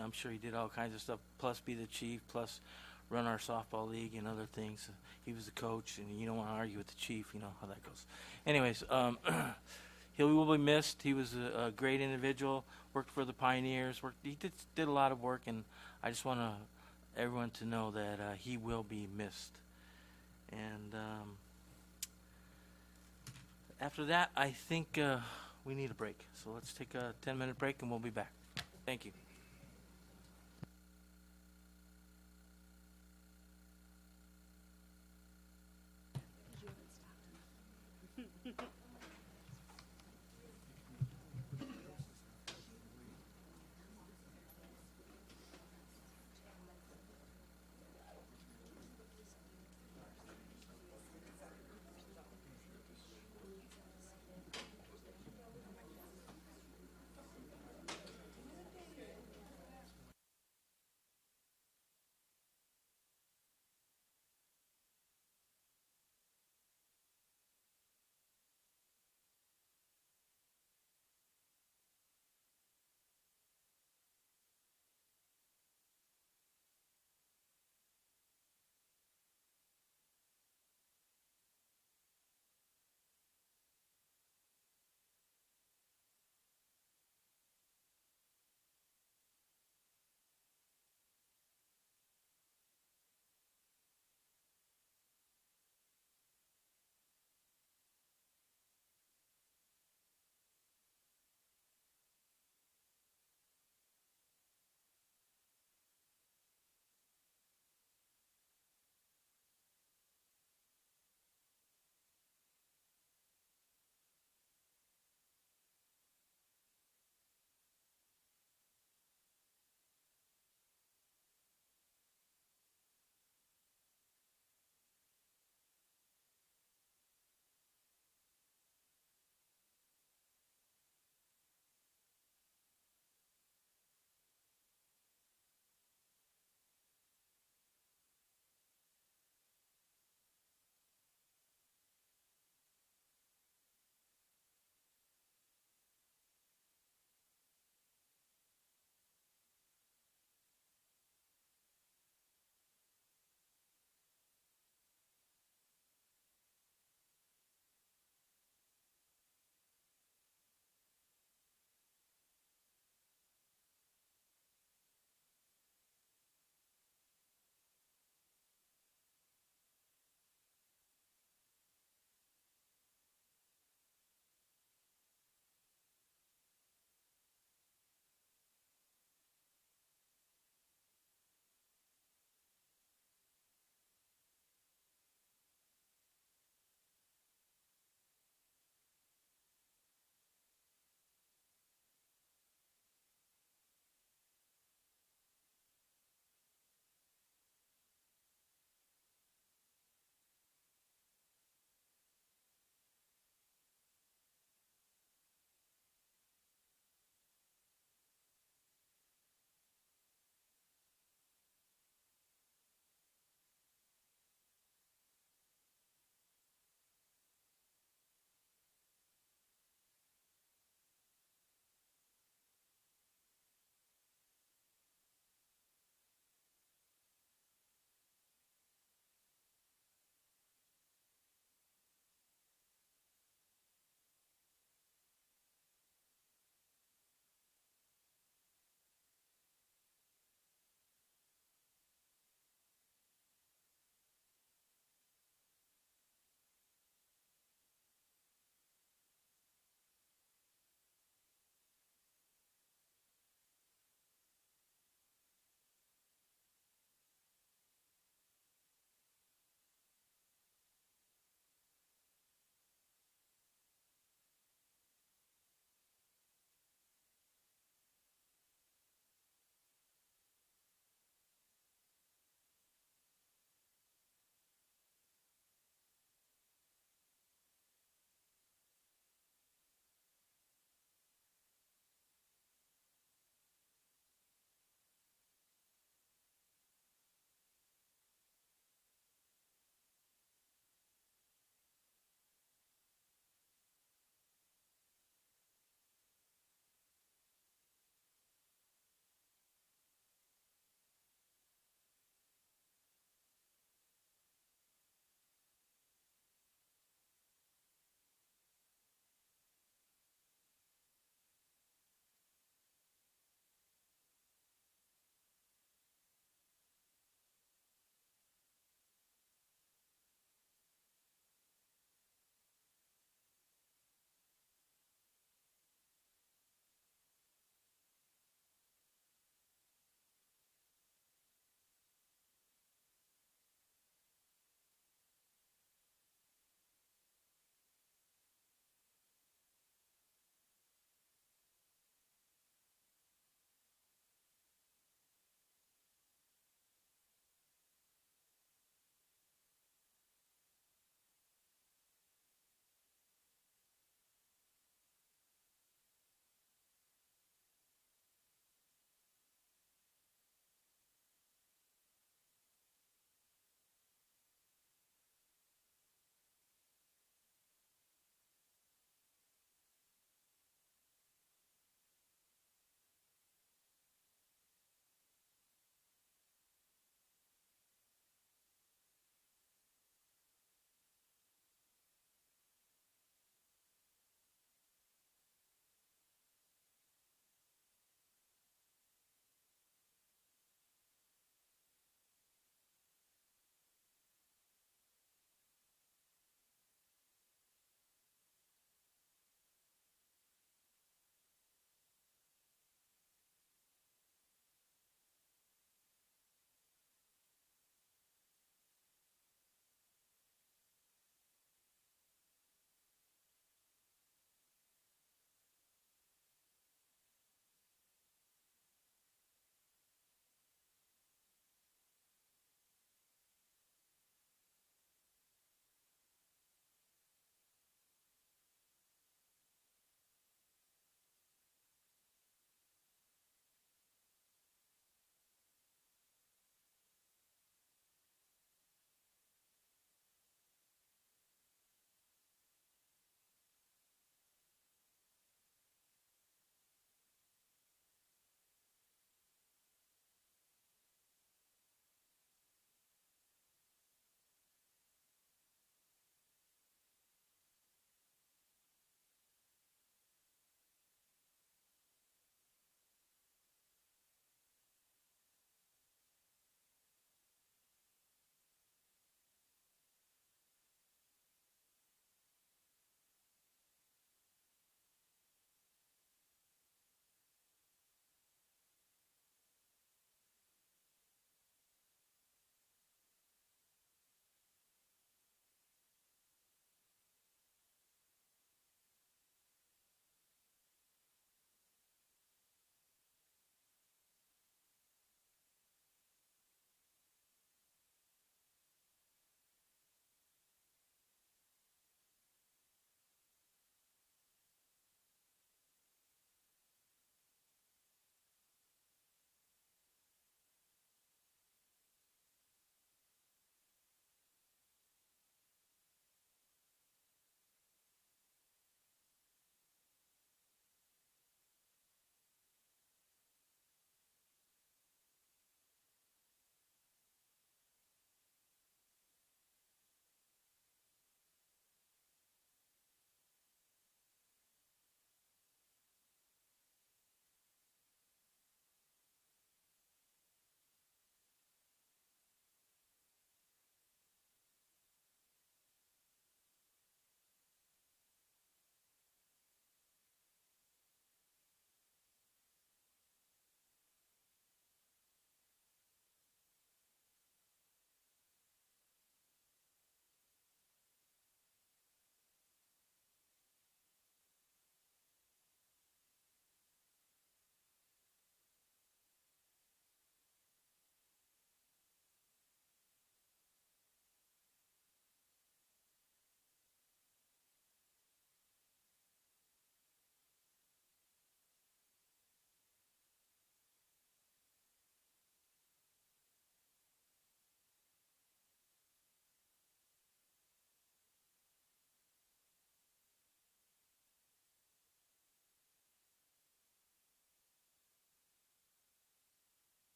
I'm sure he did all kinds of stuff, plus be the chief, plus run our softball league and other things. He was the coach, and you don't want to argue with the chief, you know how that goes. Anyways, he will be missed. He was a great individual, worked for the Pioneers, he did a lot of work, and I just want everyone to know that he will be missed. And after that, I think we need a break. So let's take a 10-minute break, and we'll be back. Thank you.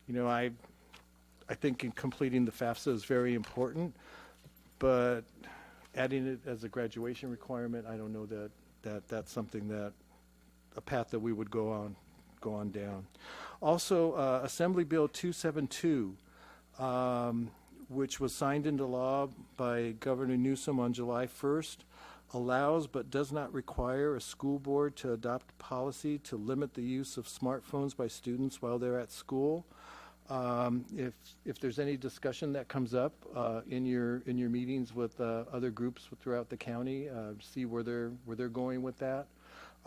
you know, I think in completing the FAFSA is very important, but adding it as a graduation requirement, I don't know that that's something that, a path that we would go on down. Also, Assembly Bill 272, which was signed into law by Governor Newsom on July 1st, allows but does not require a school board to adopt policy to limit the use of smartphones by students while they're at school. If there's any discussion that comes up in your meetings with other groups throughout the county, see where they're going with that.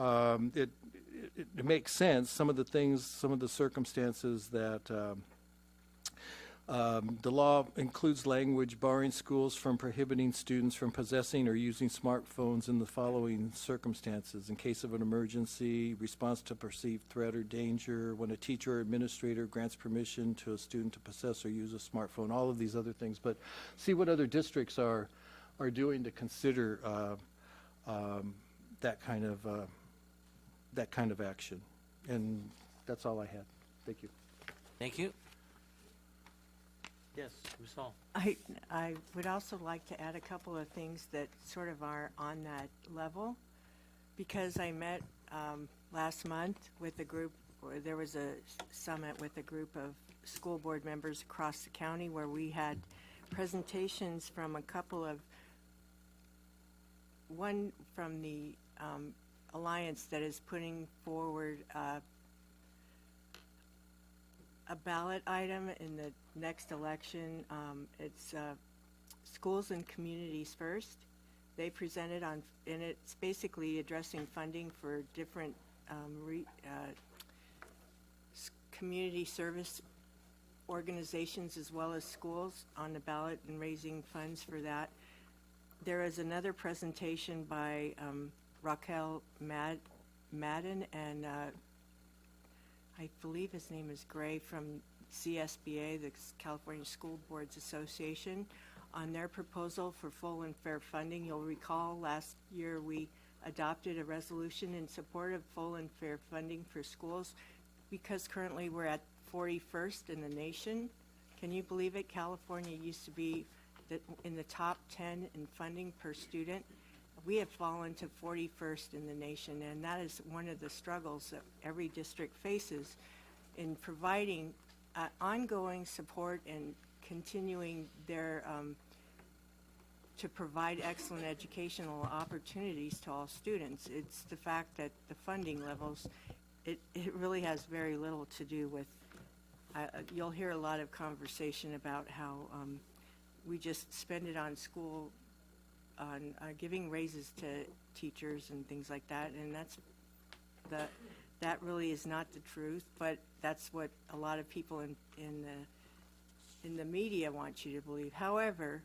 It makes sense. Some of the circumstances that the law includes language barring schools from prohibiting students from possessing or using smartphones in the following circumstances: in case of an emergency, response to perceived threat or danger, when a teacher or administrator grants permission to a student to possess or use a smartphone, all of these other things. But see what other districts are doing to consider that kind of action. And that's all I had. Thank you. Thank you. Yes, Ms. Hall. I would also like to add a couple of things that sort of are on that level, because I met last month with a group, or there was a summit with a group of school board members across the county where we had presentations from a couple of, one from the alliance that is putting forward a ballot item in the next election. It's Schools and Communities First. They presented on, and it's basically addressing funding for different community service organizations as well as schools on the ballot and raising funds for that. There is another presentation by Raquel Madden and I believe his name is Gray from CSBA, the California School Boards Association, on their proposal for full and fair funding. You'll recall last year we adopted a resolution in support of full and fair funding for schools because currently we're at 41st in the nation. Can you believe it? California used to be in the top 10 in funding per student. We have fallen to 41st in the nation, and that is one of the struggles that every district faces in providing ongoing support and continuing their to provide excellent educational opportunities to all students. It's the fact that the funding levels, it really has very little to do with, you'll hear a lot of conversation about how we just spend it on school, on giving raises to teachers and things like that, and that really is not the truth, but that's what a lot of people in the media want you to believe. However,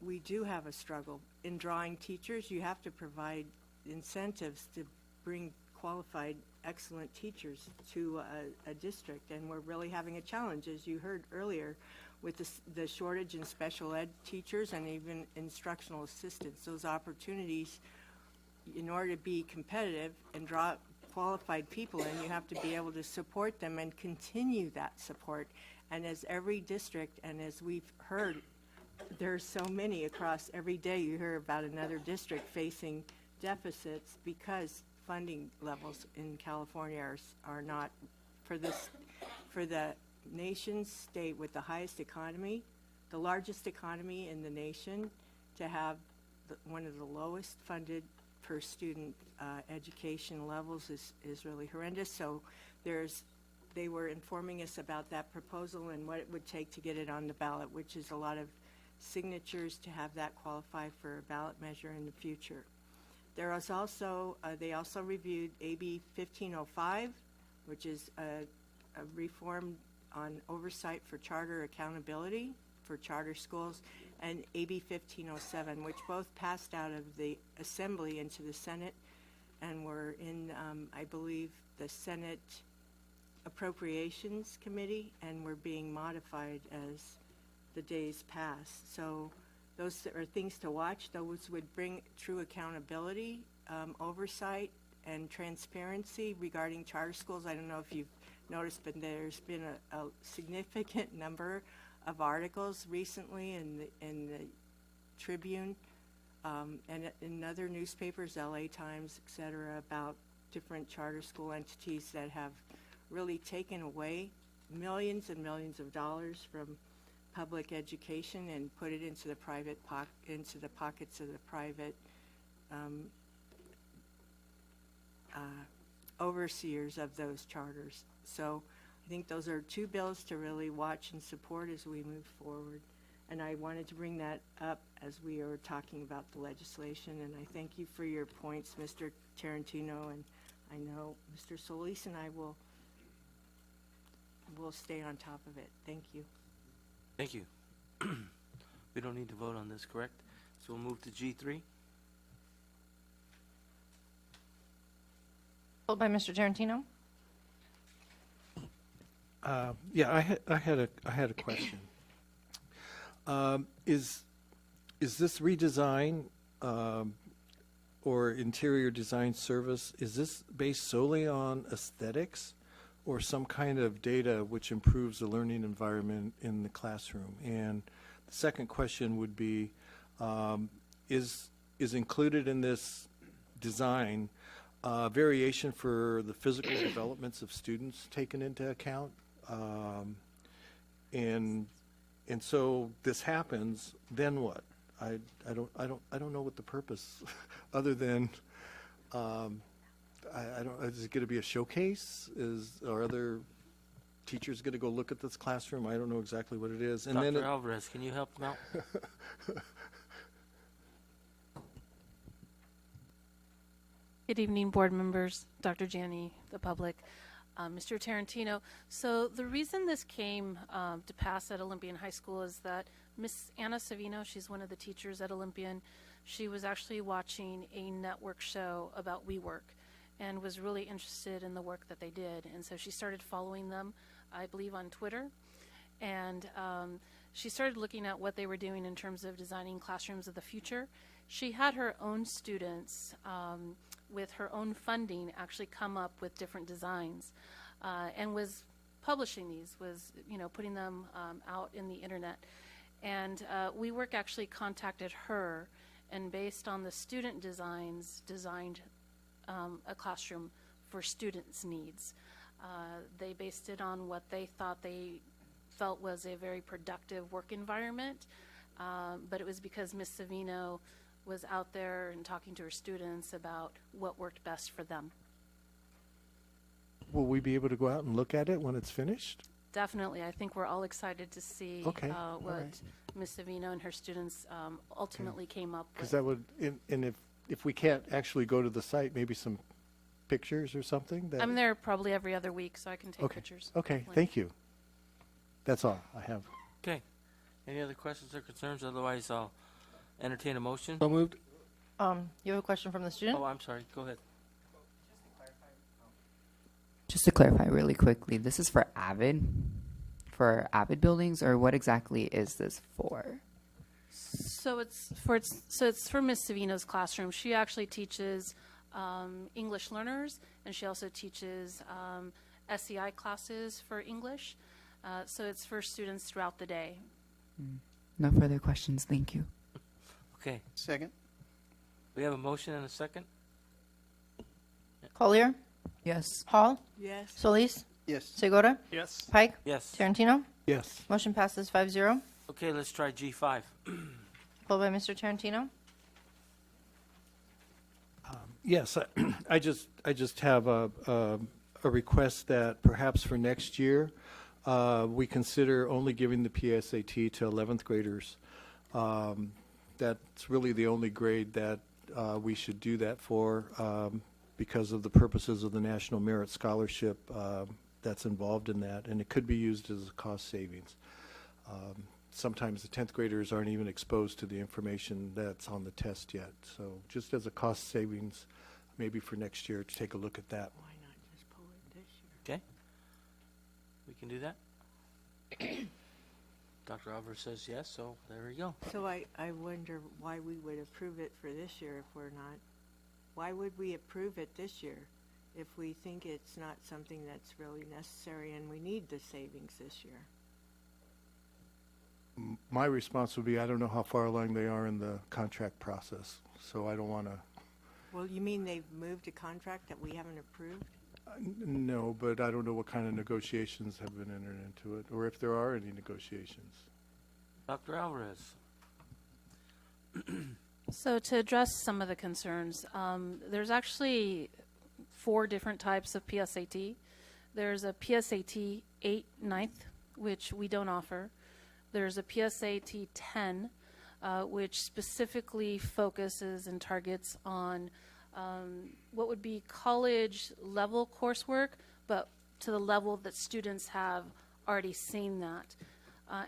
we do have a struggle in drawing teachers. You have to provide incentives to bring qualified, excellent teachers to a district, and we're really having a challenge, as you heard earlier, with the shortage in special ed teachers and even instructional assistants. Those opportunities, in order to be competitive and draw qualified people in, you have to be able to support them and continue that support. And as every district, and as we've heard, there's so many across every day, you hear about another district facing deficits because funding levels in California are not, for the nation state with the highest economy, the largest economy in the nation, to have one of the lowest funded per student education levels is really horrendous. So they were informing us about that proposal and what it would take to get it on the ballot, which is a lot of signatures to have that qualify for a ballot measure in the future. There was also, they also reviewed AB 1505, which is a reform on oversight for charter accountability for charter schools, and AB 1507, which both passed out of the Assembly into the Senate and were in, I believe, the Senate Appropriations Committee and were being modified as the days pass. So those are things to watch. Those would bring true accountability, oversight, and transparency regarding charter schools. I don't know if you've noticed, but there's been a significant number of articles recently in the Tribune and in other newspapers, LA Times, et cetera, about different charter school entities that have really taken away millions and millions of dollars from public education and put it into the into the pockets of the private overseers of those charters. So I think those are two bills to really watch and support as we move forward. And I wanted to bring that up as we are talking about the legislation. And I thank you for your points, Mr. Tarantino, and I know Mr. Solis and I will stay on top of it. Thank you. Thank you. We don't need to vote on this, correct? So we'll move to G3. Pulled by Mr. Tarantino. Yeah, I had a question. Is this redesign or interior design service, is this based solely on aesthetics or some kind of data which improves the learning environment in the classroom? And the second question would be, is included in this design variation for the physical developments of students taken into account? And so this happens, then what? I don't know what the purpose, other than I don't. Is it going to be a showcase? Are other teachers going to go look at this classroom? I don't know exactly what it is. And Dr. then Alvarez, can you help them out? Good evening, board members, Dr. Janney, the public, Mr. Tarantino. So the reason this came to pass at Olympian High School is that Miss Anna Savino, she's one of the teachers at Olympian, she was actually watching a network show about WeWork and was really interested in the work that they did. And so she started following them, I believe, on Twitter. And she started looking at what they were doing in terms of designing classrooms of the future. She had her own students with her own funding actually come up with different designs and was publishing these, was putting them out in the internet. And WeWork actually contacted her and based on the student designs, designed a classroom for students' needs. They based it on what they thought they felt was a very productive work environment, but it was because Ms. Savino was out there and talking to her students about what worked best for them. will we be able to go out and look at it when it's finished? Definitely. I think we're all excited to see Okay, what all right. Ms. Savino and her students ultimately came up with. Because that would, and if we can't actually go to the site, maybe some pictures or something? That I'm there probably every other week, so I can take Okay. pictures. Okay, Definitely. thank you. That's all I have. Okay. Any other questions or concerns? Otherwise, I'll entertain a motion. So moved. You have a question from the student? Oh, I'm sorry. Go ahead. Just to clarify really quickly, this is for Avid buildings, or what exactly is this for? So it's for Miss Savino's classroom. She actually teaches English learners, and she also teaches SEI classes for English. So it's for students throughout the day. No further questions. Thank you. Okay. Second. We have a motion and a second. Collier? Yes. Hall? Yes. Solis? Yes. Segura? Yes. Pike? Yes. Tarantino? Yes. Motion passes 5-0. Okay, let's try G5. Pulled by Mr. Tarantino. Yes, I just have a request that perhaps for next year, we consider only giving the PSAT to 11th graders. That's really the only grade that we should do that for because of the purposes of the National Merit Scholarship that's involved in that, and it could be used as a cost savings. Sometimes the 10th graders aren't even exposed to the information that's on the test yet. So just as a cost savings, maybe for next year, to take a look at that. Why not just pull it this year? Okay. We can do that. Dr. Alvarez says yes, so there we go. So I wonder why we would approve it for this year if we're not. Why would we approve it this year if we think it's not something that's really necessary and we need the savings this year? My response would be, I don't know how far along they are in the contract process, so I don't want to. Well, you mean they've moved a contract that we haven't approved? No, but I don't know what kind of negotiations have been entered into it, or if there are any negotiations. Dr. Alvarez. So to address some of the concerns, there's actually 4 different types of PSAT. There's a PSAT 8 ninth, which we don't offer. There's a PSAT 10, which specifically focuses and targets on what would be college level coursework, but to the level that students have already seen that.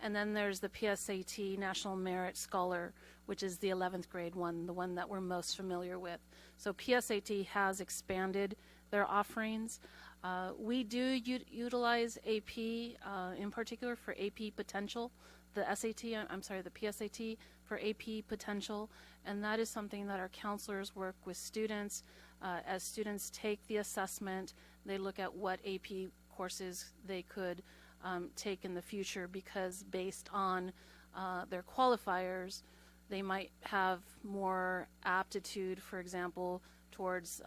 And then there's the PSAT National Merit Scholar, which is the 11th grade one, the one that we're most familiar with. So PSAT has expanded their offerings. We do utilize AP, in particular for AP Potential, the PSAT for AP Potential, and that is something that our counselors work with students. As students take the assessment, they look at what AP courses they could take in the future, because based on their qualifiers, they might have more aptitude, for example, towards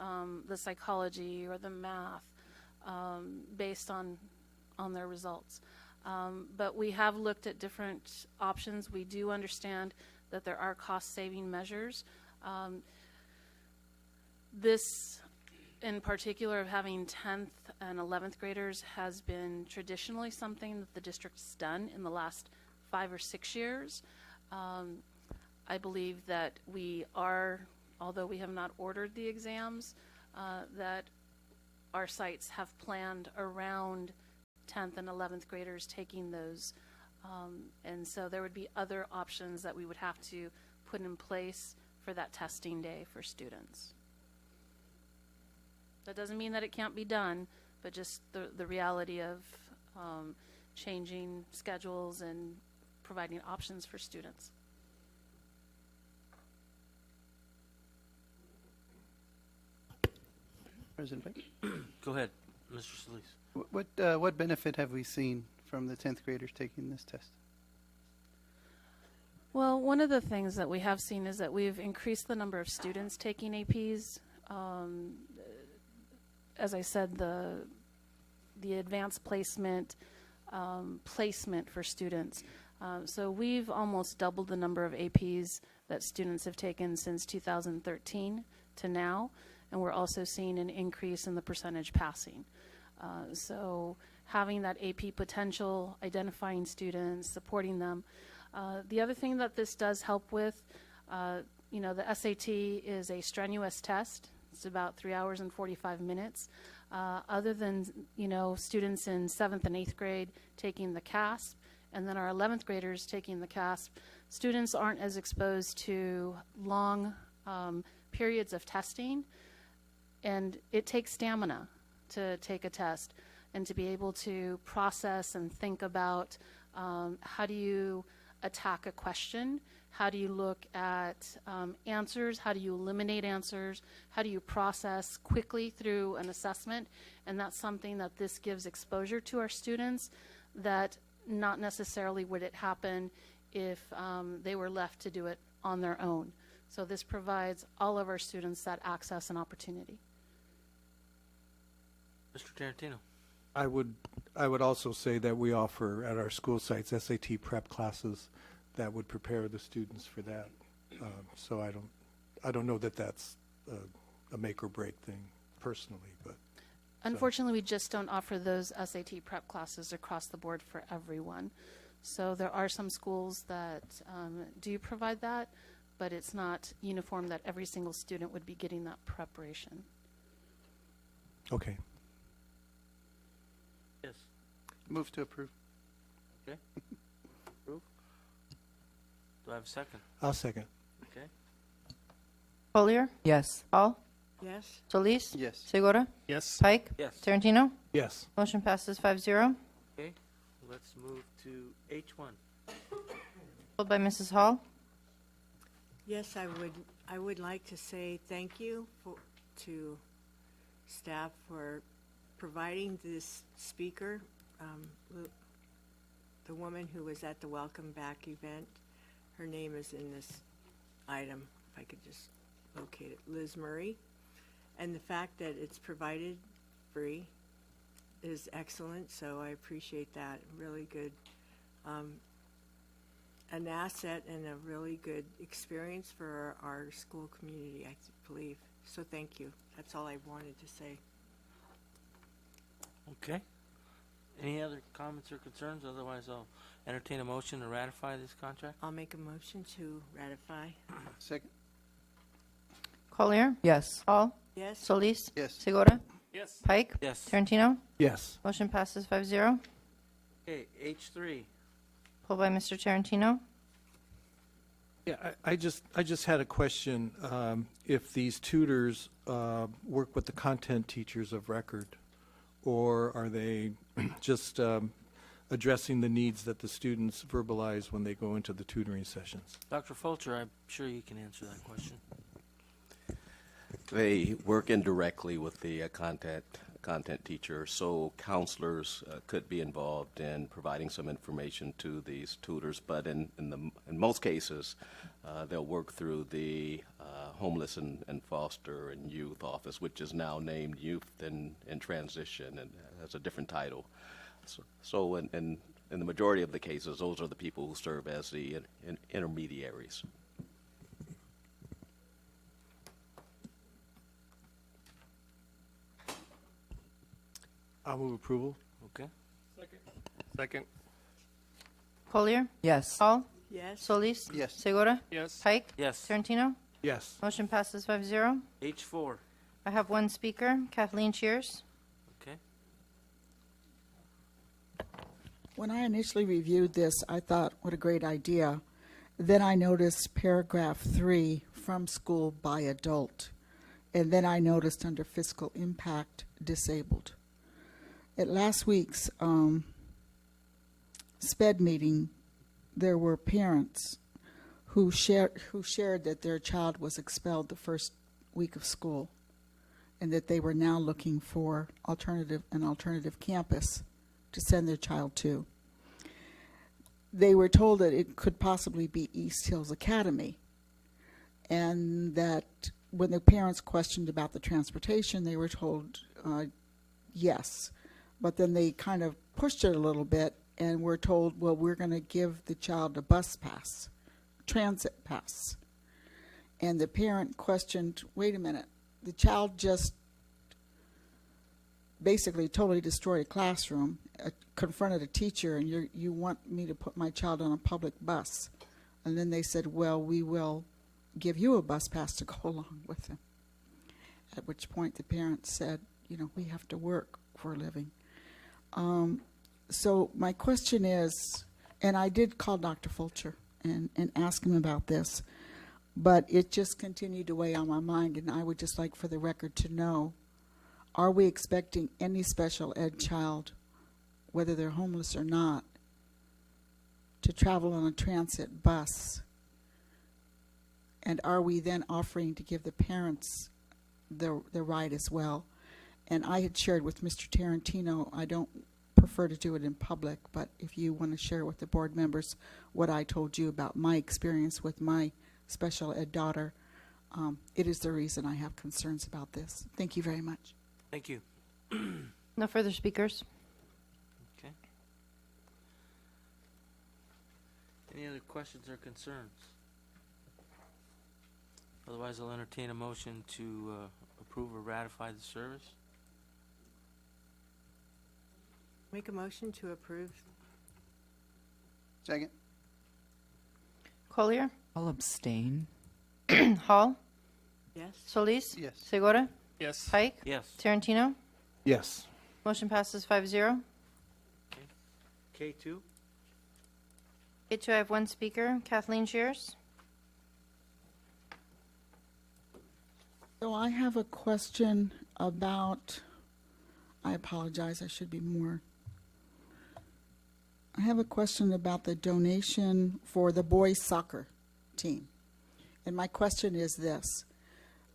the psychology or the math based on their results. But we have looked at different options. We do understand that there are cost-saving measures. This, in particular, of having 10th and 11th graders has been traditionally something that the district's done in the last 5 or 6 years. I believe that we are, although we have not ordered the exams, that our sites have planned around 10th and 11th graders taking those. And so there would be other options that we would have to put in place for that testing day for students. That doesn't mean that it can't be done, but just the reality of changing schedules and providing options for students. President Pike? Go ahead, Mr. Solis. What benefit have we seen from the 10th graders taking this test? Well, one of the things that we have seen is that we've increased the number of students taking APs. As I said, the advanced placement for students. So we've almost doubled the number of APs that students have taken since 2013 to now, and we're also seeing an increase in the percentage passing. So having that AP potential, identifying students, supporting them. The other thing that this does help with, the SAT is a strenuous test. It's about 3 hours and 45 minutes. Other than, students in 7th and 8th grade taking the CASP, and then our 11th graders taking the CASP, students aren't as exposed to long periods of testing, and it takes stamina to take a test and to be able to process and think about how do you attack a question, how do you look at answers, how do you eliminate answers, how do you process quickly through an assessment, and that's something that this gives exposure to our students that not necessarily would it happen if they were left to do it on their own. So this provides all of our students that access and opportunity. Mr. Tarantino. I would also say that we offer at our school sites SAT prep classes that would prepare the students for that. So I don't know that that's a make or break thing personally, but. Unfortunately, we just don't offer those SAT prep classes across the board for everyone. So there are some schools that do provide that, but it's not uniform that every single student would be getting that preparation. Okay. Yes. Move to approve. Okay. Approve. Do I have a second? I'll second. Okay. Collier? Yes. Hall? Yes. Solis? Yes. Segura? Yes. Pike? Yes. Tarantino? Yes. Motion passes 5-0. Okay. Let's move to H1. Followed by Mrs. Hall. Yes, I would like to say thank you to staff for providing this speaker. The woman who was at the Welcome Back event, her name is in this item, if I could just locate it, Liz Murray. And the fact that it's provided free is excellent, so I appreciate that. Really good, an asset and a really good experience for our school community, I believe. So thank you. That's all I wanted to say. Okay. Any other comments or concerns? Otherwise, I'll entertain a motion to ratify this contract. I'll make a motion to ratify. Second. Collier? Yes. Hall? Yes. Solis? Yes. Segura? Yes. Pike? Yes. Tarantino? Yes. Motion passes 5-0. Okay, H3. Pulled by Mr. Tarantino. Yeah, I just had a question. If these tutors work with the content teachers of record, or are they just addressing the needs that the students verbalize when they go into the tutoring sessions? Dr. Fulcher, I'm sure you can answer that question. They work indirectly with the content teacher, so counselors could be involved in providing some information to these tutors. But in most cases, they'll work through the homeless and foster and youth office, which is now named Youth in Transition and has a different title. So in the majority of the cases, those are the people who serve as the intermediaries. I'll move approval. Okay. Second. Collier? Yes. Hall? Yes. Solis? Yes. Segura? Yes. Pike? Yes. Tarantino? Yes. Motion passes 5-0. H4. I have one speaker, Kathleen Shears. Okay. When I initially reviewed this, I thought, what a great idea. Then I noticed paragraph 3, from school by adult. And then I noticed under fiscal impact, disabled. At last week's SPED meeting, there were parents who shared that their child was expelled the first week of school, and that they were now looking for an alternative campus to send their child to. They were told that it could possibly be East Hills Academy, and that when the parents questioned about the transportation, they were told yes. But then they kind of pushed it a little bit and were told, well, we're going to give the child a bus pass, transit pass. And the parent questioned, wait a minute, the child just basically totally destroyed a classroom, confronted a teacher, and you want me to put my child on a public bus. And then they said, well, we will give you a bus pass to go along with him. At which point the parents said, we have to work for a living. So my question is, and I did call Dr. Fulcher and ask him about this, but it just continued to weigh on my mind, and I would just like for the record to know, are we expecting any special ed child, whether they're homeless or not, to travel on a transit bus? And are we then offering to give the parents the ride as well? And I had shared with Mr. Tarantino, I don't prefer to do it in public, but if you want to share with the board members what I told you about my experience with my special ed daughter, it is the reason I have concerns about this. Thank you very much. Thank you. No further speakers. Okay. Any other questions or concerns? Otherwise, I'll entertain a motion to approve or ratify the service. Make a motion to approve. Second. Collier? I'll abstain. Hall? Yes. Solis? Yes. Segura? Yes. Pike? Yes. Tarantino? Yes. Motion passes 5-0. K2. K2, I have one speaker, Kathleen Shears. So I have a question about, I apologize, I should be more. I have a question about the donation for the boys soccer team. And my question is this.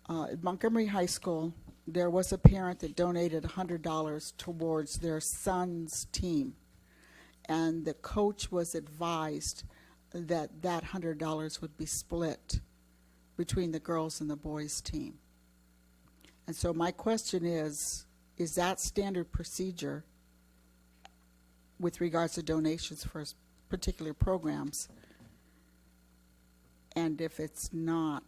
At Montgomery High School, there was a parent that donated $100 towards their son's team, and the coach was advised that that $100 would be split between the girls and the boys team. And so my question is that standard procedure with regards to donations for particular programs? And if it's not,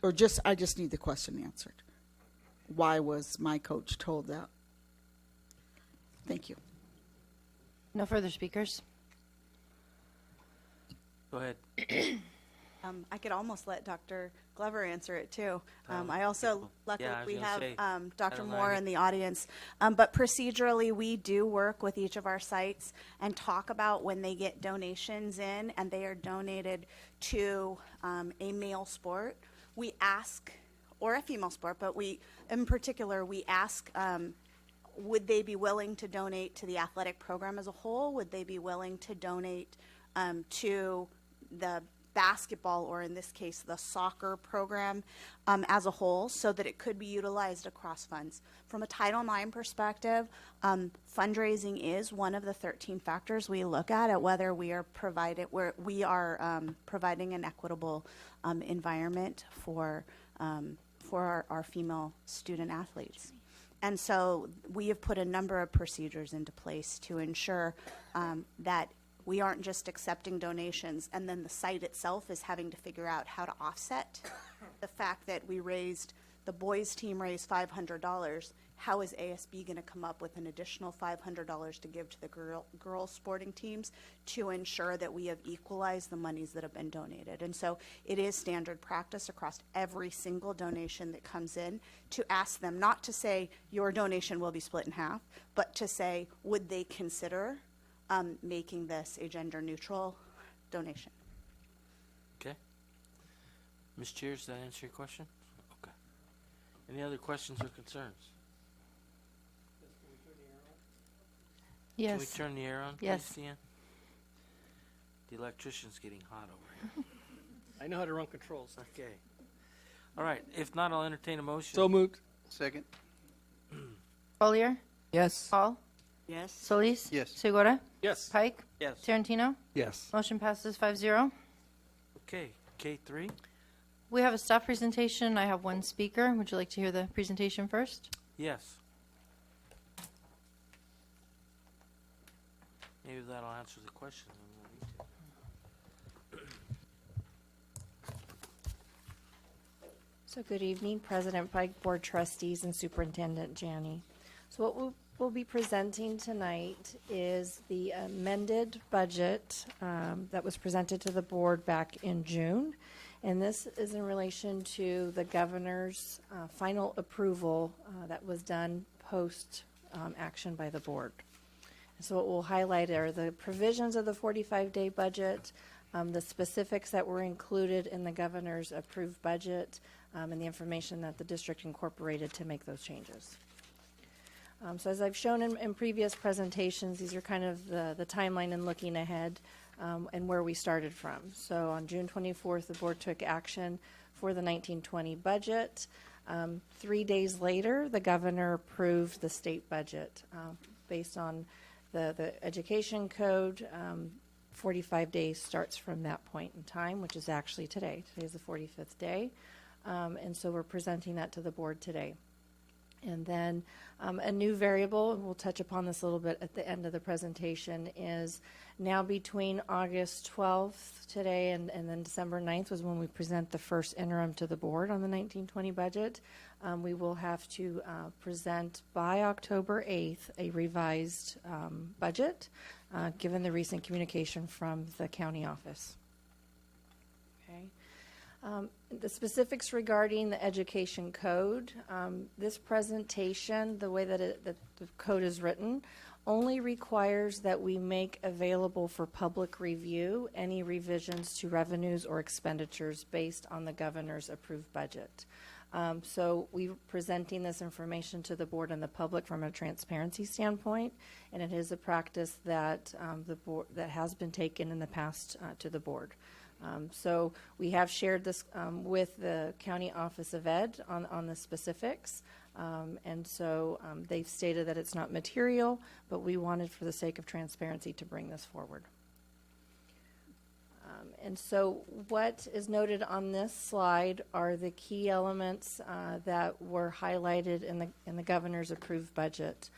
or I just need the question answered. Why was my coach told that? Thank you. No further speakers. Go ahead. I could almost let Dr. Glover answer it too. I also, luckily, Yeah, I was we gonna have say, Dr. I Moore don't in the audience. But procedurally, we do work with each of our sites and talk about when they get donations in and they are donated to a male sport. We ask, or a female sport, but in particular, we ask, would they be willing to donate to the athletic program as a whole? Would they be willing to donate to the basketball, or in this case, the soccer program as a whole, so that it could be utilized across funds? From a Title IX perspective, fundraising is one of the 13 factors we look at whether we are providing an equitable environment for our female student athletes. And so we have put a number of procedures into place to ensure that we aren't just accepting donations and then the site itself is having to figure out how to offset the fact that the boys team raised $500. How is ASB going to come up with an additional $500 to give to the girls sporting teams to ensure that we have equalized the monies that have been donated? And so it is standard practice across every single donation that comes in to ask them not to say your donation will be split in half, but to say, would they consider making this a gender-neutral donation? Okay. Ms. Cheers, does that answer your question? Okay. Any other questions or concerns? Yes. Can we turn the air on, please, Yes. Ian? The electrician's getting hot over here. I know how to run controls. Okay. All right. If not, I'll entertain a motion. So moved. Second. Collier? Yes. Hall? Yes. Solis? Yes. Segura? Yes. Pike? Yes. Tarantino? Yes. Motion passes 5-0. Okay. K3. We have a staff presentation. I have one speaker. Would you like to hear the presentation first? Yes. Maybe that'll answer the question. So good evening, President Pike, Board Trustees, and Superintendent Janney. So what we'll be presenting tonight is the amended budget that was presented to the board back in June. And this is in relation to the governor's final approval that was done post action by the board. So what we'll highlight are the provisions of the 45-day budget, the specifics that were included in the governor's approved budget, and the information that the district incorporated to make those changes. So as I've shown in previous presentations, these are kind of the timeline and looking ahead and where we started from. So on June 24th, the board took action for the 1920 budget. 3 days later, the governor approved the state budget based on the education code. 45 days starts from that point in time, which is actually today. Today is the 45th day. And so we're presenting that to the board today. And then a new variable, and we'll touch upon this a little bit at the end of the presentation, is now between August 12th today and then December 9th was when we present the first interim to the board on the 1920 budget. We will have to present by October 8th a revised budget, given the recent communication from the county office. Okay. The specifics regarding the education code, this presentation, the way that the code is written, only requires that we make available for public review any revisions to revenues or expenditures based on the governor's approved budget. So we're presenting this information to the board and the public from a transparency standpoint, and it is a practice that the board that has been taken in the past to the board. So we have shared this with the County Office of Ed on the specifics. And so they've stated that it's not material, but we wanted, for the sake of transparency, to bring this forward. And so what is noted on this slide are the key elements that were highlighted in the governor's approved budget.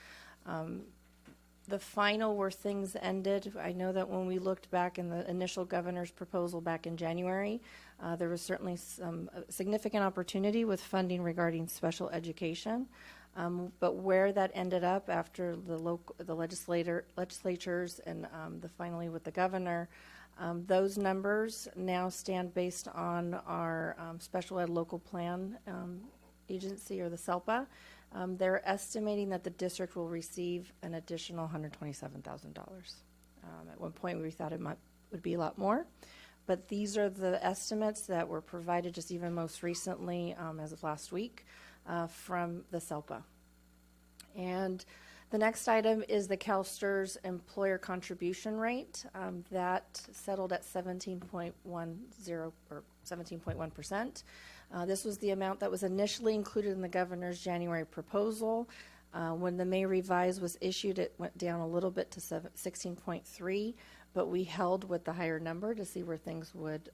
The final where things ended, I know that when we looked back in the initial governor's proposal back in January, there was certainly some significant opportunity with funding regarding special education. But where that ended up after the legislatures and finally with the governor, those numbers now stand based on our special ed local plan agency, or the SELPA. They're estimating that the district will receive an additional $127,000. At one point, we thought it would be a lot more, but these are the estimates that were provided just even most recently, as of last week, from the SELPA. And the next item is the CalSTRS employer contribution rate. That settled at 17.10 or 17.1%. This was the amount that was initially included in the governor's January proposal. When the May revise was issued, it went down a little bit to 16.3, but we held with the higher number to see where things would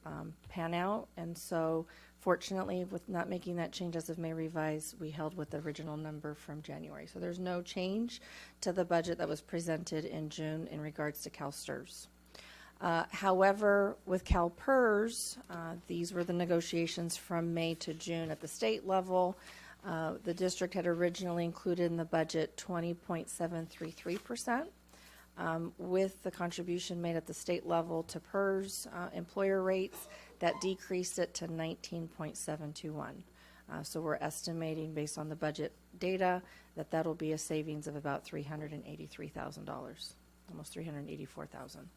pan out. And so, fortunately, with not making that change as of May revise, we held with the original number from January. So there's no change to the budget that was presented in June in regards to CalSTRS. However, with CalPERS, these were the negotiations from May to June at the state level. The district had originally included in the budget 20.733%. With the contribution made at the state level to PERS employer rates, that decreased it to 19.721. So we're estimating, based on the budget data, that that'll be a savings of about $383,000, almost $384,000.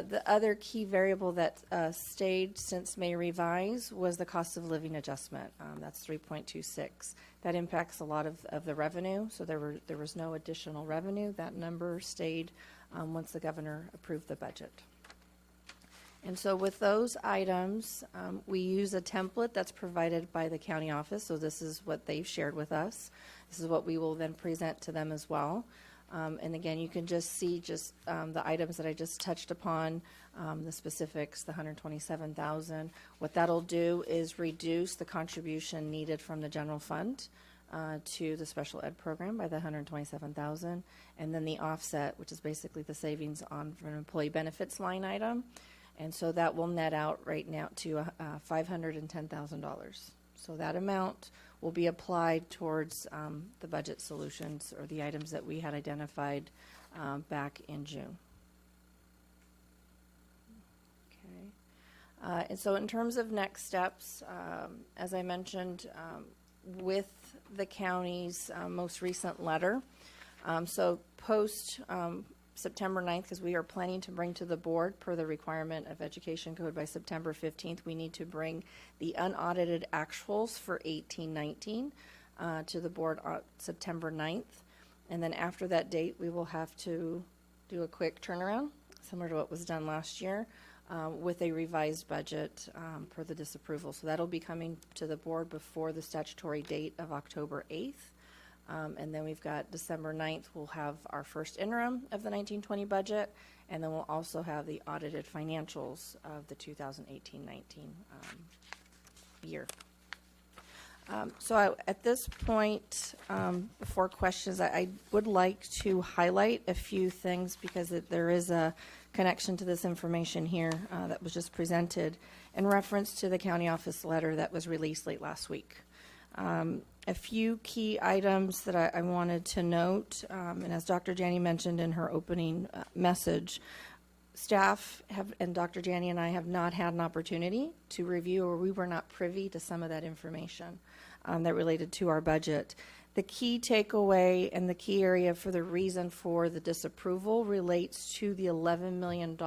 The other key variable that stayed since May revise was the cost of living adjustment. That's 3.26. That impacts a lot of the revenue, so there was no additional revenue. That number stayed once the governor approved the budget. And so with those items, we use a template that's provided by the county office. So this is what they've shared with us. This is what we will then present to them as well. And again, you can just see the items that I just touched upon, the specifics, the $127,000. What that'll do is reduce the contribution needed from the general fund to the special ed program by the $127,000, and then the offset, which is basically the savings on an employee benefits line item. And so that will net out right now to $510,000. So that amount will be applied towards the budget solutions, or the items that we had identified back in June. Okay. And so in terms of next steps, as I mentioned, with the county's most recent letter, so post September 9th, because we are planning to bring to the board, per the requirement of Education Code, by September 15th, we need to bring the unaudited actuals for 18-19 to the board on September 9th. And then after that date, we will have to do a quick turnaround, similar to what was done last year, with a revised budget per the disapproval. So that'll be coming to the board before the statutory date of October 8th. And then we've got December 9th, we'll have our first interim of the 1920 budget, and then we'll also have the audited financials of the 2018-19 year. So at this point, before questions, I would like to highlight a few things, because there is a connection to this information here that was just presented in reference to the county office letter that was released late last week. A few key items that I wanted to note, and as Dr. Janney mentioned in her opening message, staff and Dr. Janney and I have not had an opportunity to review, or we were not privy to some of that information that related to our budget. The key takeaway and the key area for the reason for the disapproval relates to the $11 million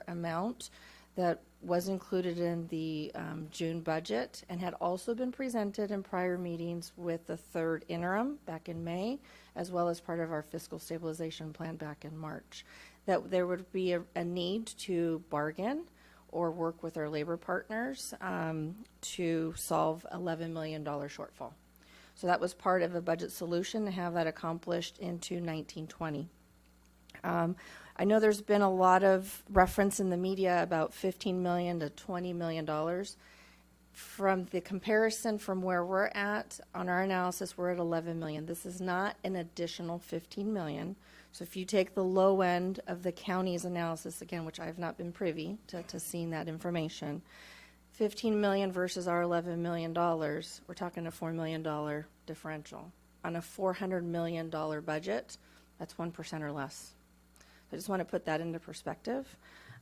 amount that was included in the June budget and had also been presented in prior meetings with the third interim back in May, as well as part of our fiscal stabilization plan back in March. That there would be a need to bargain or work with our labor partners to solve $11 million shortfall. So that was part of a budget solution to have that accomplished into 1920. I know there's been a lot of reference in the media about $15 million to $20 million. From the comparison from where we're at on our analysis, we're at 11 million. This is not an additional 15 million. So if you take the low end of the county's analysis, again, which I have not been privy to seeing that information, 15 million versus our $11 million, we're talking a $4 million differential. On a $400 million budget, that's 1% or less. I just want to put that into perspective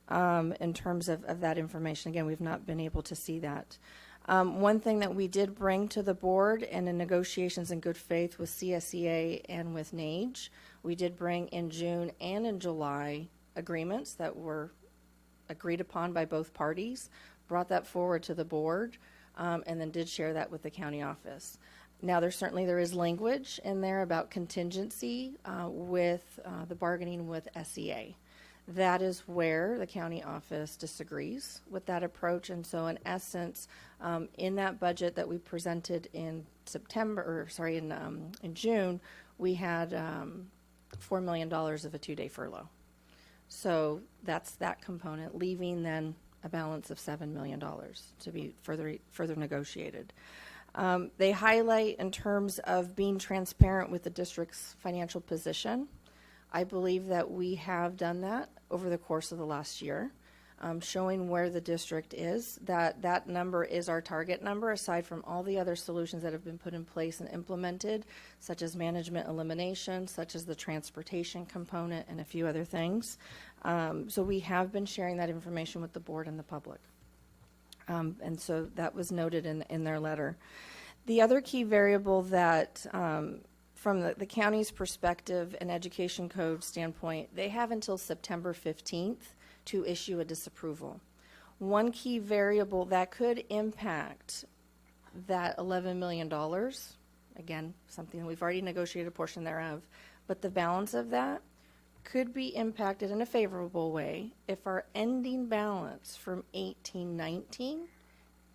in terms of that information. Again, we've not been able to see that. One thing that we did bring to the board and in negotiations in good faith with CSEA and with NAGE, we did bring in June and in July agreements that were agreed upon by both parties, brought that forward to the board, and then did share that with the county office. Now, there is language in there about contingency with the bargaining with SEA. That is where the county office disagrees with that approach, and so in essence, in that budget that we presented in in June, we had $4 million of a 2-day furlough. So that's that component, leaving then a balance of $7 million to be further negotiated. They highlight in terms of being transparent with the district's financial position. I believe that we have done that over the course of the last year, showing where the district is, that number is our target number, aside from all the other solutions that have been put in place and implemented, such as management elimination, such as the transportation component, and a few other things. So we have been sharing that information with the board and the public. And so that was noted in their letter. The other key variable that from the county's perspective and education code standpoint, they have until September 15th to issue a disapproval. One key variable that could impact that $11 million, again, something we've already negotiated a portion thereof, but the balance of that could be impacted in a favorable way if our ending balance from 18-19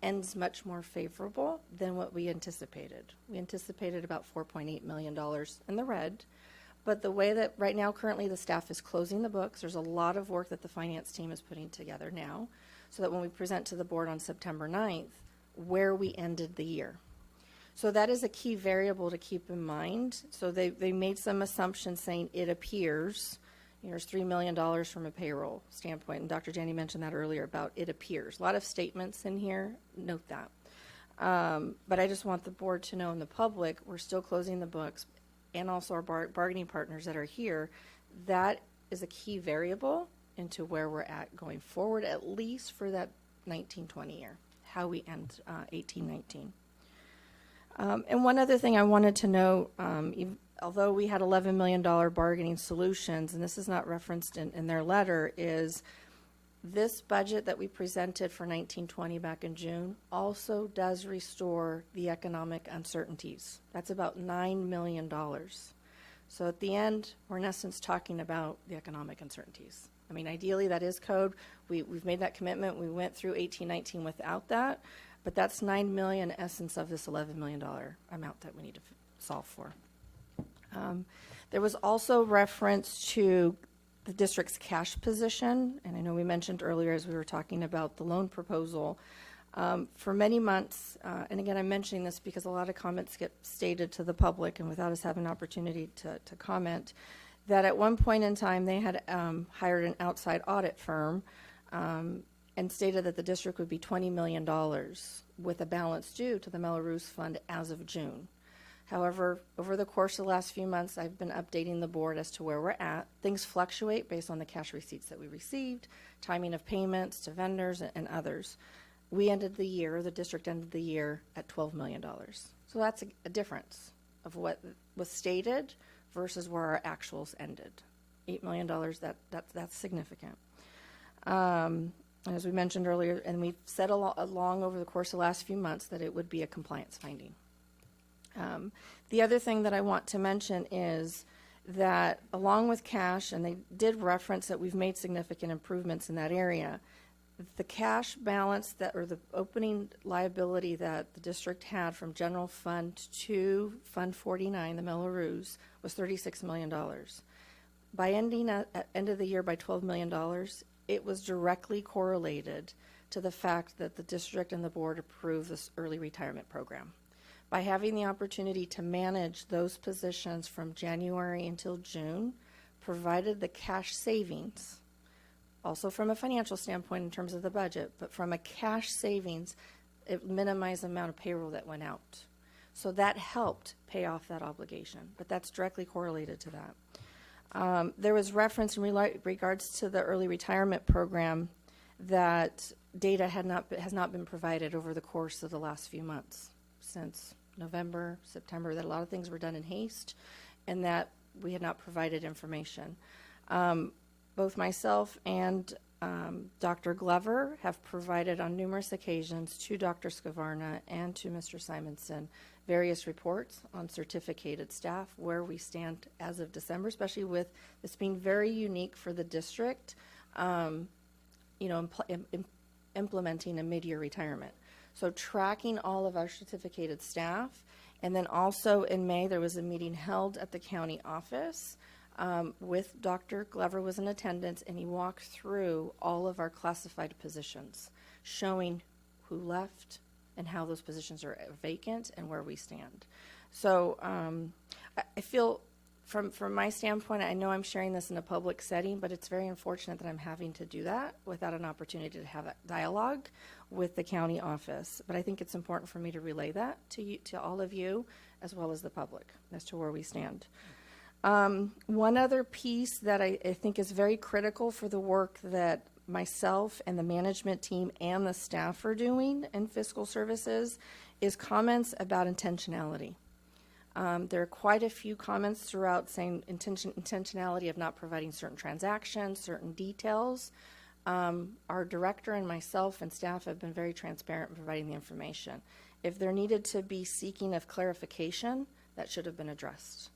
ends much more favorable than what we anticipated. We anticipated about $4.8 million in the red, but the way that right now currently the staff is closing the books, there's a lot of work that the finance team is putting together now so that when we present to the board on September 9th, where we ended the year. So that is a key variable to keep in mind. So they made some assumptions saying it appears, there's $3 million from a payroll standpoint, and Dr. Janney mentioned that earlier about it appears. A lot of statements in here, note that. But I just want the board to know and the public, we're still closing the books, and also our bargaining partners that are here, that is a key variable into where we're at going forward, at least for that 19-20 year, how we end 18-19. And one other thing I wanted to note, although we had $11 million bargaining solutions, and this is not referenced in their letter, is this budget that we presented for 19-20 back in June also does restore the economic uncertainties. That's about $9 million. So at the end, we're in essence talking about the economic uncertainties. I mean, ideally that is code. We've made that commitment. We went through 18-19 without that, but that's $9 million in essence of this $11 million amount that we need to solve for. There was also reference to the district's cash position, and I know we mentioned earlier as we were talking about the loan proposal. For many months, and again I'm mentioning this because a lot of comments get stated to the public and without us having an opportunity to comment, that at one point in time they had hired an outside audit firm and stated that the district would be $20 million with a balance due to the Melrose Fund as of June. However, over the course of the last few months, I've been updating the board as to where we're at. Things fluctuate based on the cash receipts that we received, timing of payments to vendors and others. We ended the year, the district ended the year at $12 million. So that's a difference of what was stated versus where our actuals ended. $8 million, that's significant. As we mentioned earlier, and we've said along over the course of the last few months that it would be a compliance finding. The other thing that I want to mention is that along with cash, and they did reference that we've made significant improvements in that area, The cash balance that, or the opening liability that the district had from general fund to Fund 49, the Melrose, was $36 million. By ending at end of the year by $12 million, it was directly correlated to the fact that the district and the board approved this early retirement program. By having the opportunity to manage those positions from January until June, provided the cash savings, also from a financial standpoint in terms of the budget, but from a cash savings, it minimized the amount of payroll that went out. So that helped pay off that obligation, but that's directly correlated to that. There was reference in regards to the early retirement program that data has not been provided over the course of the last few months, since November, September, that a lot of things were done in haste and that we had not provided information. Both myself and Dr. Glover have provided on numerous occasions to Dr. Scavarna and to Mr. Simonson various reports on certificated staff, where we stand as of December, especially with this being very unique for the district, implementing a mid-year retirement. So tracking all of our certificated staff, and then also in May there was a meeting held at the county office with Dr. Glover was in attendance, and he walked through all of our classified positions, showing who left and how those positions are vacant and where we stand. So I feel from my standpoint, I know I'm sharing this in a public setting, but it's very unfortunate that I'm having to do that without an opportunity to have a dialogue with the county office. But I think it's important for me to relay that to you, to all of you, as well as the public, as to where we stand. One other piece that I think is very critical for the work that myself and the management team and the staff are doing in fiscal services is comments about intentionality. There are quite a few comments throughout saying intentionality of not providing certain transactions, certain details. Our director and myself and staff have been very transparent in providing the information. If there needed to be seeking of clarification, that should have been addressed.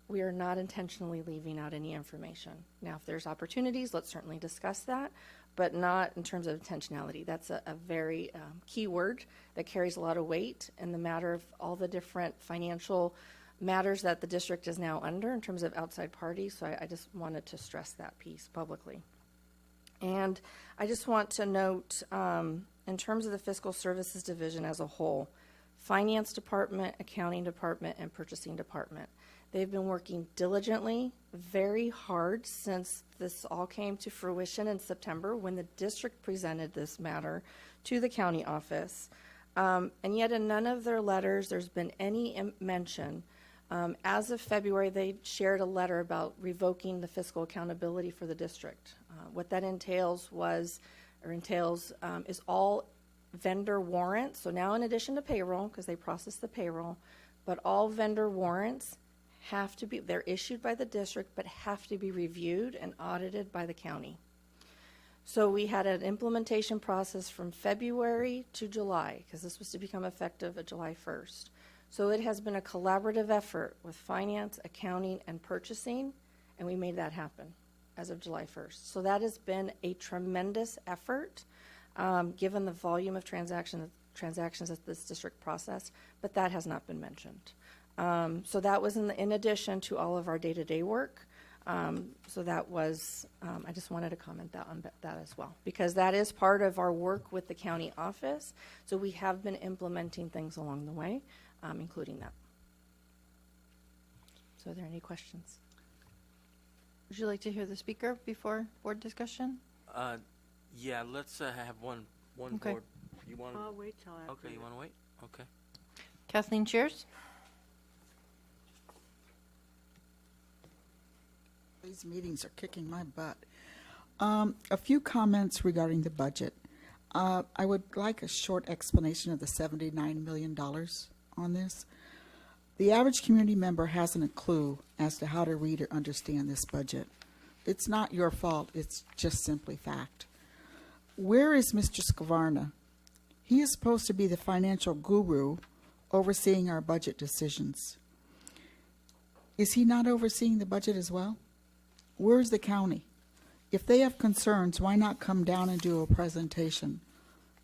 We are not intentionally leaving out any information. Now, if there's opportunities, let's certainly discuss that, but not in terms of intentionality. That's a very key word that carries a lot of weight in the matter of all the different financial matters that the district is now under in terms of outside parties. So I just wanted to stress that piece publicly. And I just want to note, in terms of the Fiscal Services Division as a whole, Finance Department, Accounting Department, and Purchasing Department, they've been working diligently, very hard since this all came to fruition in September when the district presented this matter to the county office. And yet in none of their letters there's been any mention. As of February, they shared a letter about revoking the fiscal accountability for the district. What that entails is all vendor warrants. So now in addition to payroll, because they process the payroll, but all vendor warrants have to be, they're issued by the district, but have to be reviewed and audited by the county. So we had an implementation process from February to July, because this was to become effective at July 1st. So it has been a collaborative effort with finance, accounting, and purchasing, and we made that happen as of July 1st. So that has been a tremendous effort, given the volume of transactions that this district processed, but that has not been mentioned. So that was in addition to all of our day-to-day work. So that was, I just wanted to comment on that as well, because that is part of our work with the county office. So we have been implementing things along the way, including that. So are there any questions? Would you like to hear the speaker before board discussion? Yeah, let's have one Okay. board. You want? I'll wait till after. Okay, you want to wait? Okay. Kathleen Cheers. These meetings are kicking my butt. A few comments regarding the budget. I would like a short explanation of the $79 million on this. The average community member hasn't a clue as to how to read or understand this budget. It's not your fault, it's just simply fact. Where is Mr. Scavarna? He is supposed to be the financial guru overseeing our budget decisions. Is he not overseeing the budget as well? Where's the county? If they have concerns, why not come down and do a presentation?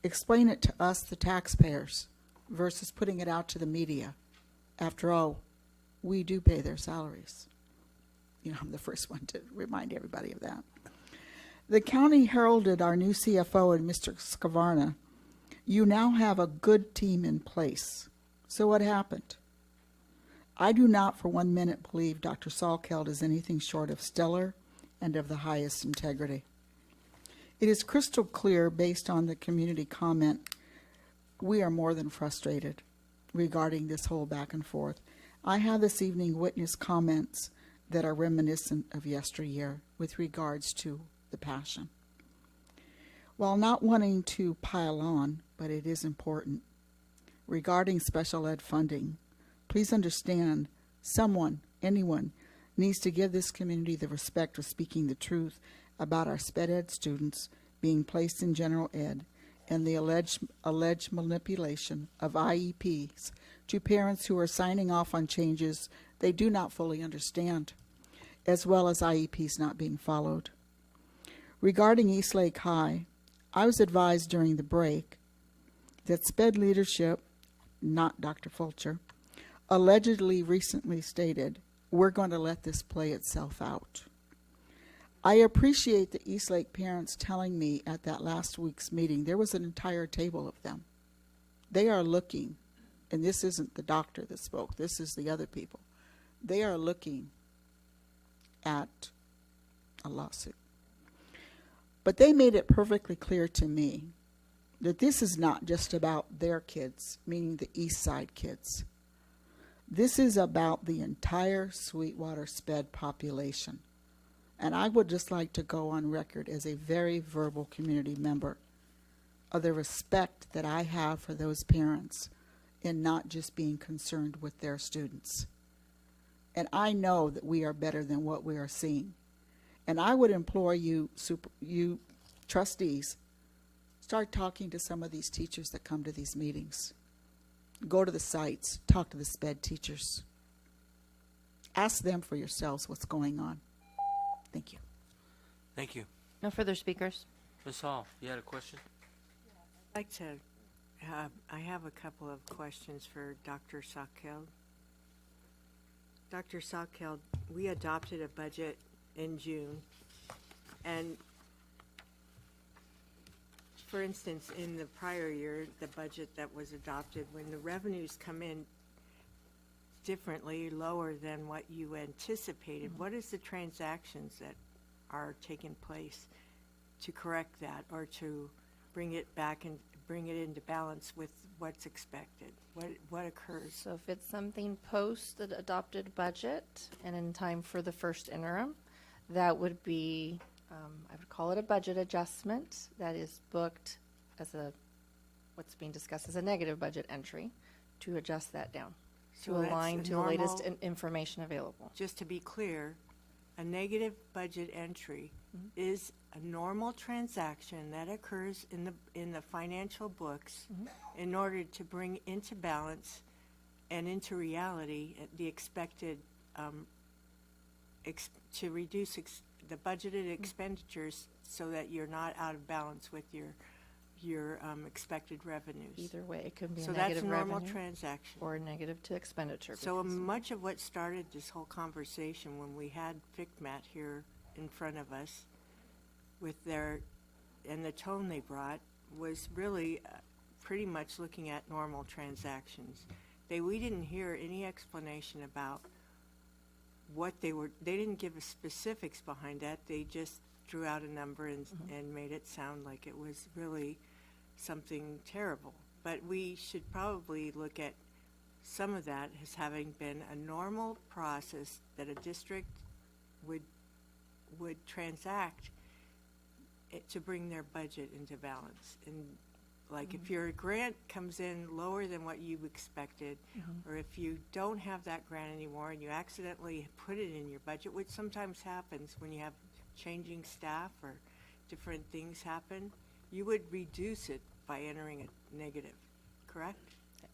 Explain it to us, the taxpayers, versus putting it out to the media. After all, we do pay their salaries. You know, I'm the first one to remind everybody of that. The county heralded our new CFO and Mr. Scavarna. You now have a good team in place. So what happened? I do not for 1 minute believe Dr. Salkeld is anything short of stellar and of the highest integrity. It is crystal clear, based on the community comment, we are more than frustrated regarding this whole back and forth. I have this evening witnessed comments that are reminiscent of yesteryear with regards to the passion. While not wanting to pile on, but it is important, regarding special ed funding, please understand someone, anyone, needs to give this community the respect of speaking the truth about our sped ed students being placed in general ed and the alleged manipulation of IEPs to parents who are signing off on changes they do not fully understand, as well as IEPs not being followed. Regarding Eastlake High, I was advised during the break that SPED leadership, not Dr. Fulcher, allegedly recently stated, we're going to let this play itself out. I appreciate the Eastlake parents telling me at that last week's meeting, there was an entire table of them. They are looking, and this isn't the doctor that spoke, this is the other people. They are looking at a lawsuit. But they made it perfectly clear to me that this is not just about their kids, meaning the East Side kids. This is about the entire Sweetwater SPED population. And I would just like to go on record as a very verbal community member of the respect that I have for those parents in not just being concerned with their students. And I know that we are better than what we are seeing. And I would implore you, you trustees, start talking to some of these teachers that come to these meetings. Go to the sites, talk to the SPED teachers. Ask them for yourselves what's going on. Thank you. Thank you. No further speakers. Ms. Hall, you had a question? I'd like to, I have a couple of questions for Dr. Salkeld. Dr. Salkeld, we adopted a budget in June, and for instance, in the prior year, the budget that was adopted, when the revenues come in differently, lower than what you anticipated, what is the transactions that are taking place to correct that or to bring it back and bring it into balance with what's expected? What occurs? So if it's something post the adopted budget and in time for the first interim, that would be, I would call it a budget adjustment that is booked as what's being discussed as a negative budget entry to adjust that down, to So that's align a to the latest normal- information available. Just to be clear, a negative budget entry is a normal transaction that occurs in the financial books in order to bring into balance and into reality the expected to reduce the budgeted expenditures so that you're not out of balance with your expected revenues. Either way, it could be So a that's negative a normal revenue transaction. or a negative to expenditure. So because- much of what started this whole conversation when we had FICMAT here in front of us with and the tone they brought was really pretty much looking at normal transactions. We didn't hear any explanation about what they didn't give us specifics behind that. They just drew out a number and made it sound like it was really something terrible. But we should probably look at some of that as having been a normal process that a district would transact to bring their budget into balance. And like if your grant comes in lower than what you expected, or if you don't have that grant anymore and you accidentally put it in your budget, which sometimes happens when you have changing staff or different things happen, you would reduce it by entering a negative, correct?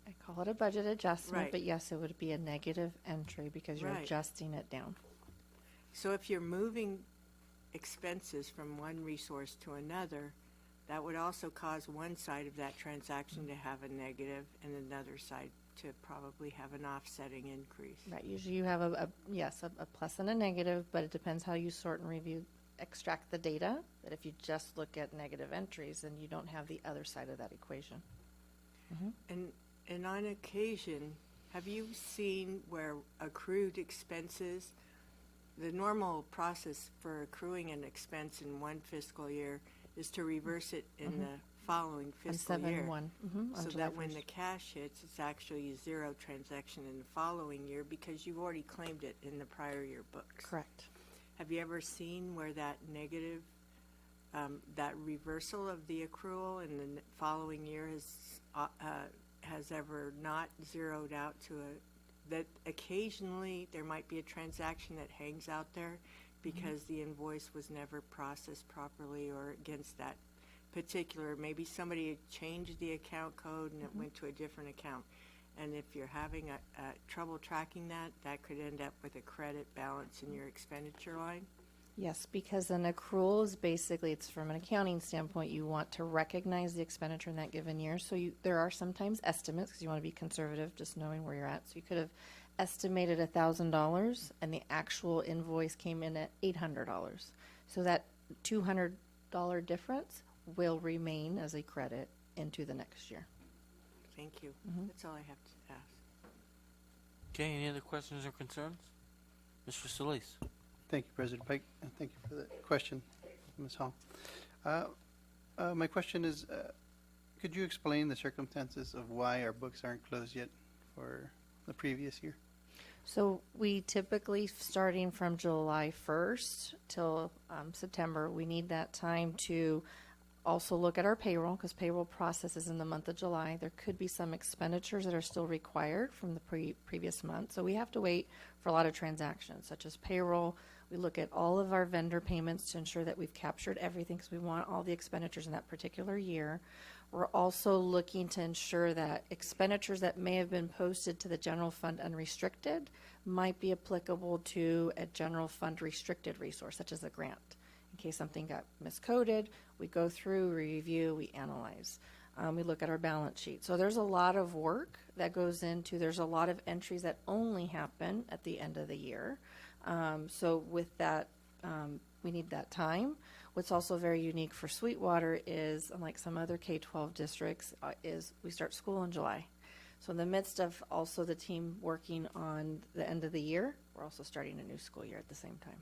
I call it a budget adjustment, Right. but yes, it would be a negative entry because you're Right. adjusting it down. So if you're moving expenses from one resource to another, that would also cause one side of that transaction to have a negative and another side to probably have an offsetting increase. Right, usually you have a plus and a negative, but it depends how you sort and review, extract the data. That if you just look at negative entries, then you don't have the other side of that equation. And on occasion, have you seen where accrued expenses, the normal process for accruing an expense in one fiscal year is to reverse it in the following fiscal year. So that when the cash hits, it's actually a zero transaction in the following year because you've already claimed it in the prior year books. Correct. Have you ever seen where that negative, that reversal of the accrual in the following year has ever not zeroed out to that occasionally there might be a transaction that hangs out there because the invoice was never processed properly or against that particular, maybe somebody had changed the account code and it went to a different account. And if you're having a trouble tracking that, that could end up with a credit balance in your expenditure line. Yes, because an accrual is basically, it's from an accounting standpoint, you want to recognize the expenditure in that given year. So there are sometimes estimates because you want to be conservative, just knowing where you're at. So you could have estimated $1,000 and the actual invoice came in at $800. So that $200 difference will remain as a credit into the next year. Thank you. That's all I have to ask. Okay, any other questions or concerns? Mr. Solis. Thank you, President Pike, and thank you for the question, Ms. Hall. My question is, could you explain the circumstances of why our books aren't closed yet for the previous year? So we typically, starting from July 1st till September, we need that time to also look at our payroll because payroll processes in the month of July. There could be some expenditures that are still required from the previous month. So we have to wait for a lot of transactions such as payroll. We look at all of our vendor payments to ensure that we've captured everything because we want all the expenditures in that particular year. We're also looking to ensure that expenditures that may have been posted to the general fund unrestricted might be applicable to a general fund restricted resource, such as a grant. In case something got miscoded, we go through, review, we analyze. We look at our balance sheet. So there's a lot of work that goes into, there's a lot of entries that only happen at the end of the year. So with that, we need that time. What's also very unique for Sweetwater is, unlike some other K-12 districts, is we start school in July. So in the midst of also the team working on the end of the year, we're also starting a new school year at the same time.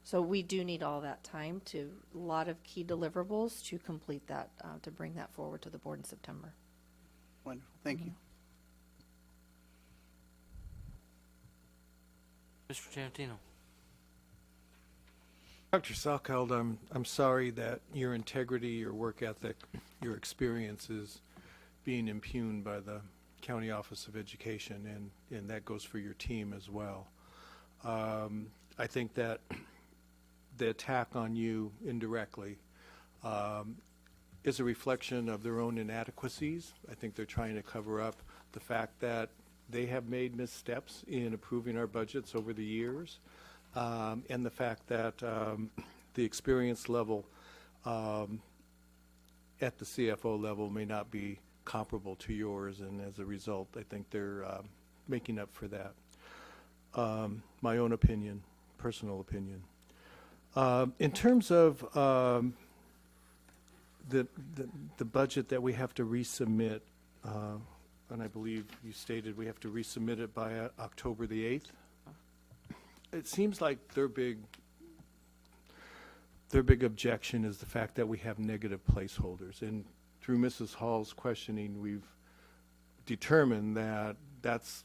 So we do need all that time to, a lot of key deliverables to complete that, to bring that forward to the board in September. Wonderful, thank you. Mr. Tarantino. Dr. Salkeld, I'm sorry that your integrity, your work ethic, your experience is being impugned by the County Office of Education, and that goes for your team as well. I think that the attack on you indirectly is a reflection of their own inadequacies. I think they're trying to cover up the fact that they have made missteps in approving our budgets over the years, and the fact that the experience level at the CFO level may not be comparable to yours, and as a result, I think they're making up for that. My own opinion, personal opinion. In terms of the budget that we have to resubmit, and I believe you stated we have to resubmit it by October the 8th. It seems like their big objection is the fact that we have negative placeholders. And through Mrs. Hall's questioning, we've determined that that's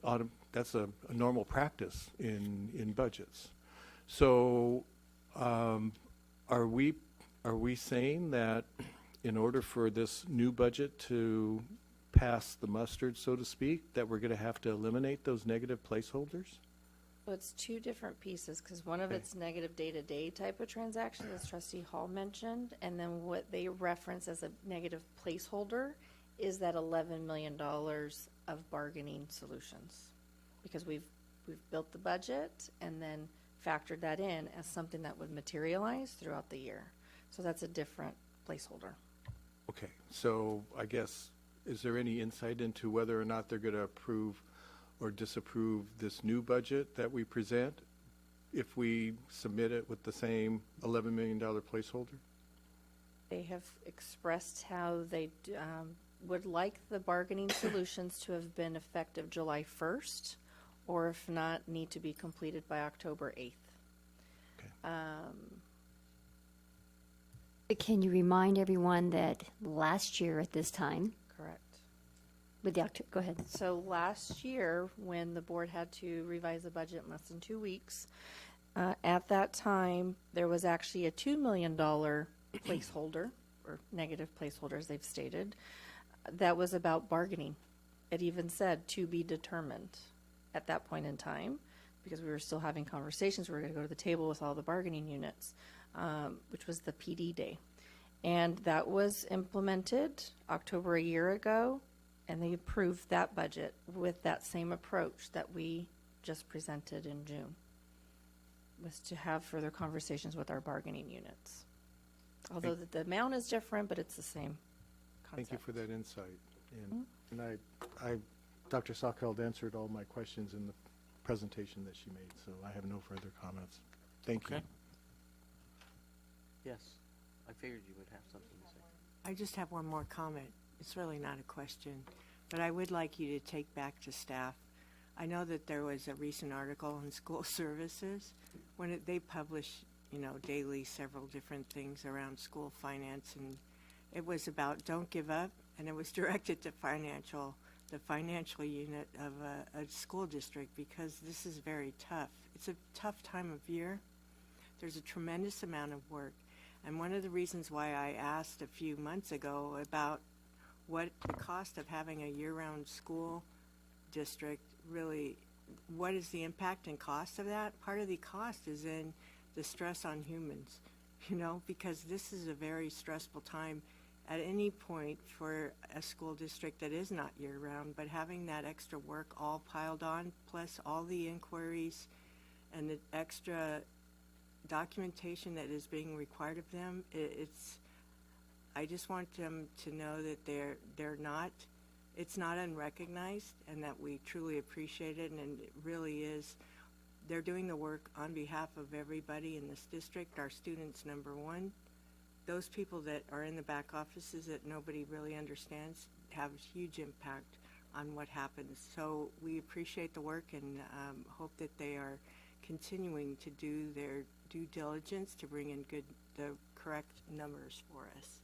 a normal practice in budgets. So are we saying that in order for this new budget to pass the mustard, so to speak, that we're going to have to eliminate those negative placeholders? Well, it's two different pieces because one of it's negative day-to-day type of transaction, as Trustee Hall mentioned, and then what they reference as a negative placeholder is that $11 million of bargaining solutions, because we've built the budget, and then factored that in as something that would materialize throughout the year. So that's a different placeholder. Okay, so I guess, is there any insight into whether or not they're going to approve or disapprove this new budget that we present if we submit it with the same $11 million placeholder? They have expressed how they would like the bargaining solutions to have been effective July 1st, or if not, need to be completed by October 8th. Can you remind everyone that last year at this time, Correct. with the go ahead. So last year, when the board had to revise the budget in less than 2 weeks, at that time, there was actually a $2 million placeholder, or negative placeholder, as they've stated, that was about bargaining. It even said to be determined at that point in time, because we were still having conversations. We were going to go to the table with all the bargaining units, which was the PD day. And that was implemented October a year ago, and they approved that budget with that same approach that we just presented in June, was to have further conversations with our bargaining units. Although the amount is different, but it's the same concept. Thank you for that insight. And I Dr. Sockeld answered all my questions in the presentation that she made, so I have no further comments. Thank you. Yes, I figured you would have something to say. I just have one more comment. It's really not a question, but I would like you to take back to staff. I know that there was a recent article on school services when they publish, daily several different things around school finance, and it was about don't give up, and it was directed to the financial unit of a school district, because this is very tough. It's a tough time of year. There's a tremendous amount of work. And one of the reasons why I asked a few months ago about what the cost of having a year-round school district really, what is the impact and cost of that? Part of the cost is in the stress on humans, because this is a very stressful time at any point for a school district that is not year-round, but having that extra work all piled on, plus all the inquiries and the extra documentation that is being required of them, I just want them to know that it's not unrecognized, and that we truly appreciate it, and it really is. They're doing the work on behalf of everybody in this district, our students, number one. Those people that are in the back offices that nobody really understands have huge impact on what happens. So we appreciate the work, and hope that they are continuing to do their due diligence to bring in the correct numbers for us.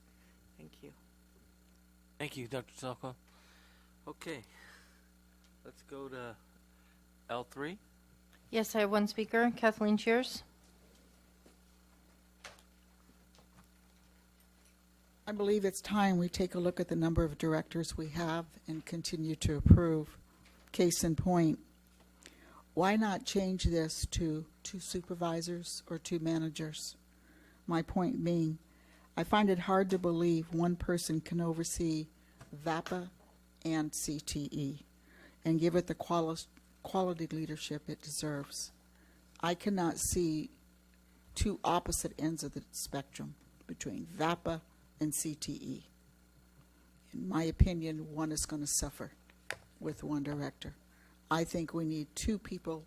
Thank you. Thank you, Dr. Salko. Okay, let's go to L3. Yes, I have one speaker, Kathleen Cheers. I believe it's time we take a look at the number of directors we have and continue to approve. Case in point, why not change this to 2 supervisors or 2 managers? My point being, I find it hard to believe one person can oversee VAPA and CTE and give it the quality leadership it deserves. I cannot see 2 opposite ends of the spectrum between VAPA and CTE. In my opinion, one is going to suffer with one director. I think we need 2 people,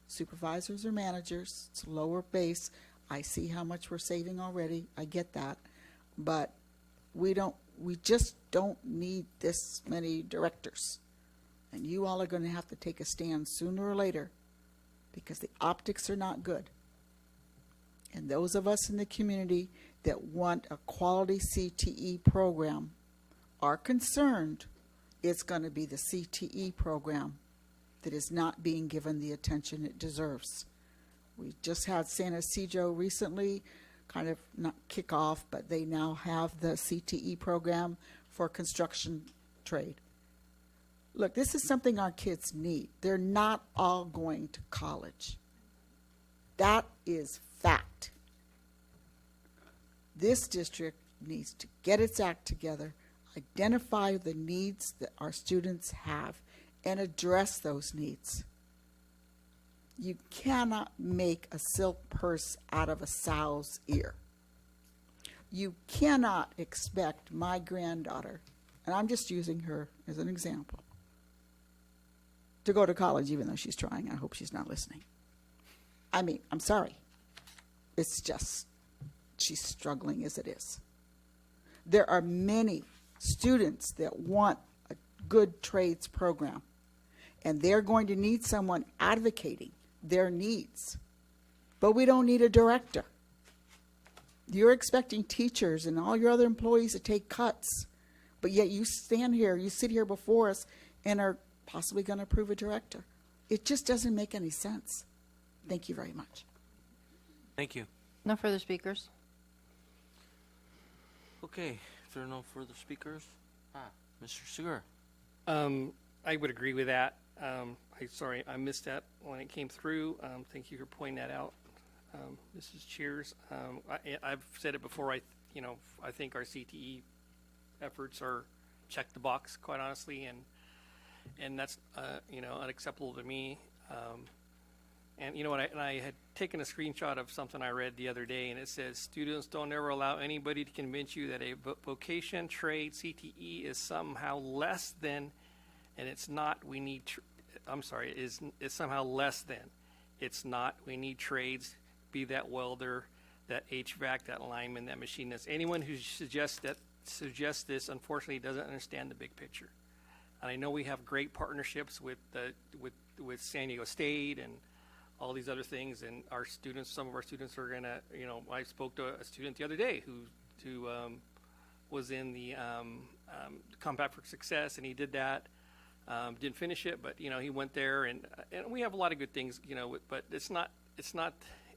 supervisors or managers. It's a lower base. I see how much we're saving already. I get that. But we just don't need this many directors. And you all are going to have to take a stand sooner or later, because the optics are not good. And those of us in the community that want a quality CTE program are concerned it's going to be the CTE program that is not being given the attention it deserves. We just had San Ysidro recently, kind of not kick off, but they now have the CTE program for construction trade. Look, this is something our kids need. They're not all going to college. That is fact. This district needs to get its act together, identify the needs that our students have, and address those needs. You cannot make a silk purse out of a sow's ear. You cannot expect my granddaughter, and I'm just using her as an example, to go to college, even though she's trying. I hope she's not listening. I mean, I'm sorry. It's just, she's struggling as it is. There are many students that want a good trades program, and they're going to need someone advocating their needs. But we don't need a director. You're expecting teachers and all your other employees to take cuts, but yet you stand here, you sit here before us and are possibly going to approve a director. It just doesn't make any sense. Thank you very much. Thank you. No further speakers. Okay, if there are no further speakers, Mr. Segura. I would agree with that. Sorry, I missed that when it came through. Thank you for pointing that out, Mrs. Cheers. I've said it before. I think our CTE efforts are check the box, quite honestly, and that's unacceptable to me. And you know what? I had taken a screenshot of something I read the other day, and it says, "Students, don't ever allow anybody to convince you that a vocation, trade, CTE is somehow less than, and it's not. We need. Is somehow less than. It's not. We need trades. Be that welder, that HVAC, that lineman, that machinist. Anyone who suggests this, unfortunately, doesn't understand the big picture. And I know we have great partnerships with San Diego State and all these other things, and our students, some of our students are gonna, I spoke to a student the other day who was in the Compact for Success, and he did that, didn't finish it, but he went there, and we have a lot of good things, but it's not,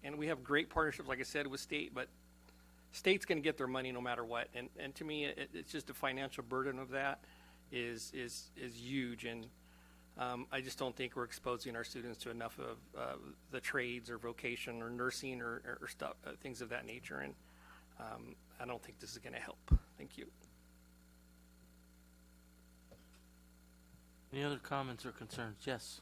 and we have great partnerships, like I said, with state, but state's gonna get their money no matter what, and to me, it's just the financial burden of that is huge, and I just don't think we're exposing our students to enough of the trades or vocation or nursing or stuff, things of that nature. And I don't think this is going to help. Thank you. Any other comments or concerns? Yes.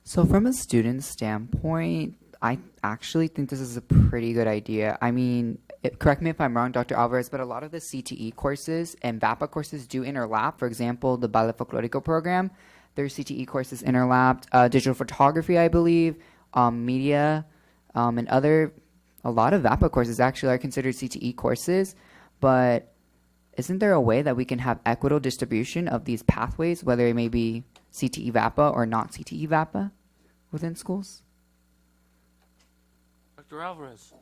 So from a student standpoint, I actually think this is a pretty good idea. I mean, correct me if I'm wrong, Dr. Alvarez, but a lot of the CTE courses and VAPA courses do interlap. For example, the Ballet Folklorico program, their CTE courses interlapped. Digital photography, I believe, media, and a lot of VAPA courses actually are considered CTE courses. But isn't there a way that we can have equitable distribution of these pathways, whether it may be CTE VAPA or not CTE VAPA within schools? Dr. Alvarez.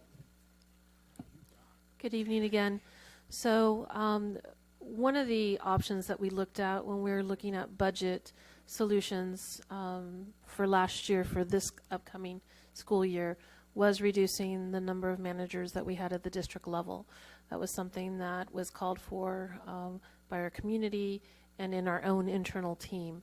Good evening again. So one of the options that we looked at when we were looking at budget solutions for last year, for this upcoming school year, was reducing the number of managers that we had at the district level. That was something that was called for by our community and in our own internal team.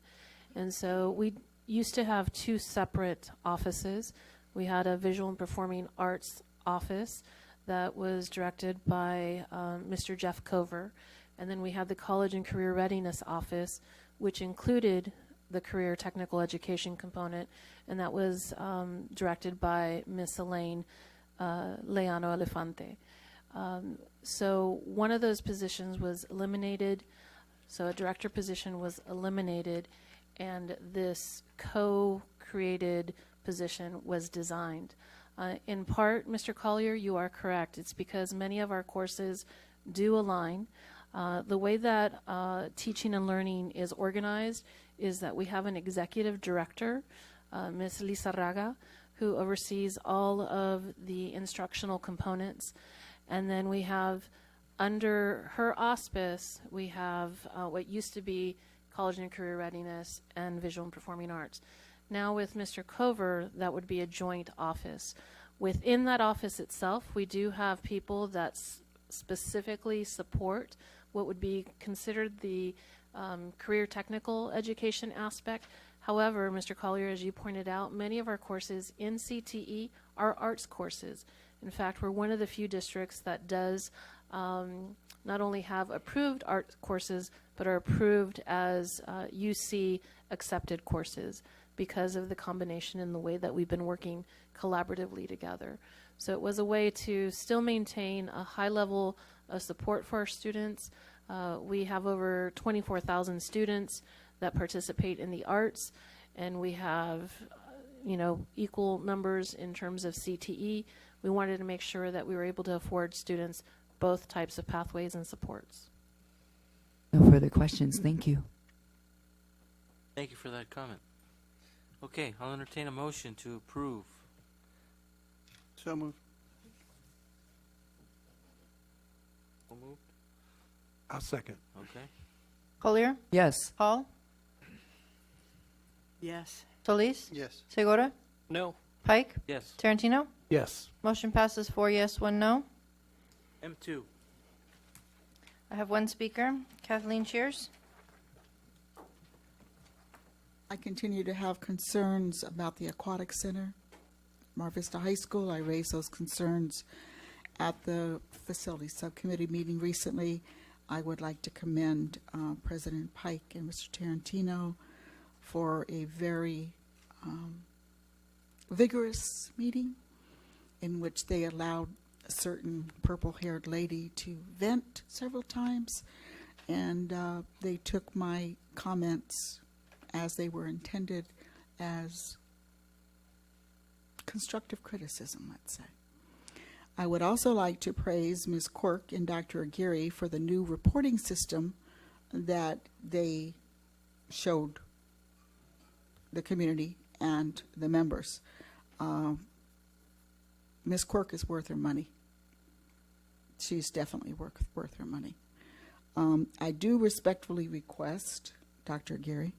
And so we used to have two separate offices. We had a visual and performing arts office that was directed by Mr. Jeff Cover. And then we had the college and career readiness office, which included the career technical education component, and that was directed by Miss Elaine Leano Elefante. So one of those positions was eliminated, so a director position was eliminated, and this co-created position was designed. In part, Mr. Collier, you are correct. It's because many of our courses do align. The way that teaching and learning is organized is that we have an executive director, Ms. Lisa Raga, who oversees all of the instructional components. And then we have, under her auspice, we have what used to be college and career readiness and visual and performing arts. Now with Mr. Cover, that would be a joint office. Within that office itself, we do have people that specifically support what would be considered the career technical education aspect. However, Mr. Collier, as you pointed out, many of our courses in CTE are arts courses. In fact, we're one of the few districts that does not only have approved art courses, but are approved as UC accepted courses. because of the combination and the way that we've been working collaboratively together. So it was a way to still maintain a high level of support for our students. We have over 24,000 students that participate in the arts, and we have equal numbers in terms of CTE. We wanted to make sure that we were able to afford students both types of pathways and supports. No further questions. Thank you. Thank you for that comment. Okay, I'll entertain a motion to approve. So moved. So moved. I'll second. Okay. Collier, Yes. Hall, Yes. Solis, Yes. Segura, No. Pike, Yes. Tarantino. Yes. Motion passes 4 yes, 1 no. M2. I have one speaker, Kathleen Shears. I continue to have concerns about the aquatic center, Mar Vista High School. I raised those concerns at the facility subcommittee meeting recently. I would like to commend President Pike and Mr. Tarantino for a very vigorous meeting in which they allowed a certain purple-haired lady to vent several times, and they took my comments as they were intended as constructive criticism, let's say. I would also like to praise Ms. Quirk and Dr. Aguirre for the new reporting system that they showed the community and the members. Ms. Quirk is worth her money. She's definitely worth her money. I do respectfully request, Dr. Aguirre,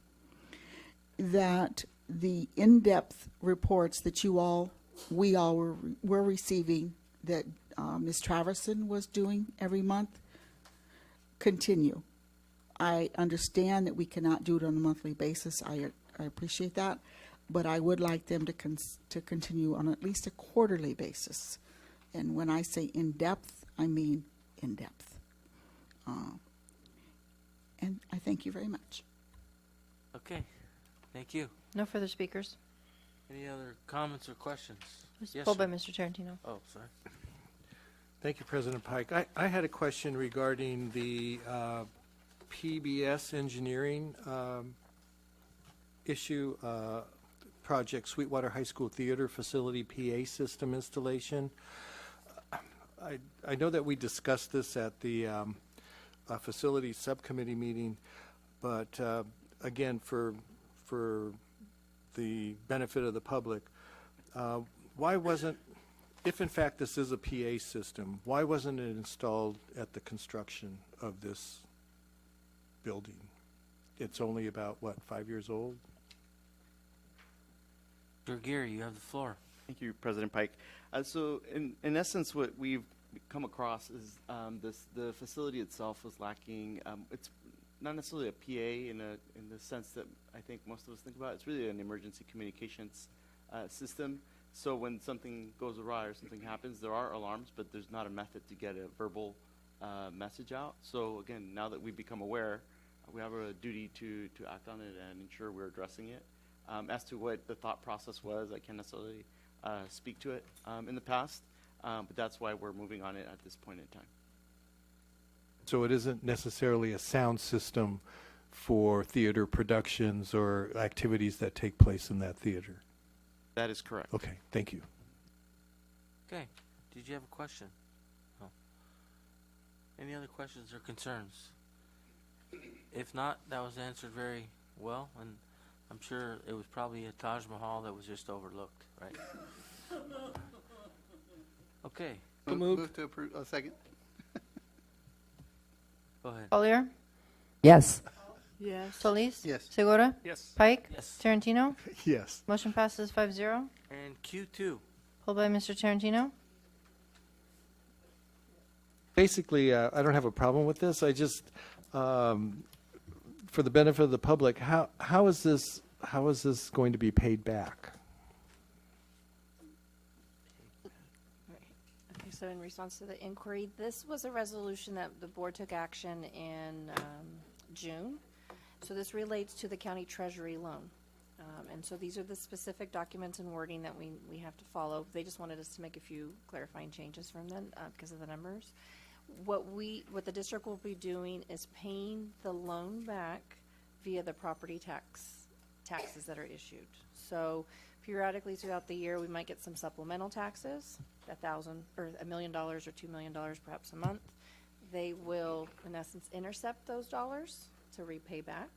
that the in-depth reports that we all were receiving, that Ms. Traverson was doing every month, continue. I understand that we cannot do it on a monthly basis. I appreciate that, but I would like them to continue on at least a quarterly basis. And when I say in-depth, I mean in-depth. And I thank you very much. Okay. Thank you. No further speakers. Any other comments or questions? Yes, Pulled sir. by Mr. Tarantino. Oh, sorry. Thank you, President Pike. I had a question regarding the PBS engineering issue, project Sweetwater High School Theater Facility PA system installation. I know that we discussed this at the facility subcommittee meeting, but again, for the benefit of the public, why wasn't, if in fact this is a PA system, why wasn't it installed at the construction of this building? It's only about, what, 5 years old? Mr. Aguirre, you have the floor. Thank you, President Pike. So in essence, what we've come across is the facility itself was lacking. It's not necessarily a PA in the sense that I think most of us think about. It's really an emergency communications system. So when something goes awry or something happens, there are alarms, but there's not a method to get a verbal message out. So again, now that we've become aware, we have a duty to act on it and ensure we're addressing it. As to what the thought process was, I can't necessarily speak to it in the past, but that's why we're moving on it at this point in time. So it isn't necessarily a sound system for theater productions or activities that take place in that theater? That is correct. Okay, thank you. Okay. Did you have a question? No. Any other questions or concerns? If not, that was answered very well, and I'm sure it was probably a Taj Mahal that was just overlooked, right? Okay. Move to approve. Second. Go ahead. Collier, Yes. Yes. Solis, Yes. Segura, Yes. Pike, Yes. Tarantino. Yes. Motion passes 5-0. And Q2. Pulled by Mr. Tarantino. Basically, I don't have a problem with this. I just, for the benefit of the public, how is this going to be paid back? Okay, so in response to the inquiry, this was a resolution that the board took action in June. So this relates to the county treasury loan. And so these are the specific documents and wording that we have to follow. They just wanted us to make a few clarifying changes from them because of the numbers. What the district will be doing is paying the loan back via the property taxes that are issued. So periodically throughout the year, we might get some supplemental taxes, $1,000 or $1 million or $2 million perhaps a month. They will, in essence, intercept those dollars to repay back.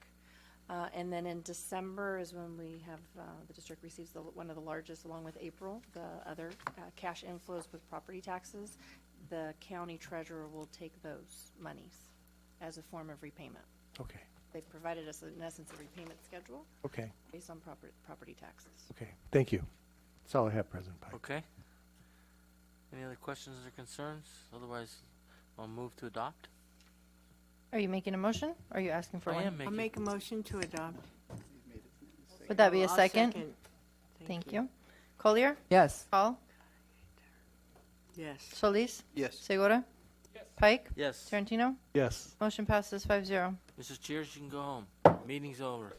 And then in December is when we have, the district receives one of the largest, along with April, the other cash inflows with property taxes. The county treasurer will take those monies as a form of repayment. Okay. They've provided us, in essence, a repayment schedule. Okay. Based on property taxes. Okay. Thank you. That's all I have, President Pike. Okay. Any other questions or concerns? Otherwise, I'll move to adopt. Are you making a motion? Or are you asking for I one? am I'll making. make a motion to adopt. Would that be a I'll second? Thank you. Collier? Yes. Hall? Yes. Solis? Yes. Segura? Pike? Yes. Tarantino? Yes. Motion passes 5-0. Mrs. Cheers, you can go home. Meeting's over.